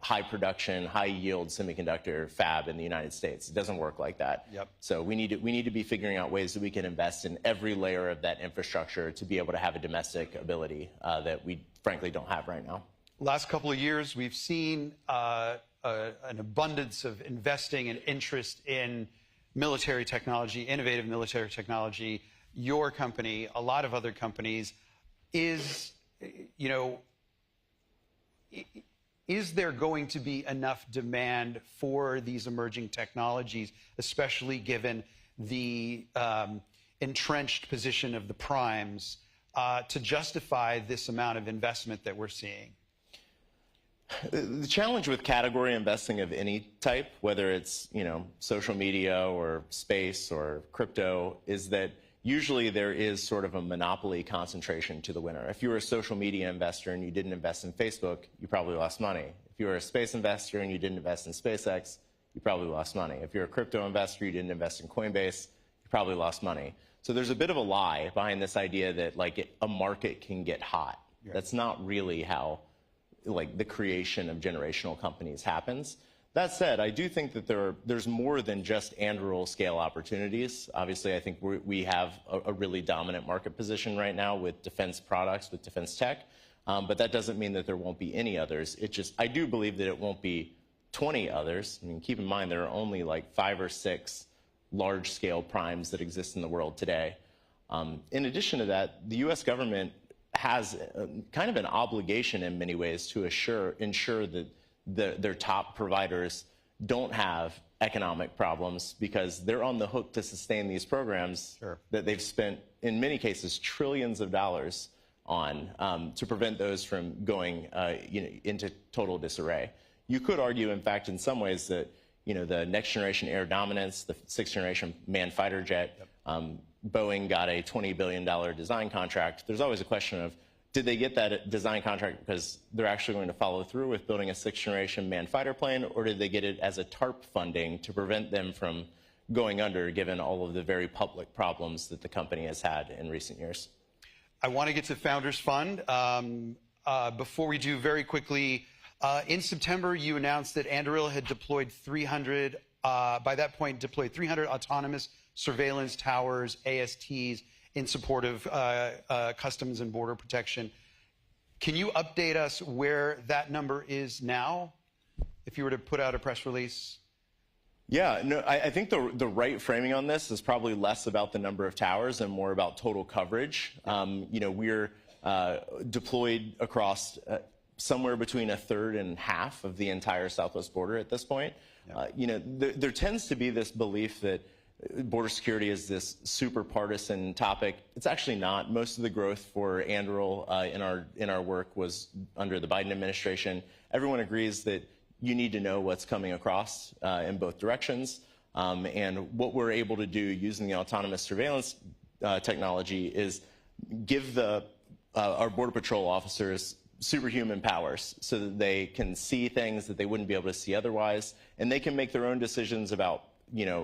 high production, high-yield semiconductor fab in the United States. It doesn't work like that. Yep. So we need to be figuring out ways that we can invest in every layer of that infrastructure to be able to have a domestic ability that we frankly don't have right now. Last couple of years, we've seen an abundance of investing and interest in military technology, innovative military technology. Your company, a lot of other companies, is there going to be enough demand for these emerging technologies, especially given the entrenched position of the primes, to justify this amount of investment that we're seeing? The challenge with category investing of any type, whether it's social media or space or crypto, is that usually there is sort of a monopoly concentration to the winner. If you were a social media investor and you didn't invest in Facebook, you probably lost money. If you were a space investor and you didn't invest in SpaceX, you probably lost money. If you're a crypto investor, you didn't invest in Coinbase, you probably lost money. So there's a bit of a lie behind this idea that a market can get hot. Yeah. That's not really how the creation of generational companies happens. That said, I do think that there's more than just Anduril scale opportunities. Obviously, I think we have a really dominant market position right now with defense products, with defense tech, but that doesn't mean that there won't be any others. I do believe that it won't be 20 others. I mean, keep in mind there are only 5 or 6 large-scale primes that exist in the world today. In addition to that, the U.S. government has kind of an obligation in many ways to ensure that their top providers don't have economic problems because they're on the hook to sustain these programs that they've spent, in many cases, trillions of dollars on to prevent those from going into total disarray. You could argue, in fact, in some ways that the next generation air dominance, the 6th generation manned fighter jet, Boeing got a $20 billion design contract. There's always a question of, did they get that design contract because they're actually going to follow through with building a 6th generation manned fighter plane, or did they get it as a TARP funding to prevent them from going under, given all of the very public problems that the company has had in recent years? I want to get to Founders Fund. Before we do, very quickly, in September, you announced that Anduril had deployed 300, by that point, deployed 300 autonomous surveillance towers, ASTs, in support of customs and border protection. Can you update us where that number is now, if you were to put out a press release? Yeah, no, I think the right framing on this is probably less about the number of towers and more about total coverage. We're deployed across somewhere between a third and half of the entire southwest border at this point. There tends to be this belief that border security is this super partisan topic. It's actually not. Most of the growth for Anduril in our work was under the Biden administration. Everyone agrees that you need to know what's coming across in both directions. And what we're able to do using the autonomous surveillance technology is give our Border Patrol officers superhuman powers so that they can see things that they wouldn't be able to see otherwise. And they can make their own decisions about,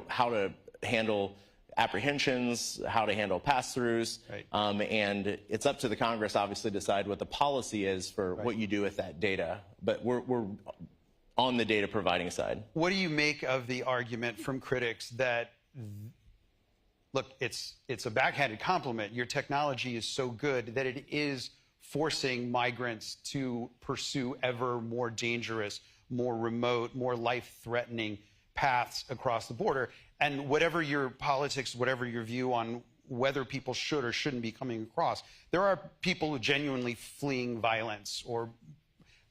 how to handle apprehensions, how to handle pass-throughs, and it's up to the Congress, obviously, to decide what the policy is for what you do with that data. But we're on the data providing side. What do you make of the argument from critics that, look, it's a backhanded compliment. Your technology is so good that it is forcing migrants to pursue ever more dangerous, more remote, more life-threatening paths across the border. And whatever your politics, whatever your view on whether people should or shouldn't be coming across, there are people who genuinely fleeing violence or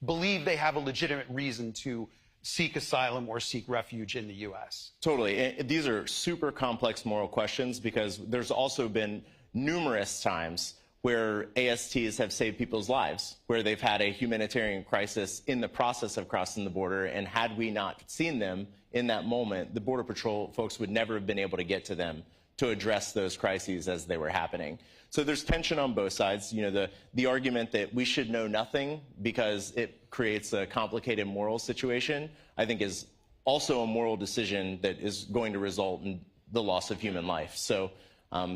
believe they have a legitimate reason to seek asylum or seek refuge in the U.S. Totally. These are super complex moral questions because there's also been numerous times where ASTs have saved people's lives, where they've had a humanitarian crisis in the process of crossing the border, and had we not seen them in that moment, the Border Patrol folks would never have been able to get to them to address those crises as they were happening. So there's tension on both sides. You know, the argument that we should know nothing because it creates a complicated moral situation, I think is also a moral decision that is going to result in the loss of human life. So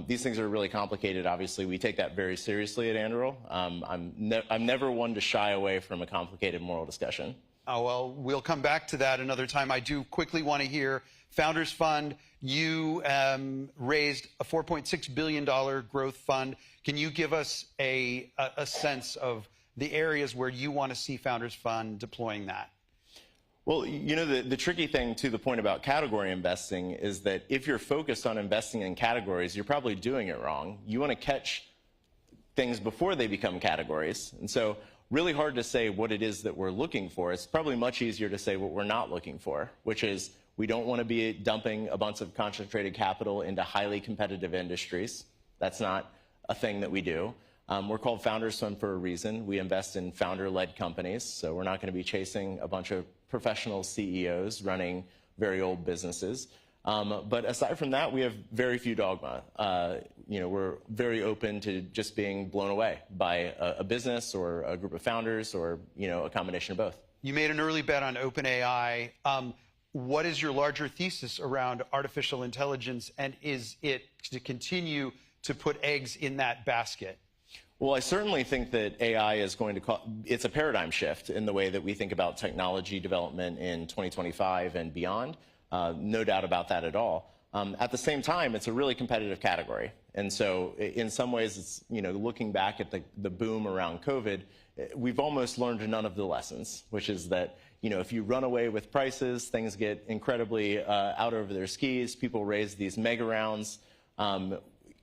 these things are really complicated. Obviously, we take that very seriously at Anduril. I'm never one to shy away from a complicated moral discussion. Oh, well, we'll come back to that another time. I do quickly want to hear Founders Fund. You raised a $4.6 billion growth fund. Can you give us a sense of the areas where you want to see Founders Fund deploying that? Well, you know, the tricky thing to the point about category investing is that if you're focused on investing in categories, you're probably doing it wrong. You want to catch things before they become categories. And so really hard to say what it is that we're looking for. It's probably much easier to say what we're not looking for, which is we don't want to be dumping a bunch of concentrated capital into highly competitive industries. That's not a thing that we do. We're called Founders Fund for a reason. We invest in founder-led companies, so we're not going to be chasing a bunch of professional CEOs running very old businesses. But aside from that, we have very few dogma. You know, we're very open to just being blown away by a business or a group of founders or, you know, a combination of both. You made an early bet on OpenAI. What is your larger thesis around artificial intelligence, and is it to continue to put eggs in that basket? Well, I certainly think that AI is going to it's a paradigm shift in the way that we think about technology development in 2025 and beyond. No doubt about that at all. At the same time, it's a really competitive category. And so in some ways, it's, you know, looking back at the boom around COVID, we've almost learned none of the lessons, which is that, you know, if you run away with prices, things get incredibly out over their skis. People raise these mega rounds.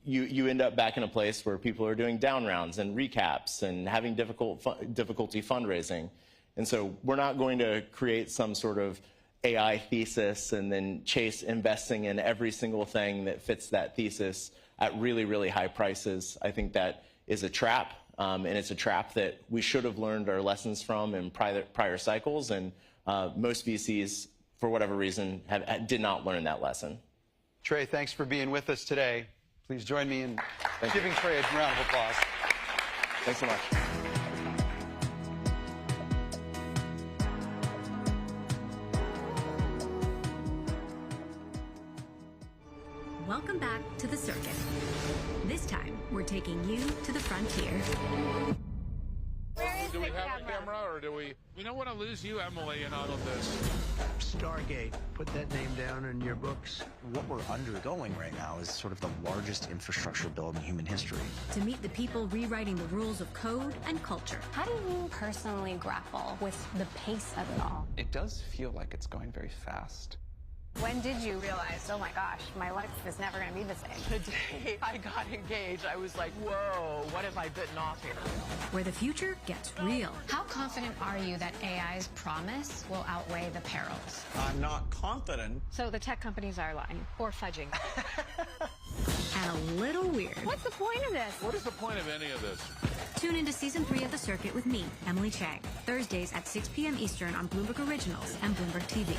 You end up back in a place where people are doing down rounds and recaps and having difficulty fundraising. And so we're not going to create some sort of AI thesis and then chase investing in every single thing that fits that thesis at really, really high prices. I think that is a trap, and it's a trap that we should have learned our lessons from in prior cycles, and most VCs, for whatever reason, did not learn that lesson. Trae, thanks for being with us today. Please join me in giving Trae a round of applause. Thanks so much. Welcome back to the circuit. This time, we're taking you to the frontier. Do we have a camera, or do we? We don't want to lose you, Emily, in all of this. Stargate. Put that name down in your books. What we're undergoing right now is sort of the largest infrastructure bill in human history. To meet the people rewriting the rules of code and culture. How do you personally grapple with the pace of it all? It does feel like it's going very fast. When did you realize, oh my gosh, my life is never going to be the same? The day I got engaged, I was like, whoa, what have I bitten off here? Where the future gets real. How confident are you that AI's promise will outweigh the perils? I'm not confident. So the tech companies are lying or fudging. And a little weird. What's the point of this? What is the point of any of this? Tune into Season 3 of The Circuit with me, Emily Chang, Thursdays at 6 p.m. Eastern on Bloomberg Originals and Bloomberg TV.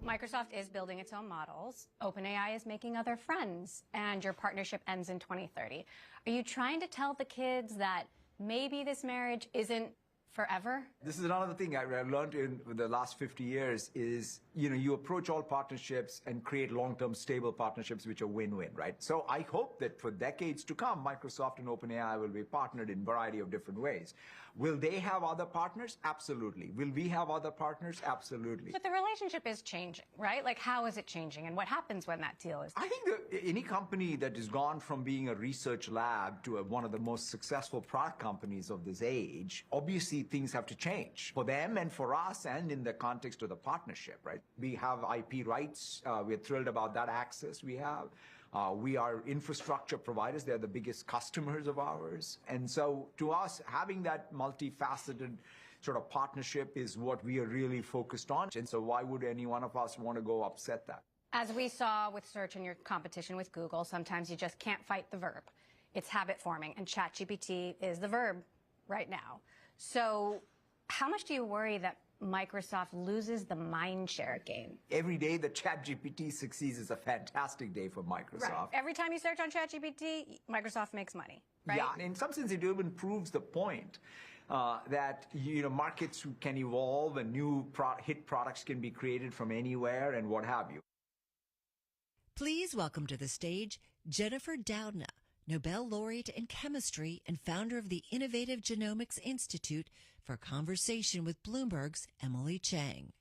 Microsoft is building its own models. OpenAI is making other friends, and your partnership ends in 2030. Are you trying to tell the kids that maybe this marriage isn't forever? This is another thing I learned in the last 50 years is, you approach all partnerships and create long-term stable partnerships which are win-win, right? So I hope that for decades to come, Microsoft and OpenAI will be partnered in a variety of different ways. Will they have other partners? Absolutely. Will we have other partners? Absolutely. But the relationship is changing, right? Like, how is it changing, and what happens when that deal is? I think that any company that has gone from being a research lab to one of the most successful product companies of this age, obviously things have to change for them and for us, and in the context of the partnership, right? We have IP rights. We're thrilled about that access we have. We are infrastructure providers. They're the biggest customers of ours. And so to us, having that multifaceted sort of partnership is what we are really focused on. And so why would any one of us want to go upset that? As we saw with search and your competition with Google, sometimes you just can't fight the verb. It's habit forming, and ChatGPT is the verb right now. So how much do you worry that Microsoft loses the mind share game? Every day that ChatGPT succeeds is a fantastic day for Microsoft. Right. Every time you search on ChatGPT, Microsoft makes money, right? Yeah, in some sense, it even proves the point that markets can evolve and new hit products can be created from anywhere and what have you. Please welcome to the stage Jennifer Doudna, Nobel laureate in chemistry and founder of the Innovative Genomics Institute, for a conversation with Bloomberg's Emily Chang.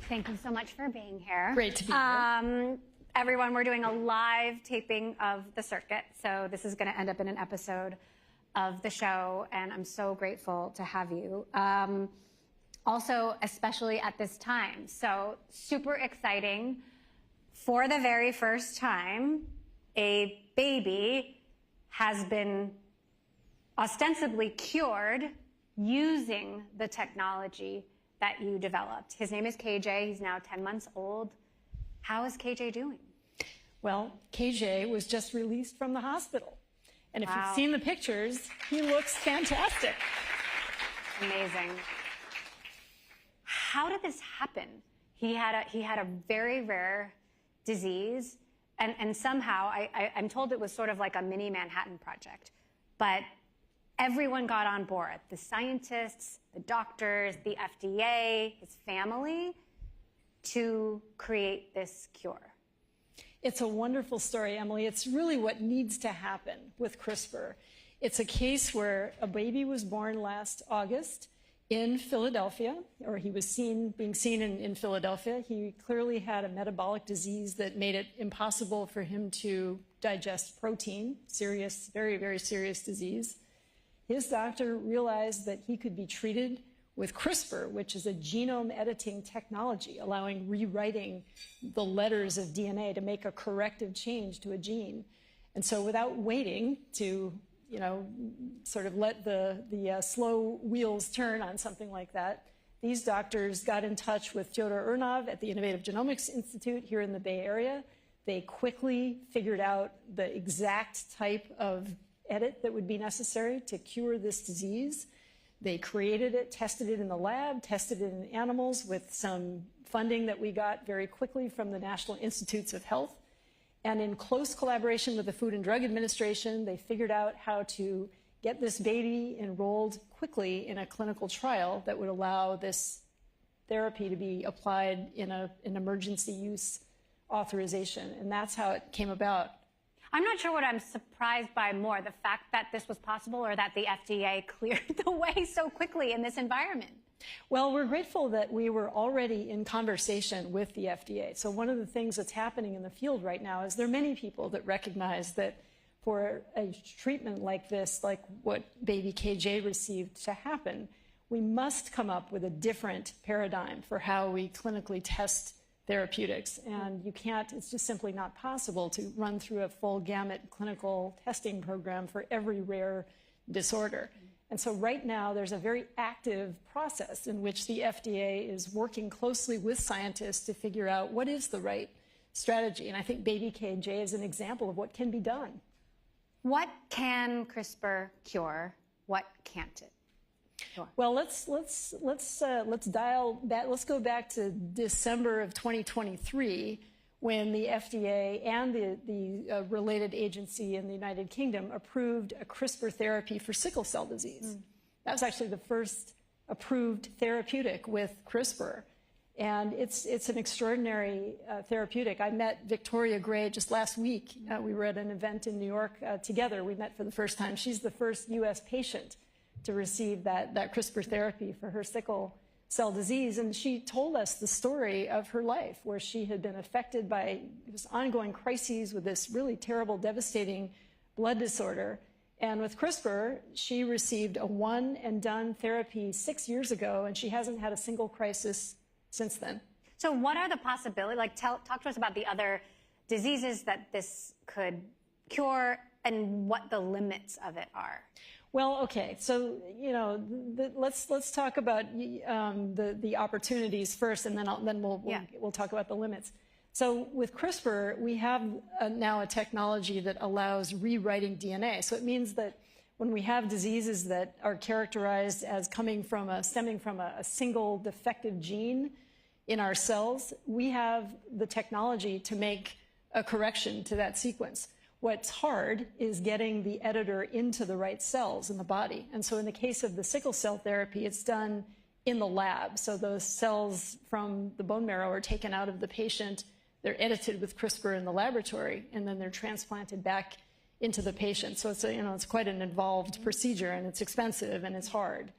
Thank you so much for being here. Great to be here. Everyone, we're doing a live taping of The Circuit, so this is going to end up in an episode of the show, and I'm so grateful to have you. Also, especially at this time. So super exciting. For the very first time, a baby has been ostensibly cured using the technology that you developed. His name is KJ. He's now 10 months old. How is KJ doing? Well, KJ was just released from the hospital. And if Wow. you've seen the pictures, he looks fantastic. Amazing. How did this happen? He had a very rare disease, and somehow I'm told it was sort of like a mini Manhattan Project, but everyone got on board: the scientists, the doctors, the FDA, his family, to create this cure. It's a wonderful story, Emily. It's really what needs to happen with CRISPR. It's a case where a baby was born last August in Philadelphia, or he was being seen in Philadelphia. He clearly had a metabolic disease that made it impossible for him to digest protein, serious, very, very serious disease. His doctor realized that he could be treated with CRISPR, which is a genome editing technology, allowing rewriting the letters of DNA to make a corrective change to a gene. And so without waiting to sort of let the slow wheels turn on something like that, these doctors got in touch with Fyodor Urnov at the Innovative Genomics Institute here in the Bay Area. They quickly figured out the exact type of edit that would be necessary to cure this disease. They created it, tested it in the lab, tested it in animals with some funding that we got very quickly from the National Institutes of Health. And in close collaboration with the Food and Drug Administration, they figured out how to get this baby enrolled quickly in a clinical trial that would allow this therapy to be applied in an emergency use authorization. And that's how it came about. I'm not sure what I'm surprised by more, the fact that this was possible or that the FDA cleared the way so quickly in this environment. Well, we're grateful that we were already in conversation with the FDA. So one of the things that's happening in the field right now is there are many people that recognize that for a treatment like this, like what baby KJ received to happen, we must come up with a different paradigm for how we clinically test therapeutics. And you can't, it's just simply not possible to run through a full gamut clinical testing program for every rare disorder. And so right now, there's a very active process in which the FDA is working closely with scientists to figure out what is the right strategy. And I think baby KJ is an example of what can be done. What can CRISPR cure? What can't it? Sure. Well, let's dial back. Let's go back to December of 2023, when the FDA and the related agency in the United Kingdom approved a CRISPR therapy for sickle cell disease. That was actually the first approved therapeutic with CRISPR. And it's an extraordinary therapeutic. I met Victoria Gray just last week. We were at an event in New York together. We met for the first time. She's the first U.S. patient to receive that CRISPR therapy for her sickle cell disease. And she told us the story of her life, where she had been affected by this ongoing crises with this really terrible, devastating blood disorder. And with CRISPR, she received a one-and-done therapy 6 years ago, and she hasn't had a single crisis since then. So what are the possibilities? Like, talk to us about the other diseases that this could cure and what the limits of it are. Well, okay, so let's talk about the opportunities first, and then we'll talk about the limits. So with CRISPR, we have now a technology that allows rewriting DNA. So it means that when we have diseases that are characterized as stemming from a single defective gene in our cells, we have the technology to make a correction to that sequence. What's hard is getting the editor into the right cells in the body. And so in the case of the sickle cell therapy, it's done in the lab. So those cells from the bone marrow are taken out of the patient, they're edited with CRISPR in the laboratory, and then they're transplanted back into the patient. So it's it's quite an involved procedure, and it's expensive and it's hard,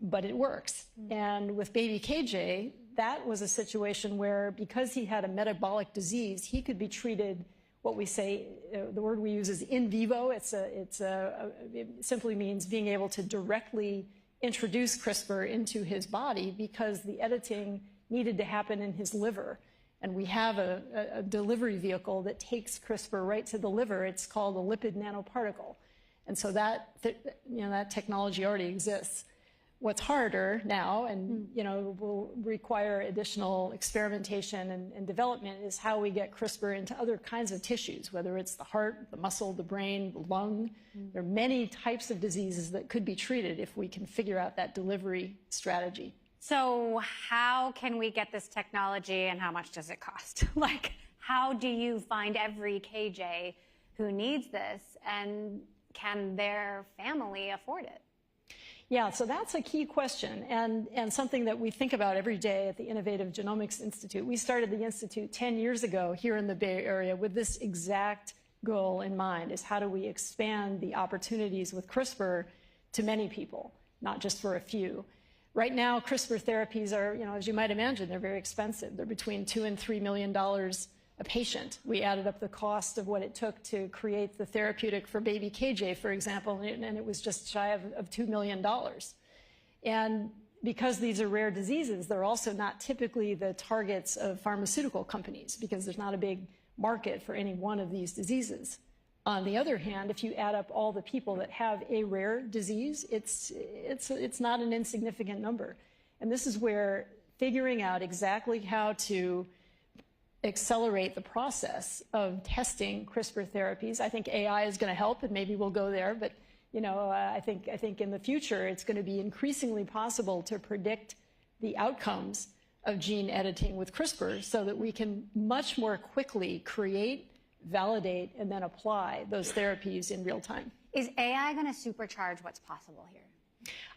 but it works. And with baby KJ, that was a situation where, because he had a metabolic disease, he could be treated. What we say, the word we use is in vivo. It simply means being able to directly introduce CRISPR into his body, because the editing needed to happen in his liver. And we have a delivery vehicle that takes CRISPR right to the liver. It's called a lipid nanoparticle. And so that technology already exists. What's harder now, and will require additional experimentation and development, is how we get CRISPR into other kinds of tissues, whether it's the heart, the muscle, the brain, the lung. There are many types of diseases that could be treated if we can figure out that delivery strategy. So how can we get this technology, and how much does it cost? Like, how do you find every KJ who needs this, and can their family afford it? Yeah, so that's a key question, and something that we think about every day at the Innovative Genomics Institute. We started the Institute 10 years ago here in the Bay Area with this exact goal in mind, is how do we expand the opportunities with CRISPR to many people, not just for a few. Right now, CRISPR therapies are, as you might imagine, they're very expensive. They're between $2 and $3 million a patient. We added up the cost of what it took to create the therapeutic for baby KJ, for example, and it was just shy of $2 million. And because these are rare diseases, they're also not typically the targets of pharmaceutical companies, because there's not a big market for any one of these diseases. On the other hand, if you add up all the people that have a rare disease, it's not an insignificant number. And this is where figuring out exactly how to accelerate the process of testing CRISPR therapies. I think AI is going to help, and maybe we'll go there. But I think in the future it's going to be increasingly possible to predict the outcomes of gene editing with CRISPR, so that we can much more quickly create, validate, and then apply those therapies in real time. Is AI going to supercharge what's possible here?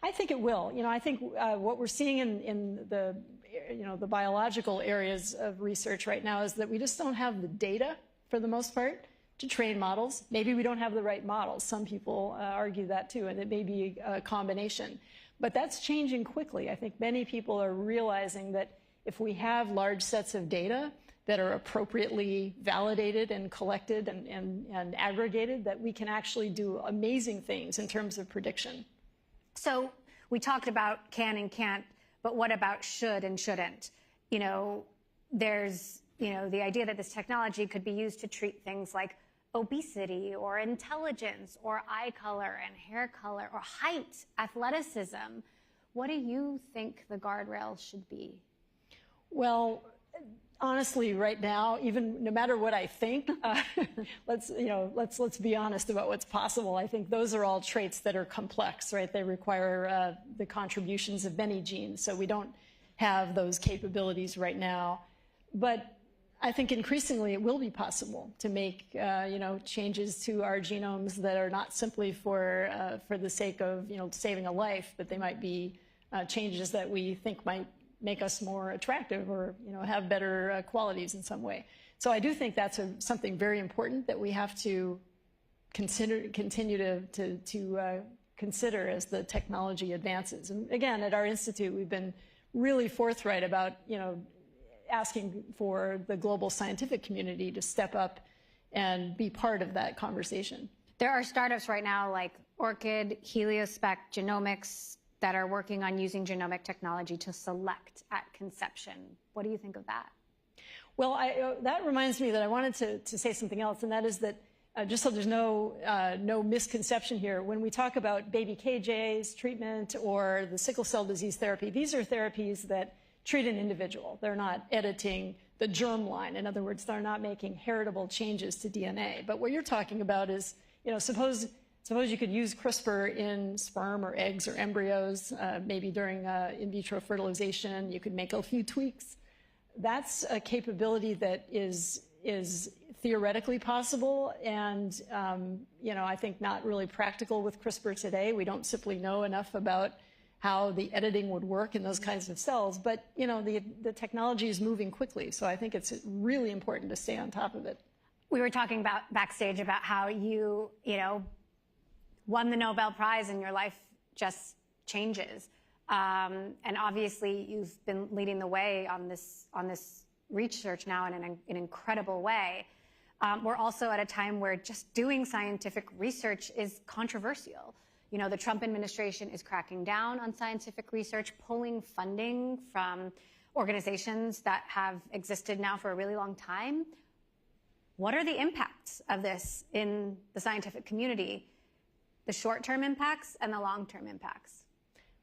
I think it will. I think what we're seeing in the biological areas of research right now is that we just don't have the data, for the most part, to train models. Maybe we don't have the right models. Some people argue that too, and it may be a combination. But that's changing quickly. I think many people are realizing that if we have large sets of data that are appropriately validated and collected and aggregated, that we can actually do amazing things in terms of prediction. So we talked about can and can't, but what about should and shouldn't? There's the idea that this technology could be used to treat things like obesity or intelligence or eye color and hair color or height, athleticism. What do you think the guardrails should be? Well, honestly, right now, even no matter what I think, let's be honest about what's possible. I think those are all traits that are complex, right? They require the contributions of many genes, so we don't have those capabilities right now. But I think increasingly it will be possible to make changes to our genomes that are not simply for the sake of saving a life, but they might be changes that we think might make us more attractive or have better qualities in some way. So I do think that's something very important that we have to continue to consider as the technology advances. And again, at our institute, we've been really forthright about asking for the global scientific community to step up and be part of that conversation. There are startups right now like Orchid, Heliospec, Genomics that are working on using genomic technology to select at conception. What do you think of that? Well, that reminds me that I wanted to say something else, and that is that just so there's no misconception here, when we talk about baby KJ's treatment or the sickle cell disease therapy, these are therapies that treat an individual. They're not editing the germline. In other words, they're not making heritable changes to DNA. But what you're talking about is, suppose you could use CRISPR in sperm or eggs or embryos, maybe during in vitro fertilization. You could make a few tweaks. That's a capability that is theoretically possible and, I think not really practical with CRISPR today. We don't simply know enough about how the editing would work in those kinds of cells. But, the technology is moving quickly. So I think it's really important to stay on top of it. We were talking about backstage about how you won the Nobel Prize and your life just changes. And obviously you've been leading the way on this research now in an incredible way. We're also at a time where just doing scientific research is controversial. The Trump administration is cracking down on scientific research, pulling funding from organizations that have existed now for a really long time. What are the impacts of this in the scientific community? The short-term impacts and the long-term impacts?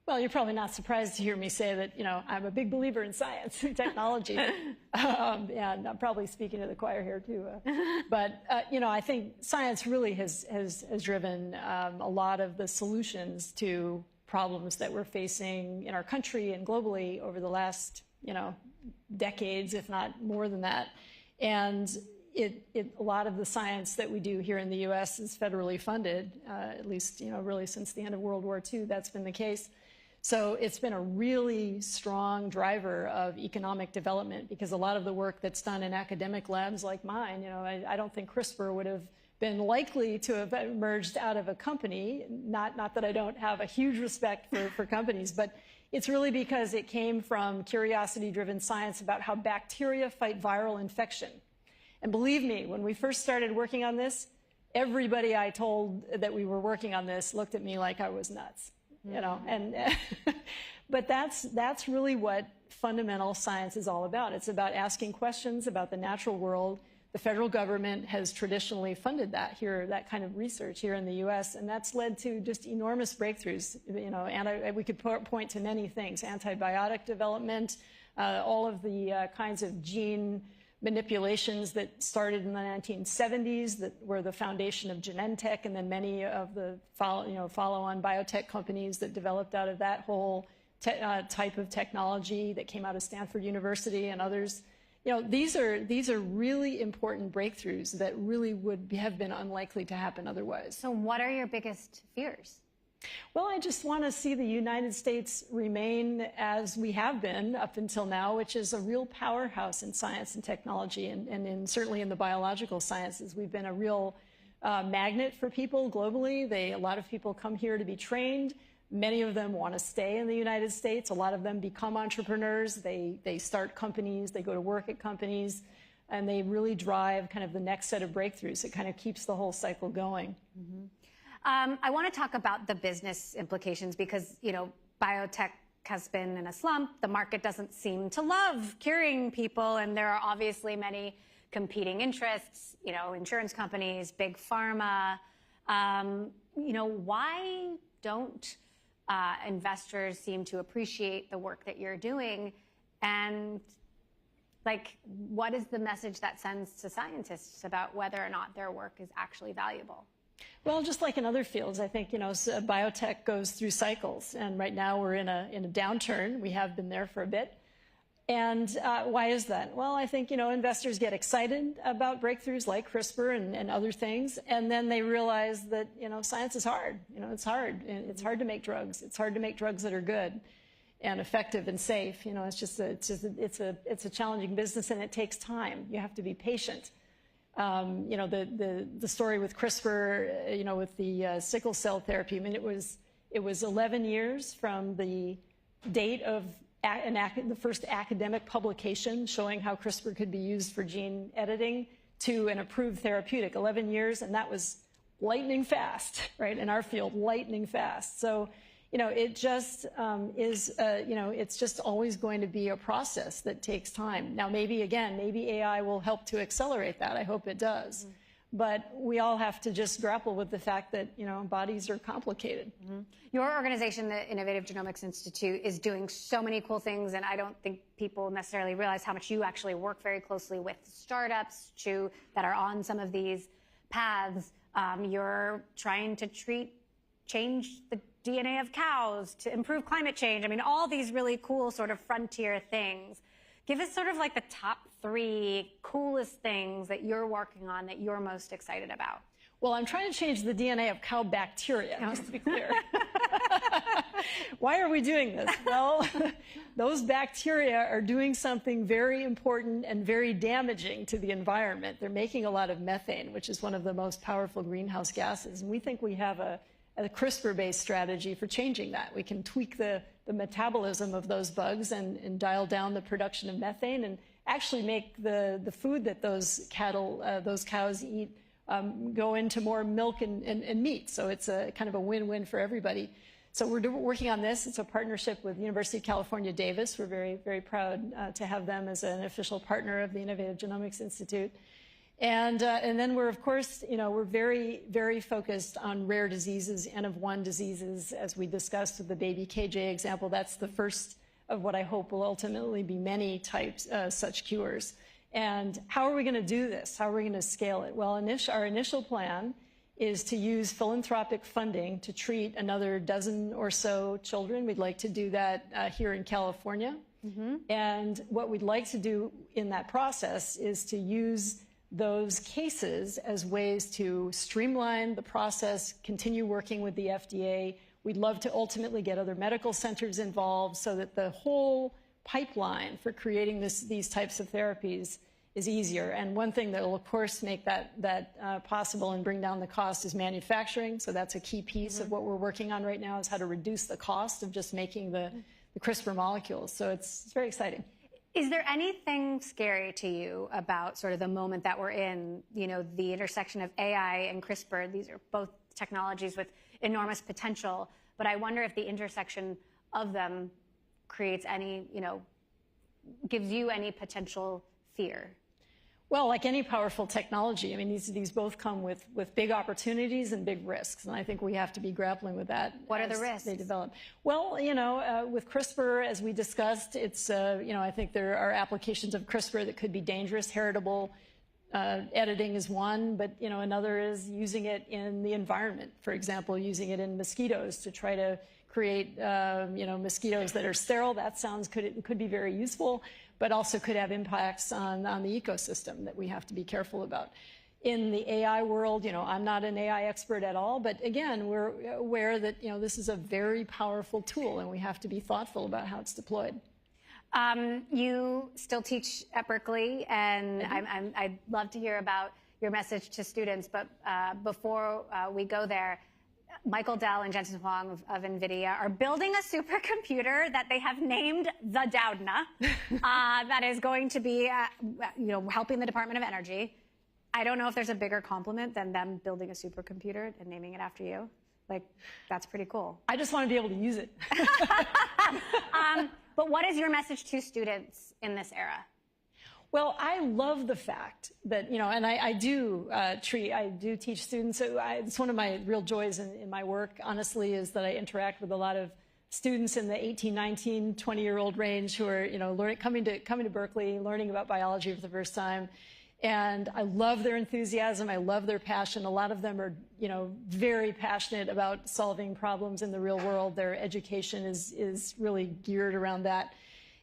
Well, you're probably not surprised to hear me say that, I'm a big believer in science and technology. And I'm probably speaking to the choir here, too. But I think science really has driven a lot of the solutions to problems that we're facing in our country and globally over the last, decades, if not more than that. And a lot of the science that we do here in the U.S. is federally funded, at least, really since the end of World War II, that's been the case. So it's been a really strong driver of economic development because a lot of the work that's done in academic labs like mine, I don't think CRISPR would have been likely to have emerged out of a company. Not that I don't have a huge respect for companies, but it's really because it came from curiosity-driven science about how bacteria fight viral infection. And believe me, when we first started working on this, everybody I told that we were working on this looked at me like I was nuts. But that's really what fundamental science is all about. It's about asking questions about the natural world. The federal government has traditionally funded that kind of research here in the U.S., and that's led to just enormous breakthroughs. And we could point to many things: antibiotic development, all of the kinds of gene manipulations that started in the 1970s that were the foundation of Genentech, and then many of the follow-on biotech companies that developed out of that whole type of technology that came out of Stanford University and others. These are really important breakthroughs that really would have been unlikely to happen otherwise. So what are your biggest fears? Well, I just want to see the United States remain as we have been up until now, which is a real powerhouse in science and technology, and certainly in the biological sciences. We've been a real magnet for people globally. A lot of people come here to be trained. Many of them want to stay in the United States. A lot of them become entrepreneurs. They start companies. They go to work at companies. And they really drive kind of the next set of breakthroughs. It kind of keeps the whole cycle going. Mm-hmm. I want to talk about the business implications because, biotech has been in a slump. The market doesn't seem to love curing people, and there are obviously many competing interests, insurance companies, big pharma. Why don't investors seem to appreciate the work that you're doing? And, what is the message that sends to scientists about whether or not their work is actually valuable? Well, just like in other fields, I think, biotech goes through cycles. And right now we're in a downturn. We have been there for a bit. And why is that? Well, I think, investors get excited about breakthroughs like CRISPR and other things, and then they realize that, science is hard. It's hard. It's hard to make drugs. It's hard to make drugs that are good and effective and safe. It's a challenging business, and it takes time. You have to be patient. The story with CRISPR, with the sickle cell therapy, I mean, it was 11 years from the date of the first academic publication showing how CRISPR could be used for gene editing to an approved therapeutic. 11 years, and that was lightning fast, right? In our field, lightning fast. So, it just it's just always going to be a process that takes time. Now, maybe AI will help to accelerate that. I hope it does. Mm-hmm. But we all have to just grapple with the fact that, bodies are complicated. Mm-hmm. Your organization, the Innovative Genomics Institute, is doing so many cool things, and I don't think people necessarily realize how much you actually work very closely with startups that are on some of these paths. You're trying to change the DNA of cows to improve climate change. I mean, all these really cool sort of frontier things. Give us sort of like the top 3 coolest things that you're working on that you're most excited about. Well, I'm trying to change the DNA of cow bacteria, just to be clear. Why are we doing this? Well, those bacteria are doing something very important and very damaging to the environment. They're making a lot of methane, which is one of the most powerful greenhouse gases. And we think we have a CRISPR-based strategy for changing that. We can tweak the metabolism of those bugs and dial down the production of methane and actually make the food that those cows eat go into more milk and meat. So it's a kind of a win-win for everybody. So we're working on this. It's a partnership with the University of California, Davis. We're very, very proud to have them as an official partner of the Innovative Genomics Institute. And then we're, of course, we're very, very focused on rare diseases, N of 1 diseases, as we discussed with the baby KJ example. That's the first of what I hope will ultimately be many types, such cures. And how are we going to do this? How are we going to scale it? Well, our initial plan is to use philanthropic funding to treat another dozen or so children. We'd like to do that here in California. Mm-hmm. And what we'd like to do in that process is to use those cases as ways to streamline the process, continue working with the FDA. We'd love to ultimately get other medical centers involved so that the whole pipeline for creating these types of therapies is easier. And one thing that will, of course, make that possible and bring down the cost is manufacturing. So that's a key piece of what we're working on right now, is how to reduce the cost of just making the CRISPR molecules. So it's very exciting. Is there anything scary to you about sort of the moment that we're in, the intersection of AI and CRISPR? These are both technologies with enormous potential, but I wonder if the intersection of them creates any, gives you any potential fear. Well, like any powerful technology, I mean, these both come with big opportunities and big risks, and I think we have to be grappling with that. What are the risks they develop? Well, with CRISPR, as we discussed, it's I think there are applications of CRISPR that could be dangerous. Heritable editing is one, but another is using it in the environment. For example, using it in mosquitoes to try to create mosquitoes that are sterile. That could be very useful, but also could have impacts on the ecosystem that we have to be careful about. In the AI world, I'm not an AI expert at all, but again, we're aware that this is a very powerful tool, and we have to be thoughtful about how it's deployed. You still teach at Berkeley, and I'd love to hear about your message to students. But before we go there, Michael Dell and Jensen Huang of NVIDIA are building a supercomputer that they have named the Doudna that is going to be, helping the Department of Energy. I don't know if there's a bigger compliment than them building a supercomputer and naming it after you. That's pretty cool. I just want to be able to use it. But what is your message to students in this era? Well, I love the fact that, and I do teach students. So it's one of my real joys in my work, honestly, is that I interact with a lot of students in the 18, 19, 20-year-old range who are, coming to Berkeley, learning about biology for the first time. And I love their enthusiasm. I love their passion. A lot of them are, very passionate about solving problems in the real world. Their education is really geared around that.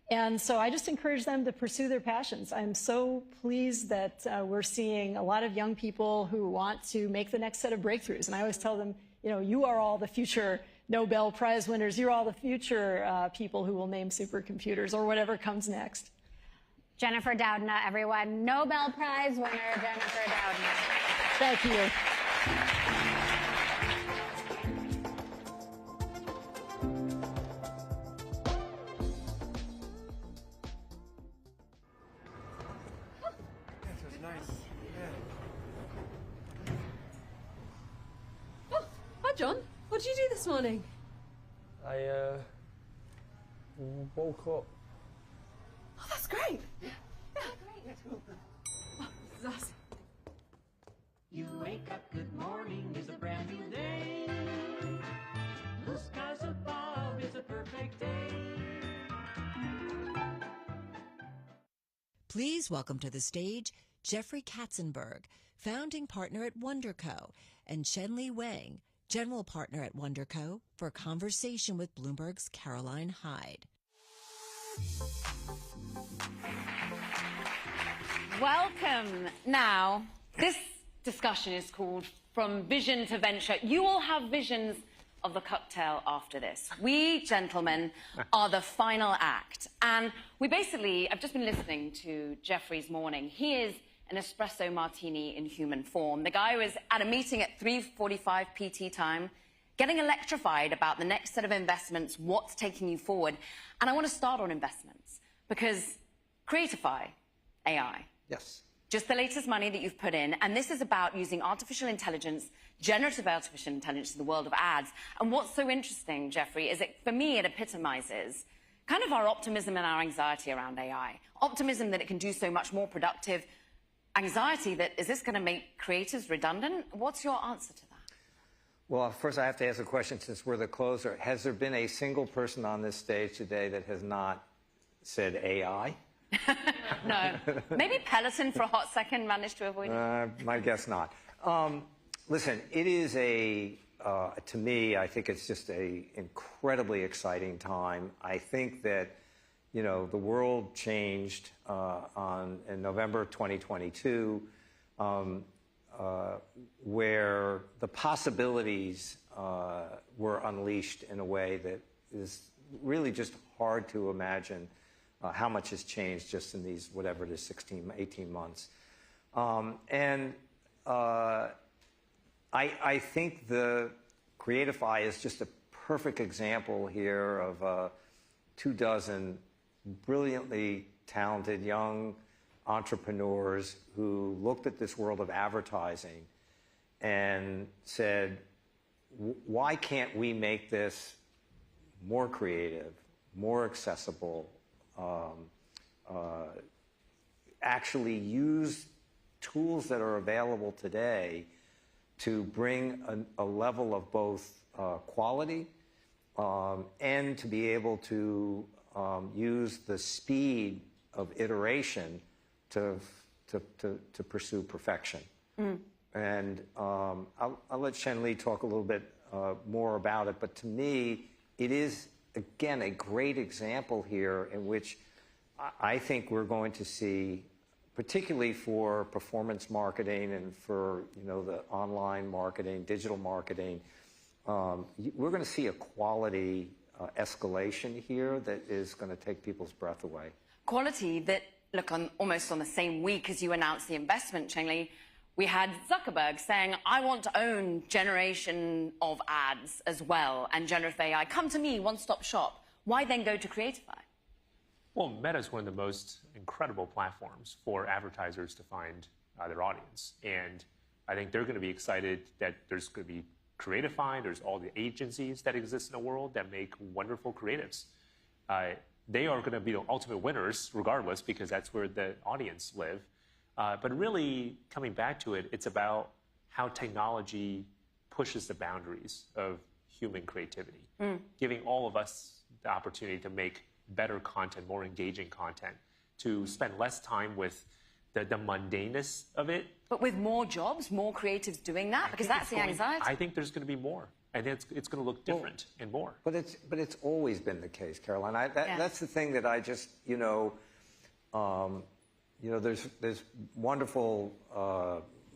And so I just encourage them to pursue their passions. I'm so pleased that we're seeing a lot of young people who want to make the next set of breakthroughs. And I always tell them, you know, you are all the future Nobel Prize winners. You're all the future people who will name supercomputers or whatever comes next. Jennifer Doudna, everyone. Nobel Prize winner, Jennifer Doudna. Thank you. John, what did you do this morning? I woke up. Oh, that's great. Yeah, great. Oh, this is awesome. You wake up, good morning is a brand new day. Blue skies above is a perfect day. Please welcome to the stage Jeffrey Katzenberg, founding partner at WonderCo, and Chenli Wang, general partner at WonderCo, for a conversation with Bloomberg's Caroline Hyde. Welcome. Now, this discussion is called From Vision to Venture. You all have visions of the cocktail after this. We, gentlemen, are the final act. And we basically, I've just been listening to Jeffrey's morning. He is an espresso martini in human form. The guy was at a meeting at 3:45 PT time, getting electrified about the next set of investments, what's taking you forward. And I want to start on investments, because Creatify, AI. Yes. Just the latest money that you've put in, and this is about using artificial intelligence, generative artificial intelligence in the world of ads. And what's so interesting, Jeffrey, is that for me it epitomizes kind of our optimism and our anxiety around AI. Optimism that it can do so much more productive. Anxiety that, is this going to make creatives redundant? What's your answer to that? Well, first I have to ask a question since we're the closer. Has there been a single person on this stage today that has not said AI? No. Maybe Peloton for a hot second managed to avoid it? My guess not. Listen, it is to me, I think it's just a incredibly exciting time. I think that, you know, the world changed in November 2022, where the possibilities were unleashed in a way that is really just hard to imagine how much has changed just in these, whatever it is, 16, 18 months. I think the Creatify is just a perfect example here of 24 brilliantly talented young entrepreneurs who looked at this world of advertising and said, why can't we make this more creative, more accessible, actually use tools that are available today to bring a level of both quality and to be able to use the speed of iteration to pursue perfection. And I'll let Chenli talk a little bit more about it, but to me, it is, again, a great example here in which I think we're going to see, particularly for performance marketing and for, you know, the online marketing, digital marketing, we're going to see a quality escalation here that is going to take people's breath away. Quality that, look, almost on the same week as you announced the investment, Chenli, we had Zuckerberg saying, I want to own generation of ads as well and generative AI. Come to me, one-stop shop. Why then go to Creatify? Well, Meta is one of the most incredible platforms for advertisers to find their audience. And I think they're going to be excited that there's going to be Creatify, there's all the agencies that exist in the world that make wonderful creatives. They are going to be the ultimate winners regardless, because that's where the audience live. But really, coming back to it, it's about how technology pushes the boundaries of human creativity, giving all of us the opportunity to make better content, more engaging content, to spend less time with the mundaneness of it. But with more jobs, more creatives doing that? Because that's the anxiety. I think there's going to be more. I think it's going to look different and more. But it's always been the case, Caroline. That's the thing that I just, there's wonderful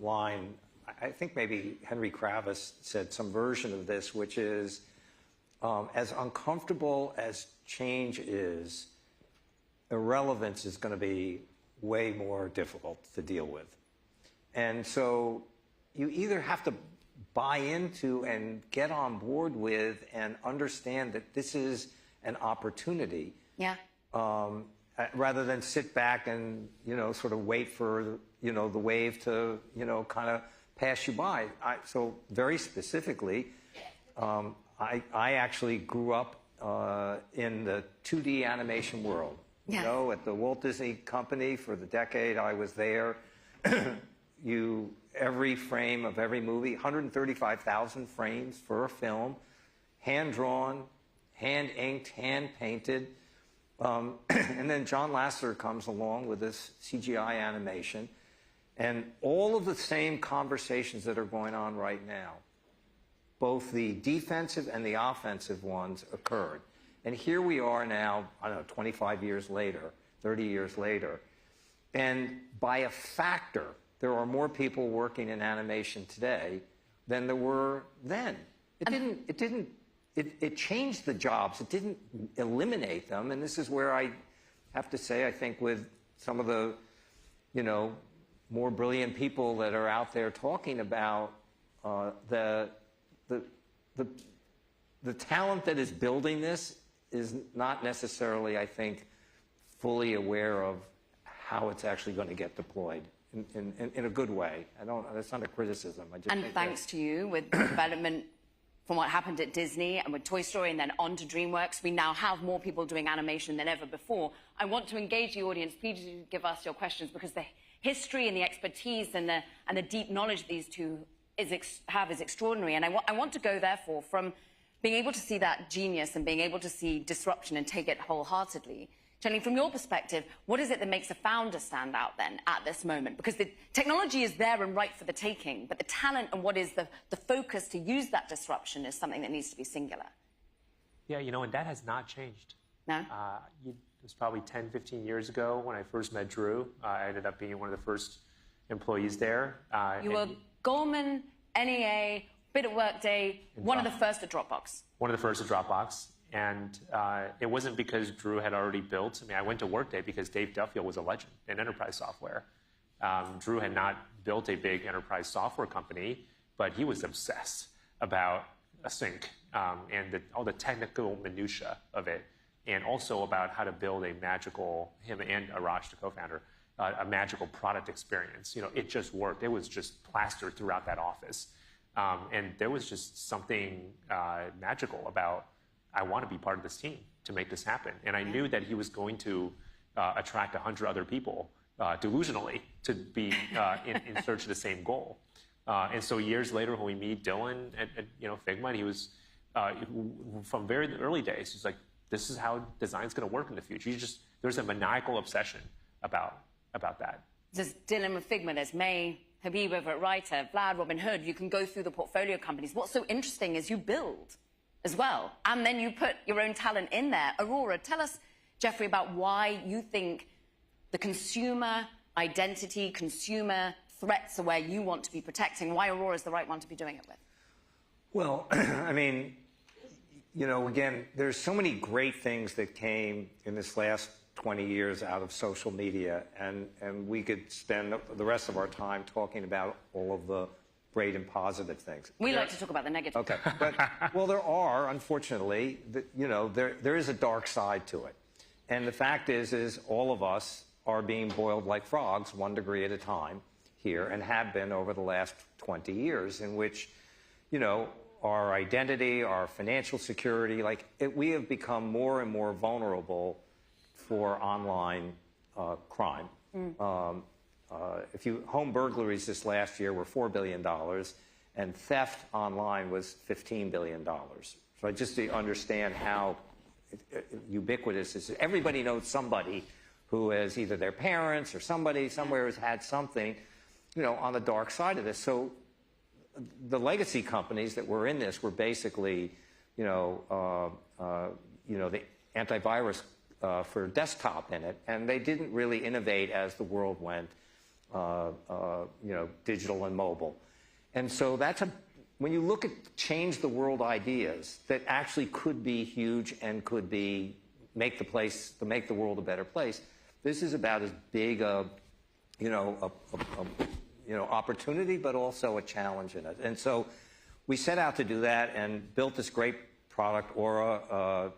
line. I think maybe Henry Kravis said some version of this, which is, as uncomfortable as change is, irrelevance is going to be way more difficult to deal with. And so you either have to buy into and get on board with and understand that this is an opportunity. Yeah. Rather than sit back and, sort of wait for, the wave to, kind of pass you by. So very specifically, I actually grew up in the 2D animation world. Yeah. At the Walt Disney Company for the decade I was there, every frame of every movie, 135,000 frames for a film, hand-drawn, hand-inked, hand-painted. And then John Lasseter comes along with this CGI animation. And all of the same conversations that are going on right now, both the defensive and the offensive ones occurred. And here we are now, 25 years later, 30 years later. And by a factor, there are more people working in animation today than there were then. It changed the jobs. It didn't eliminate them. And this is where I have to say, I think with some of the, more brilliant people that are out there talking about the talent that is building this is not necessarily, I think, fully aware of how it's actually going to get deployed in a good way. That's not a criticism. And thanks to you, with the development from what happened at Disney and with Toy Story and then on to DreamWorks, we now have more people doing animation than ever before. I want to engage the audience. Please do give us your questions, because the history and the expertise and the deep knowledge these two have is extraordinary. And I want to go, therefore, from being able to see that genius and being able to see disruption and take it wholeheartedly. Jenny, from your perspective, what is it that makes a founder stand out then at this moment? Because the technology is there and right for the taking, but the talent and what is the focus to use that disruption is something that needs to be singular. Yeah, and that has not changed. No? It was probably 10, 15 years ago when I first met Drew. I ended up being one of the first employees there. You were Goldman, NEA, bit at Workday, one of the first at Dropbox. One of the first at Dropbox. And it wasn't because Drew had already built. I went to Workday because Dave Duffield was a legend in enterprise software. Drew had not built a big enterprise software company, but he was obsessed about async and all the technical minutia of it, and also about how to build a magical, him and Arash, the co-founder, a magical product experience. It just worked. It was just plastered throughout that office. And there was just something magical about, I want to be part of this team to make this happen. And I knew that he was going to attract 100 other people delusionally to be in search of the same goal. And so years later, when we meet Dylan at Figma, and he was, from very early days, he's like, this is how design's going to work in the future. There's a maniacal obsession about that. There's Dylan with Figma, there's May, Habib over at Writer, Vlad, Robin Hood. You can go through the portfolio companies. What's so interesting is you build as well, and then you put your own talent in there. Aurora, tell us, Jeffrey, about why you think the consumer identity, consumer threats are where you want to be protecting, why Aurora is the right one to be doing it with. Well, again, there's so many great things that came in this last 20 years out of social media, and we could spend the rest of our time talking about all of the great and positive things. We like to talk about the negative. Okay, but well, there are, unfortunately, there is a dark side to it, and the fact is all of us are being boiled like frogs, 1 degree at a time here, and have been over the last 20 years, in which, our identity, our financial security, we have become more and more vulnerable for online crime. Home burglaries this last year were $4 billion, and theft online was $15 billion. So just to understand how ubiquitous this is, everybody knows somebody who has either their parents or somebody somewhere has had something, on the dark side of this. So the legacy companies that were in this were basically, the antivirus for desktop in it, and they didn't really innovate as the world went, digital and mobile. And so when you look at change the world ideas that actually could be huge and could be make the world a better place, this is about as big a opportunity, but also a challenge in it. And so we set out to do that and built this great product, Aura.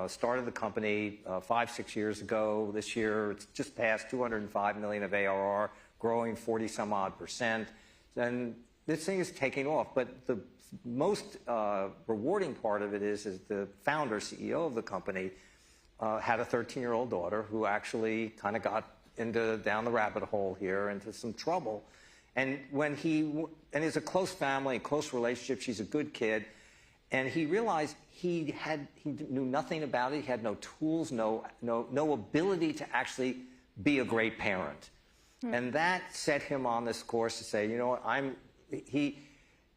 Started the company 5-6 years ago. This year, it's just passed 205 million of ARR, growing 40-some-odd%. And this thing is taking off. But the most rewarding part of it is the founder, CEO of the company, had a 13-year-old daughter who actually kind of got down the rabbit hole here into some trouble. And and it's a close family, close relationship. She's a good kid. And he realized he knew nothing about it. He had no tools, no ability to actually be a great parent. And that set him on this course to say, you know what,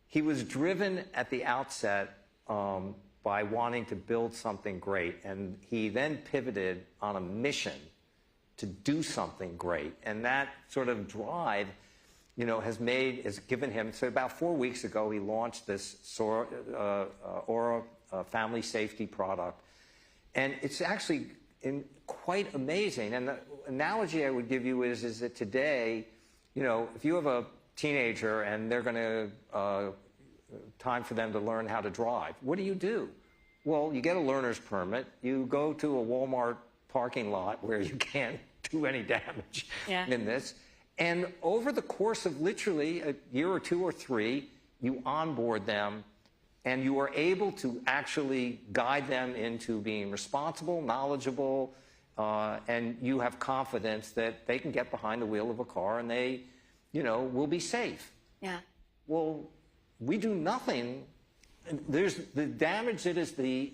he was driven at the outset by wanting to build something great. And he then pivoted on a mission to do something great. And that sort of drive, has given him, so about 4 weeks ago, he launched this Aura family safety product. And it's actually quite amazing. And the analogy I would give you is that today, if you have a teenager and they're going to, time for them to learn how to drive, what do? Well, you get a learner's permit, you go to a Walmart parking lot where you can't do any damage in this. And over the course of literally a year or 2 or 3, you onboard them and you are able to actually guide them into being responsible, knowledgeable, and you have confidence that they can get behind the wheel of a car and they, will be safe. Yeah. Well, we do nothing. There's the damage that is the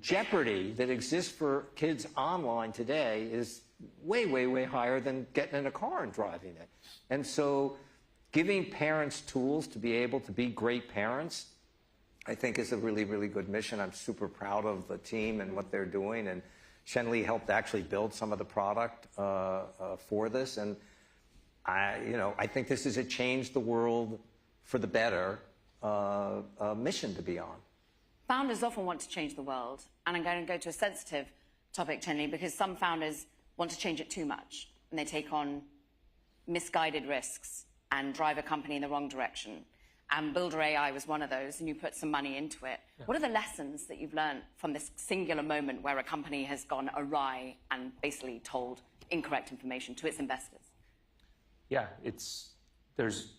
jeopardy that exists for kids online today is way, way, way higher than getting in a car and driving it. And so giving parents tools to be able to be great parents, I think is a really, really good mission. I'm super proud of the team and what they're doing. And Shen-Li helped actually build some of the product for this. And I think this is a change the world for the better mission to be on. Founders often want to change the world, and I'm going to go to a sensitive topic, Chenli, because some founders want to change it too much, and they take on misguided risks and drive a company in the wrong direction. And Builder AI was one of those, and you put some money into it. Yeah. What are the lessons that you've learned from this singular moment where a company has gone awry and basically told incorrect information to its investors? Yeah, there's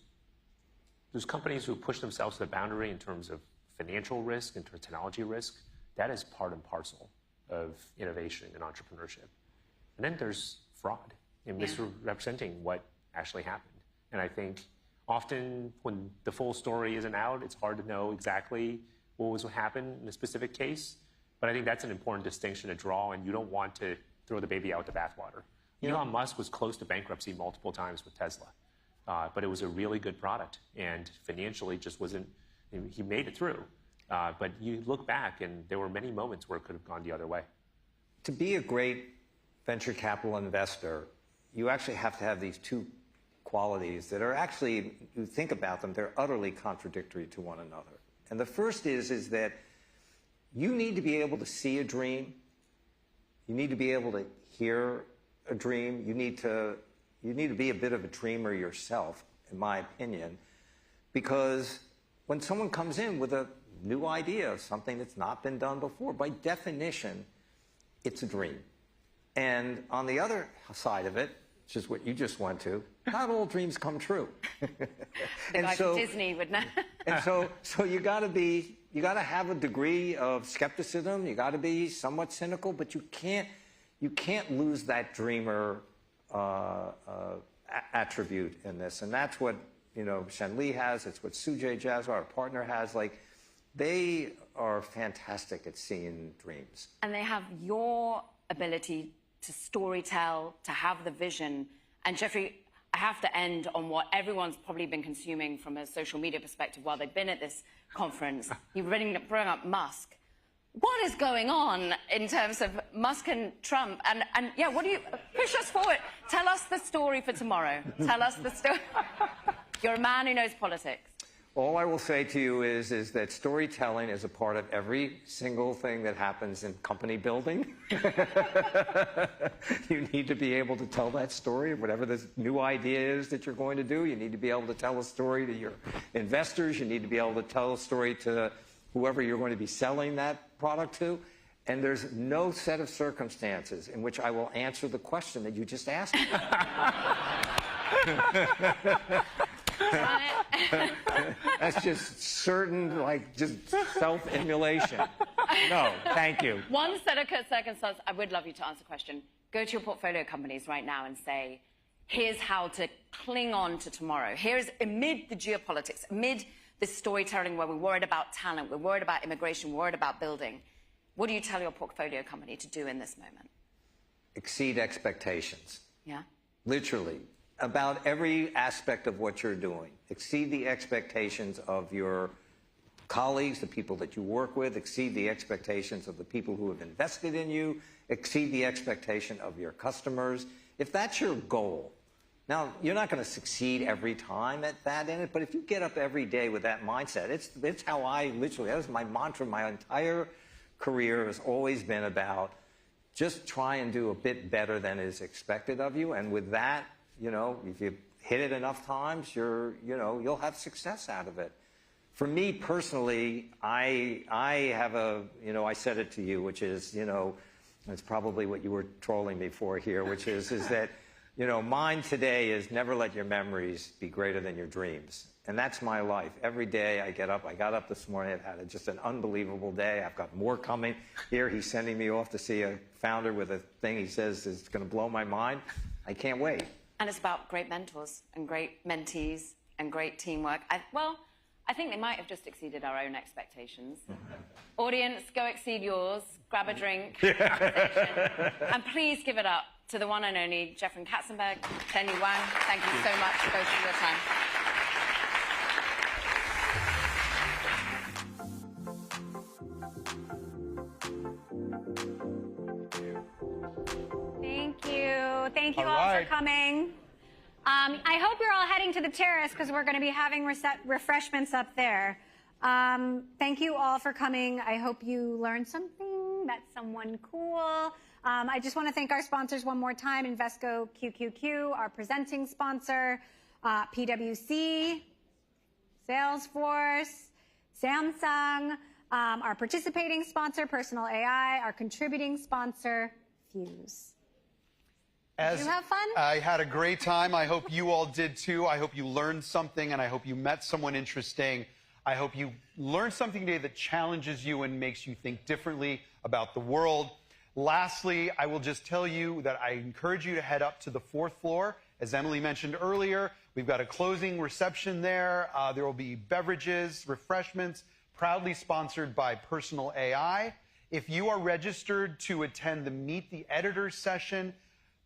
companies who push themselves to the boundary in terms of financial risk, in terms of technology risk. That is part and parcel of innovation and entrepreneurship. And then there's fraud and misrepresenting what actually happened. And I think often when the full story isn't out, it's hard to know exactly what happened in a specific case. But I think that's an important distinction to draw, and you don't want to throw the baby out with the bathwater. Elon Musk was close to bankruptcy multiple times with Tesla, but it was a really good product, and financially just wasn't. He made it through. But you look back, and there were many moments where it could have gone the other way. To be a great venture capital investor, you actually have to have these two qualities that are actually, you think about them, they're utterly contradictory to one another. And the first is that you need to be able to see a dream. You need to be able to hear a dream. You need to be a bit of a dreamer yourself, in my opinion, because when someone comes in with a new idea, something that's not been done before, by definition, it's a dream. And on the other side of it, which is what you just went to, not all dreams come true. And so Disney would not. And so you got to have a degree of skepticism. You got to be somewhat cynical, but you can't lose that dreamer attribute in this. And that's what Shen-Li has. It's what Sujay Jazwa, our partner, has. Like, they are fantastic at seeing dreams. And they have your ability to storytell, to have the vision. And Jeffrey, I have to end on what everyone's probably been consuming from a social media perspective while they've been at this conference. You bring up Musk. What is going on in terms of Musk and Trump? And yeah, what do you push us forward? Tell us the story for tomorrow. Tell us the story. You're a man who knows politics. All I will say to you is that storytelling is a part of every single thing that happens in company building. You need to be able to tell that story, whatever this new idea is that you're going to do. You need to be able to tell a story to your investors. You need to be able to tell a story to whoever you're going to be selling that product to. And there's no set of circumstances in which I will answer the question that you just asked me. That's just certain, like, just self-immolation. No, thank you. One set of circumstances, I would love you to answer the question. Go to your portfolio companies right now and say, here's how to cling on to tomorrow. Here's, amid the geopolitics, amid this storytelling where we're worried about talent, we're worried about immigration, we're worried about building. What do you tell your portfolio company to do in this moment? Exceed expectations. Yeah? Literally. About every aspect of what you're doing. Exceed the expectations of your colleagues, the people that you work with. Exceed the expectations of the people who have invested in you. Exceed the expectation of your customers. If that's your goal, now, you're not going to succeed every time at that in it, but if you get up every day with that mindset, it's how I literally, that was my mantra. My entire career has always been about just try and do a bit better than is expected of you. And with that, you know, if you hit it enough times, you'll have success out of it. For me personally, I have a, I said it to you, which is, it's probably what you were trolling me for here, which is that, mine today is never let your memories be greater than your dreams. And that's my life. Every day I get up. I got up this morning. I've had just an unbelievable day. I've got more coming. Here he's sending me off to see a founder with a thing he says is going to blow my mind. I can't wait. And it's about great mentors and great mentees and great teamwork. I think they might have just exceeded our own expectations. Audience, go exceed yours. Grab a drink. And please give it up to the one and only Jeffrey Katzenberg, Tenny Wang. Thank you so much both for your time. Thank you. Thank you all for coming. I hope you're all heading to the terrace because we're going to be having refreshments up there. Thank you all for coming. I hope you learned something, met someone cool. I just want to thank our sponsors one more time, Invesco QQQ, our presenting sponsor, PwC, Salesforce, Samsung, our participating sponsor, Personal AI, our contributing sponsor, Fuse. Did you have fun? I had a great time. I hope you all did too. I hope you learned something, and I hope you met someone interesting. I hope you learned something today that challenges you and makes you think differently about the world. Lastly, I will just tell you that I encourage you to head up to the 4th floor. As Emily mentioned earlier, we've got a closing reception there. There will be beverages, refreshments, proudly sponsored by Personal AI. If you are registered to attend the Meet the Editors session,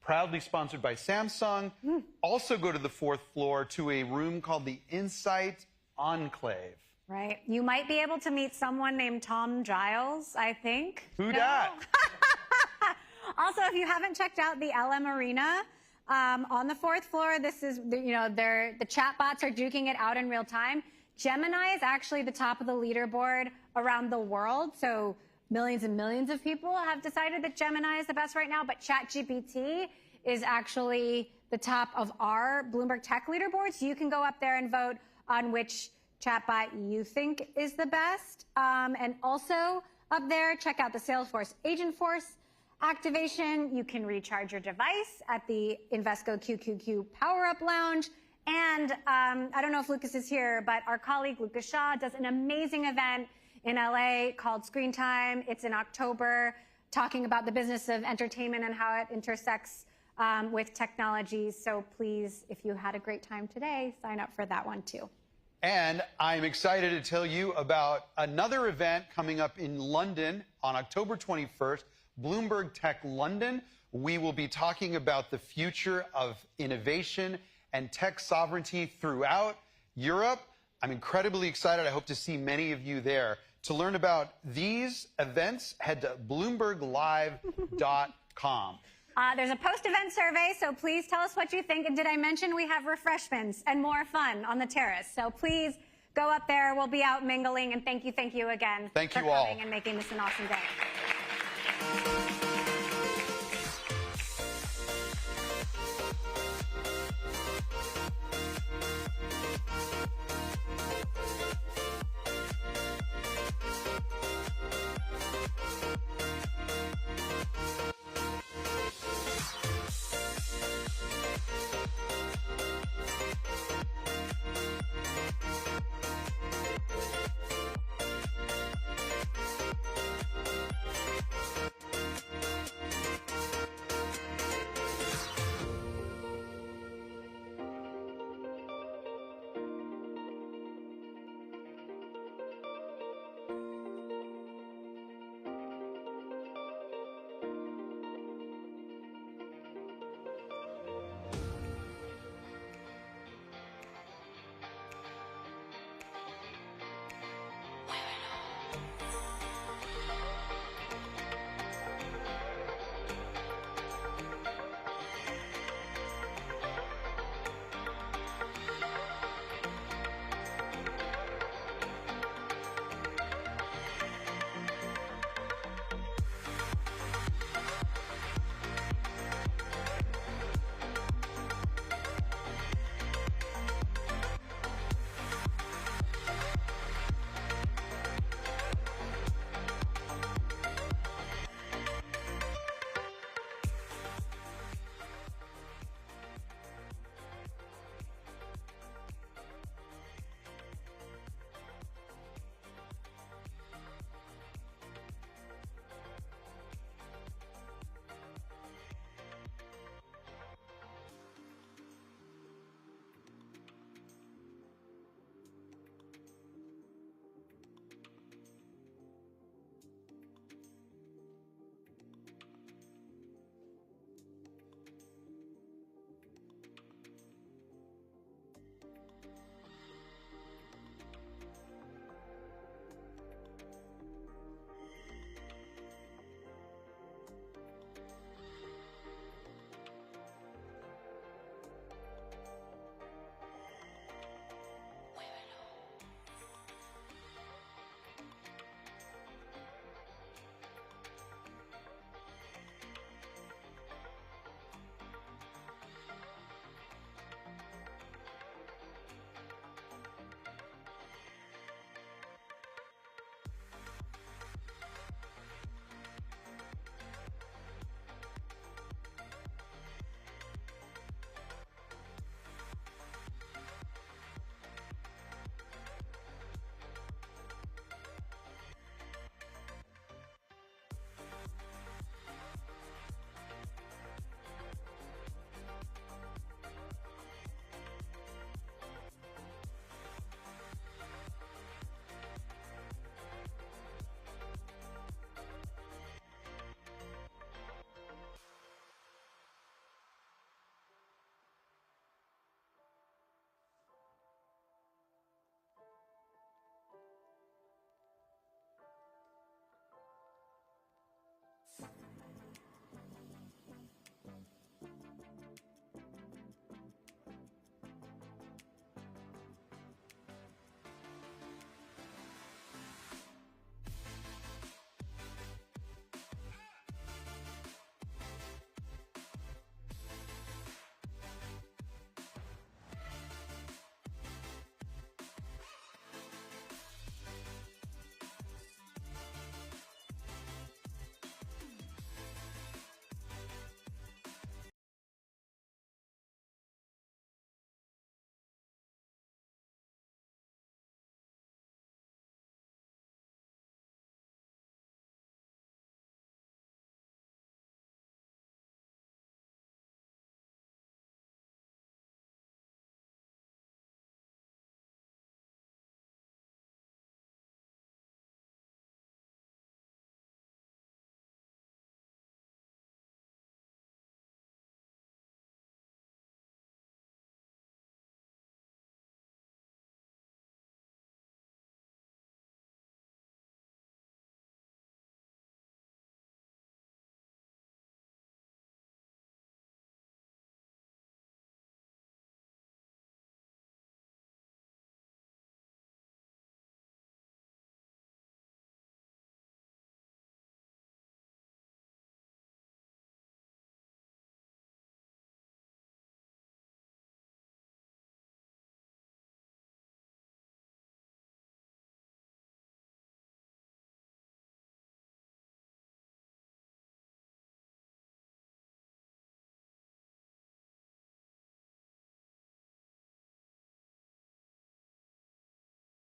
proudly sponsored by Samsung, also go to the 4th floor to a room called the Insight Enclave. Right. You might be able to meet someone named Tom Giles, I think. Who dat? Also, if you haven't checked out the LM Arena on the 4th floor, this is, the chatbots are duking it out in real time. Gemini is actually the top of the leaderboard around the world. So millions and millions of people have decided that Gemini is the best right now, but ChatGPT is actually the top of our Bloomberg Tech leaderboard. So you can go up there and vote on which chatbot you think is the best. And also up there, check out the Salesforce Agentforce activation. You can recharge your device at the Invesco QQQ Power Up Lounge. And I don't know if Lucas is here, but our colleague Lucas Shaw does an amazing event in LA called Screen Time. It's in October, talking about the business of entertainment and how it intersects with technology. So please, if you had a great time today, sign up for that one too. And I'm excited to tell you about another event coming up in London on October 21st, Bloomberg Tech London. We will be talking about the future of innovation and tech sovereignty throughout Europe. I'm incredibly excited. I hope to see many of you there. To learn about these events, head to BloombergLive.com. There's a post-event survey, so please tell us what you think. And did I mention we have refreshments and more fun on the terrace? So please go up there. We'll be out mingling. And thank you again for coming and making this an awesome day.